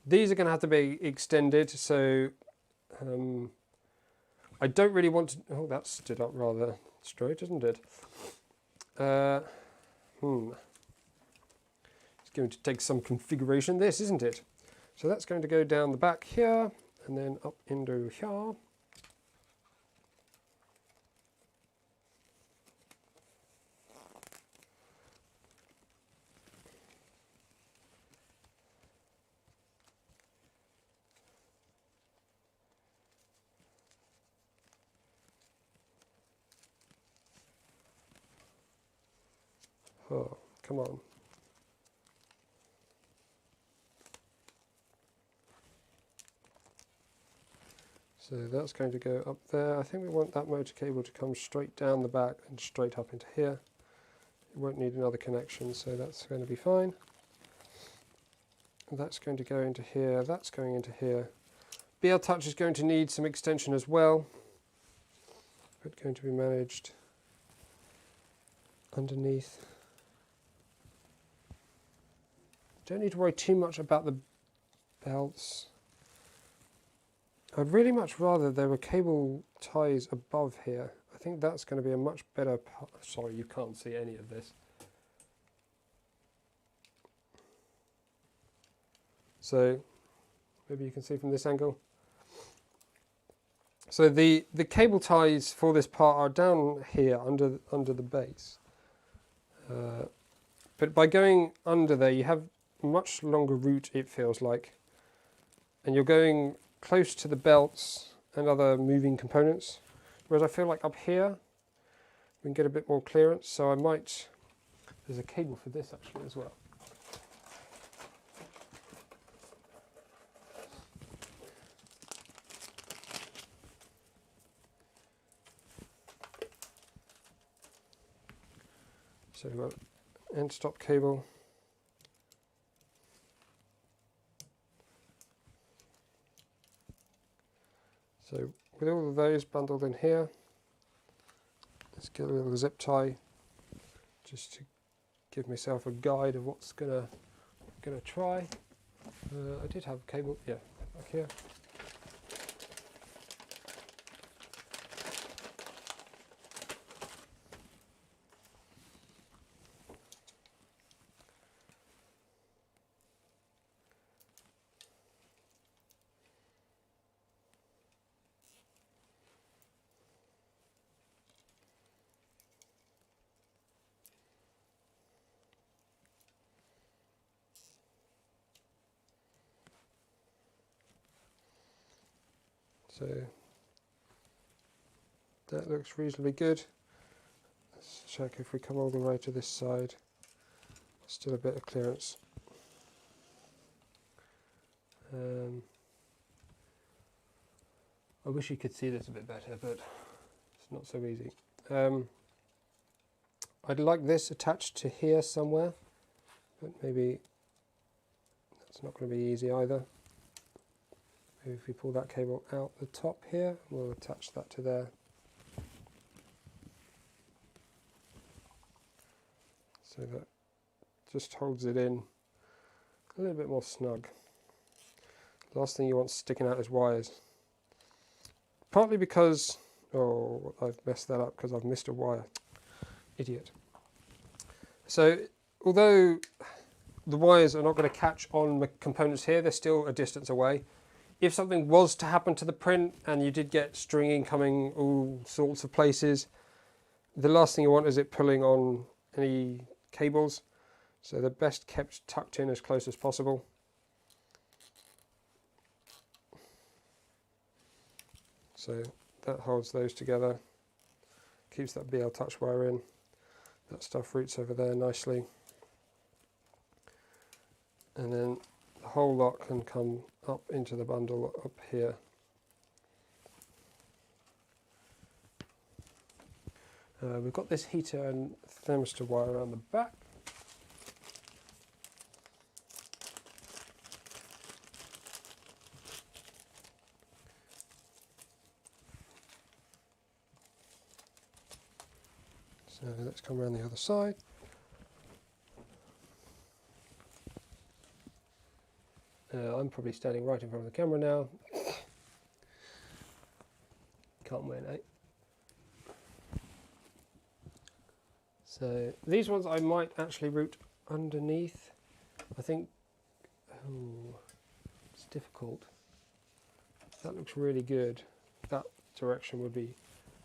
These are going to have to be extended, so I don't really want to... Oh, that stood up rather straight, isn't it? It's going to take some configuration, this, isn't it? So that's going to go down the back here, and then up into here. Oh, come on. So that's going to go up there. I think we want that motor cable to come straight down the back and straight up into here. It won't need another connection, so that's going to be fine. That's going to go into here, that's going into here. BL Touch is going to need some extension as well, but going to be managed underneath. Don't need to worry too much about the belts. I'd really much rather there were cable ties above here. I think that's going to be a much better part. Sorry, you can't see any of this. So maybe you can see from this angle. So the cable ties for this part are down here under the base. But by going under there, you have a much longer route, it feels like, and you're going close to the belts and other moving components, whereas I feel like up here we can get a bit more clearance, so I might... There's a cable for this actually as well. So we've got end stop cable. So with all of those bundled in here, let's get a little zip tie just to give myself a guide of what's gonna try. I did have a cable, yeah, back here. So that looks reasonably good. check if we come all the way to this side. Still a bit of clearance. I wish you could see this a bit better, but it's not so easy. I'd like this attached to here somewhere, but maybe that's not going to be easy either. Maybe if we pull that cable out the top here, we'll attach that to there. So that just holds it in a little bit more snug. Last thing you want sticking out is wires. Partly because, oh, I've messed that up because I've missed a wire. Idiot. So, although the wires are not going to catch on the components here, they're still a distance away. If something was to happen to the print and you did get stringing coming all sorts of places, the last thing you want is it pulling on any cables. So they're best kept tucked in as close as possible. So that holds those together, keeps that BL touch wire in. That stuff routes over there nicely. And then the whole lot can come up into the bundle up here. We've got this heater and thermistor wire around the back. So let's come around the other side. I'm probably standing right in front of the camera now. Can't win, eh? So these ones I might actually route underneath. I think, oh, it's difficult. That looks really good. That direction would be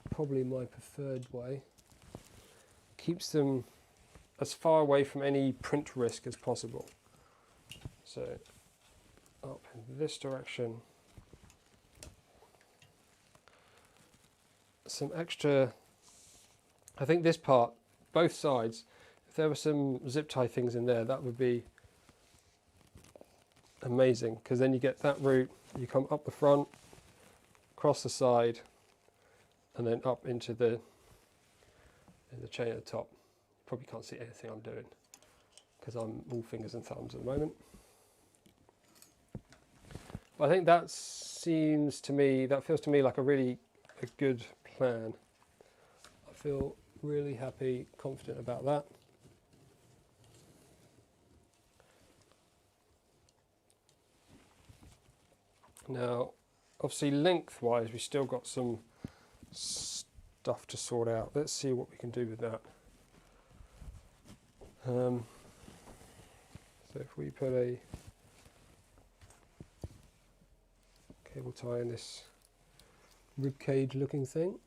probably my preferred way. Keeps them as far away from any print risk as possible. So up in this direction. Some extra, I think this part, both sides, if there were some zip tie things in there, that would be amazing, because then you get that route, you come up the front, across the side, and then up into the chain at the top. Probably can't see anything I'm doing because I'm all fingers and thumbs at the moment. But I think that seems to me, that feels to me like a good plan. I feel really happy, confident about that. Now, obviously lengthwise, we've still got some stuff to sort out. Let's see what we can do with that. So if we put a cable tie in this rib cage looking thing.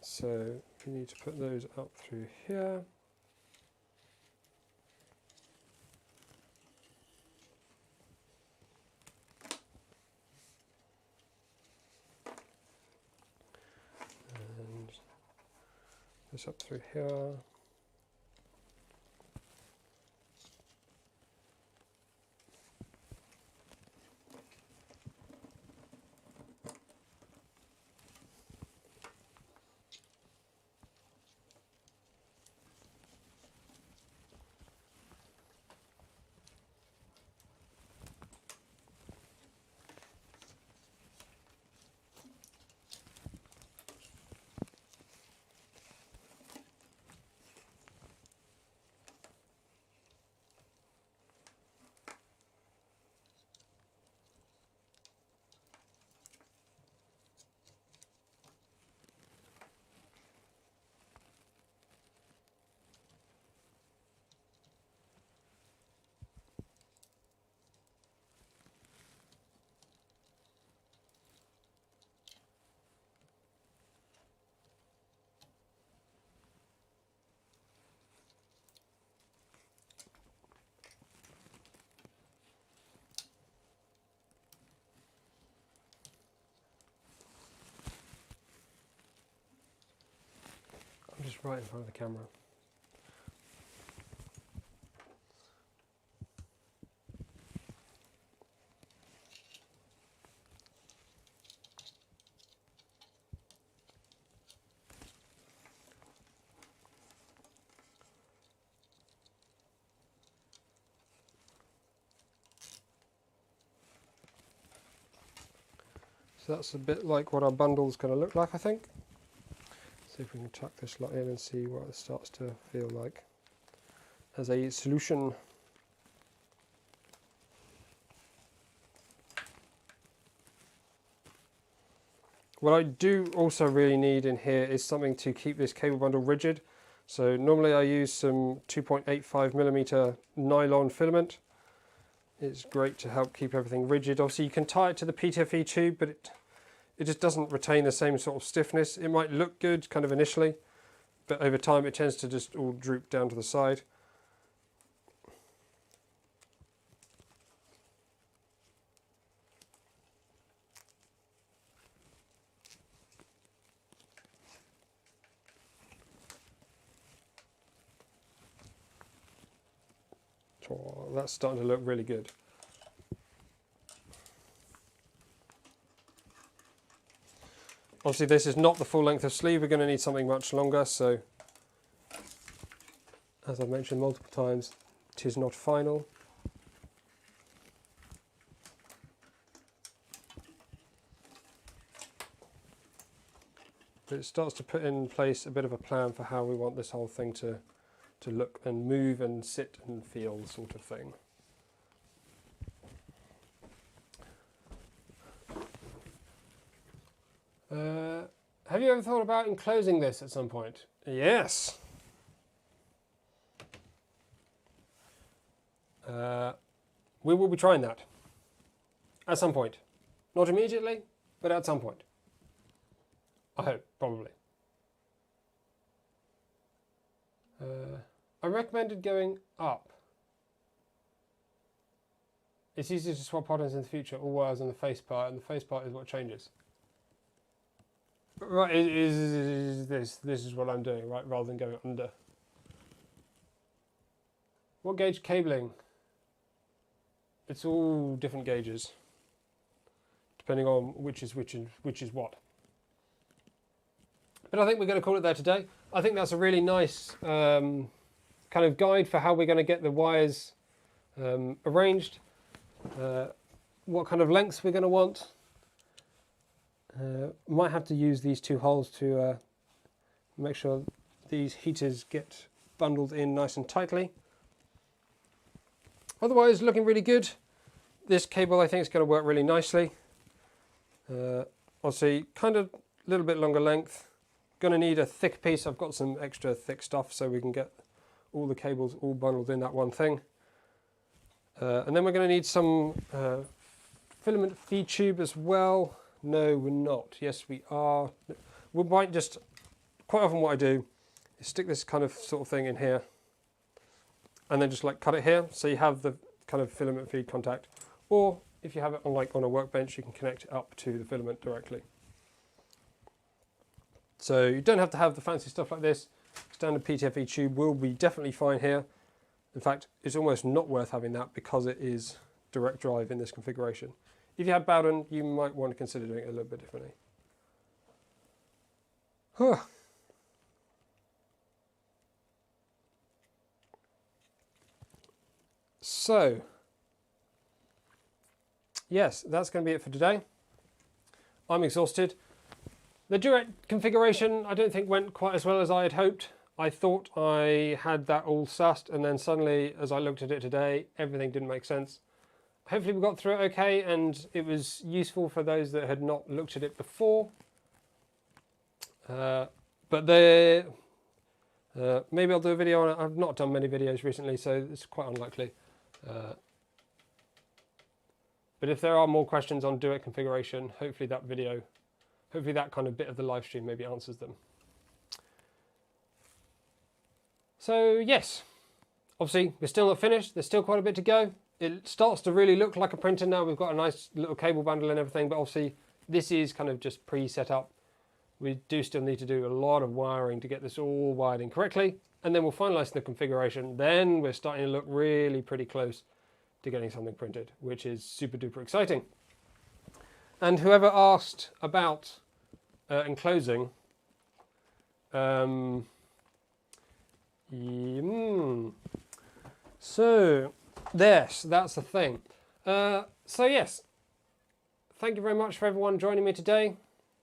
So we need to put those up through here. And this up through here. just right in front of the camera. So that's a bit like what our bundle is going to look like, I think. See if we can tuck this lot in and see what it starts to feel like as a solution. What I do also really need in here is something to keep this cable bundle rigid. So normally I use some 2.85mm nylon filament. It's great to help keep everything rigid. Obviously you can tie it to the PTFE tube, but it just doesn't retain the same sort of stiffness. It might look good kind of initially, but over time it tends to just all droop down to the side. Oh, that's starting to look really good. Obviously this is not the full length of sleeve, we're going to need something much longer, so as I've mentioned multiple times, it is not final. But it starts to put in place a bit of a plan for how we want this whole thing to look and move and sit and feel, sort of thing. Have you ever thought about enclosing this at some point? Yes. We will be trying that at some point. Not immediately, but at some point. I hope, probably. I recommended going up. It's easier to swap patterns in the future, all wires on the face part, and the face part is what changes. Right, this is what I'm doing, right, rather than going under. What gauge cabling? It's all different gauges, depending on which is what. But I think we're going to call it there today. I think that's a really nice kind of guide for how we're going to get the wires arranged, what kind of lengths we're going to want. Might have to use these two holes to make sure these heaters get bundled in nice and tightly. Otherwise, looking really good. This cable I think is going to work really nicely. Obviously, kind of a little bit longer length. Going to need a thick piece. I've got some extra thick stuff so we can get all the cables all bundled in that one thing. And then we're going to need some filament feed tube as well. No, we're not. Yes, we are. We might just, quite often what I do is stick this kind of sort of thing in here and then just like cut it here so you have the kind of filament feed contact. Or if you have it on like on a workbench, you can connect it up to the filament directly. So you don't have to have the fancy stuff like this. Standard PTFE tube will be definitely fine here. In fact, it's almost not worth having that because it is direct drive in this configuration. If you had Bowden, you might want to consider doing it a little bit differently. So, yes, that's going to be it for today. I'm exhausted. The Duet configuration I don't think went quite as well as I had hoped. I thought I had that all sussed, and then suddenly as I looked at it today, everything didn't make sense. Hopefully we got through it okay and it was useful for those that had not looked at it before. But maybe I'll do a video on it. I've not done many videos recently, so it's quite unlikely. But if there are more questions on Duet configuration, hopefully that kind of bit of the live stream maybe answers them. So yes, obviously we're still not finished. There's still quite a bit to go. It starts to really look like a printer now. We've got a nice little cable bundle and everything, but obviously this is kind of just pre-set up. We do still need to do a lot of wiring to get this all wired in correctly, and then we'll finalize the configuration. Then we're starting to look really pretty close to getting something printed, which is super duper exciting. And whoever asked about enclosing, so yes, that's the thing. So yes, thank you very much for everyone joining me today.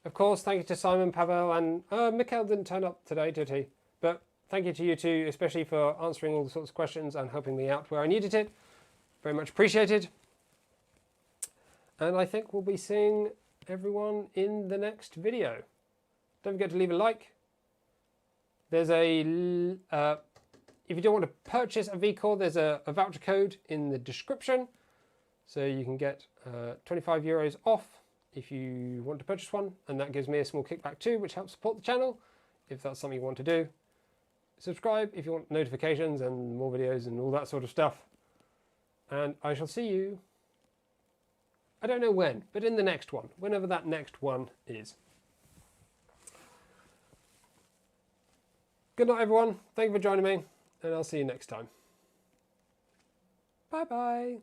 Of course, thank you to Simon, Pavel, and Mikhail didn't turn up today, did he? But thank you to you two, especially for answering all the sorts of questions and helping me out where I needed it. Very much appreciated. And I think we'll be seeing everyone in the next video. Don't forget to leave a like. There's a, if you don't want to purchase a VCore, there's a voucher code in the description. So you can get 25 euros off if you want to purchase one. And that gives me a small kickback too, which helps support the channel, if that's something you want to do. Subscribe if you want notifications and more videos and all that sort of stuff. And I shall see you, I don't know when, but in the next one, whenever that next one is. Good night, everyone. Thank you for joining me, and I'll see you next time. Bye-bye.